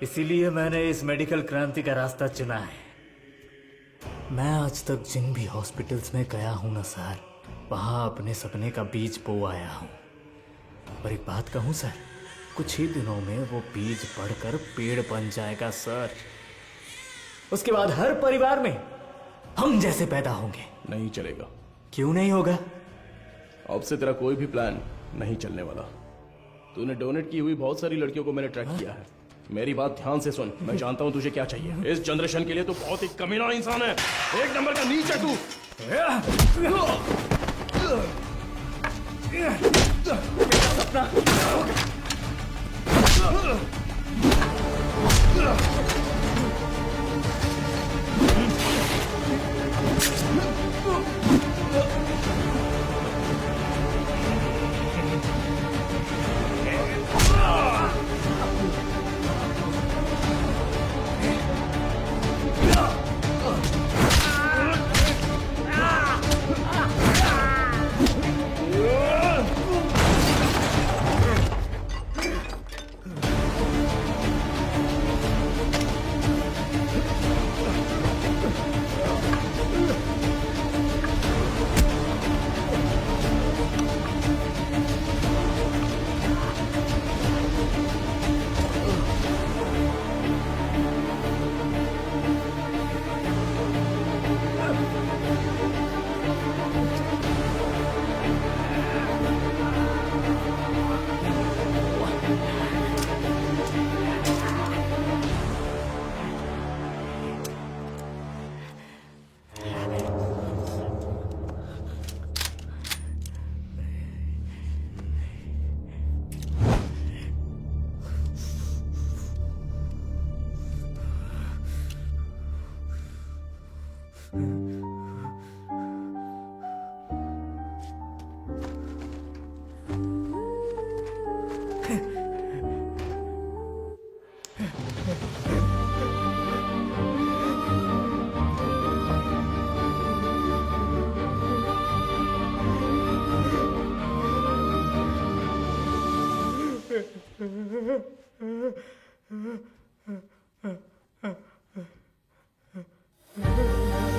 इसीलिए मैंने इस मेडिकल क्रांति का रास्ता चुना है। मैं आज तक जिन भी हॉस्पिटल्स में गया हूं ना सर, वहां अपने सपने का बीज बो आया हूं। और एक बात कहूं सर, कुछ ही दिनों में वो बीज बढ़कर पेड़ बन जाएगा सर। उसके बाद हर परिवार में हम जैसे पैदा होंगे। नहीं चलेगा। क्यों नहीं होगा? अब से तेरा कोई भी प्लान नहीं चलने वाला। तूने डोनेट की हुई बहुत सारी लड़कियों को मैंने ट्रैक किया है। मेरी बात ध्यान से सुन, मैं जानता हूं तुझे क्या चाहिए। इस जनरेशन के लिए तू बहुत ही कमीना इंसान है, एक नंबर का नीच है तू। सपना है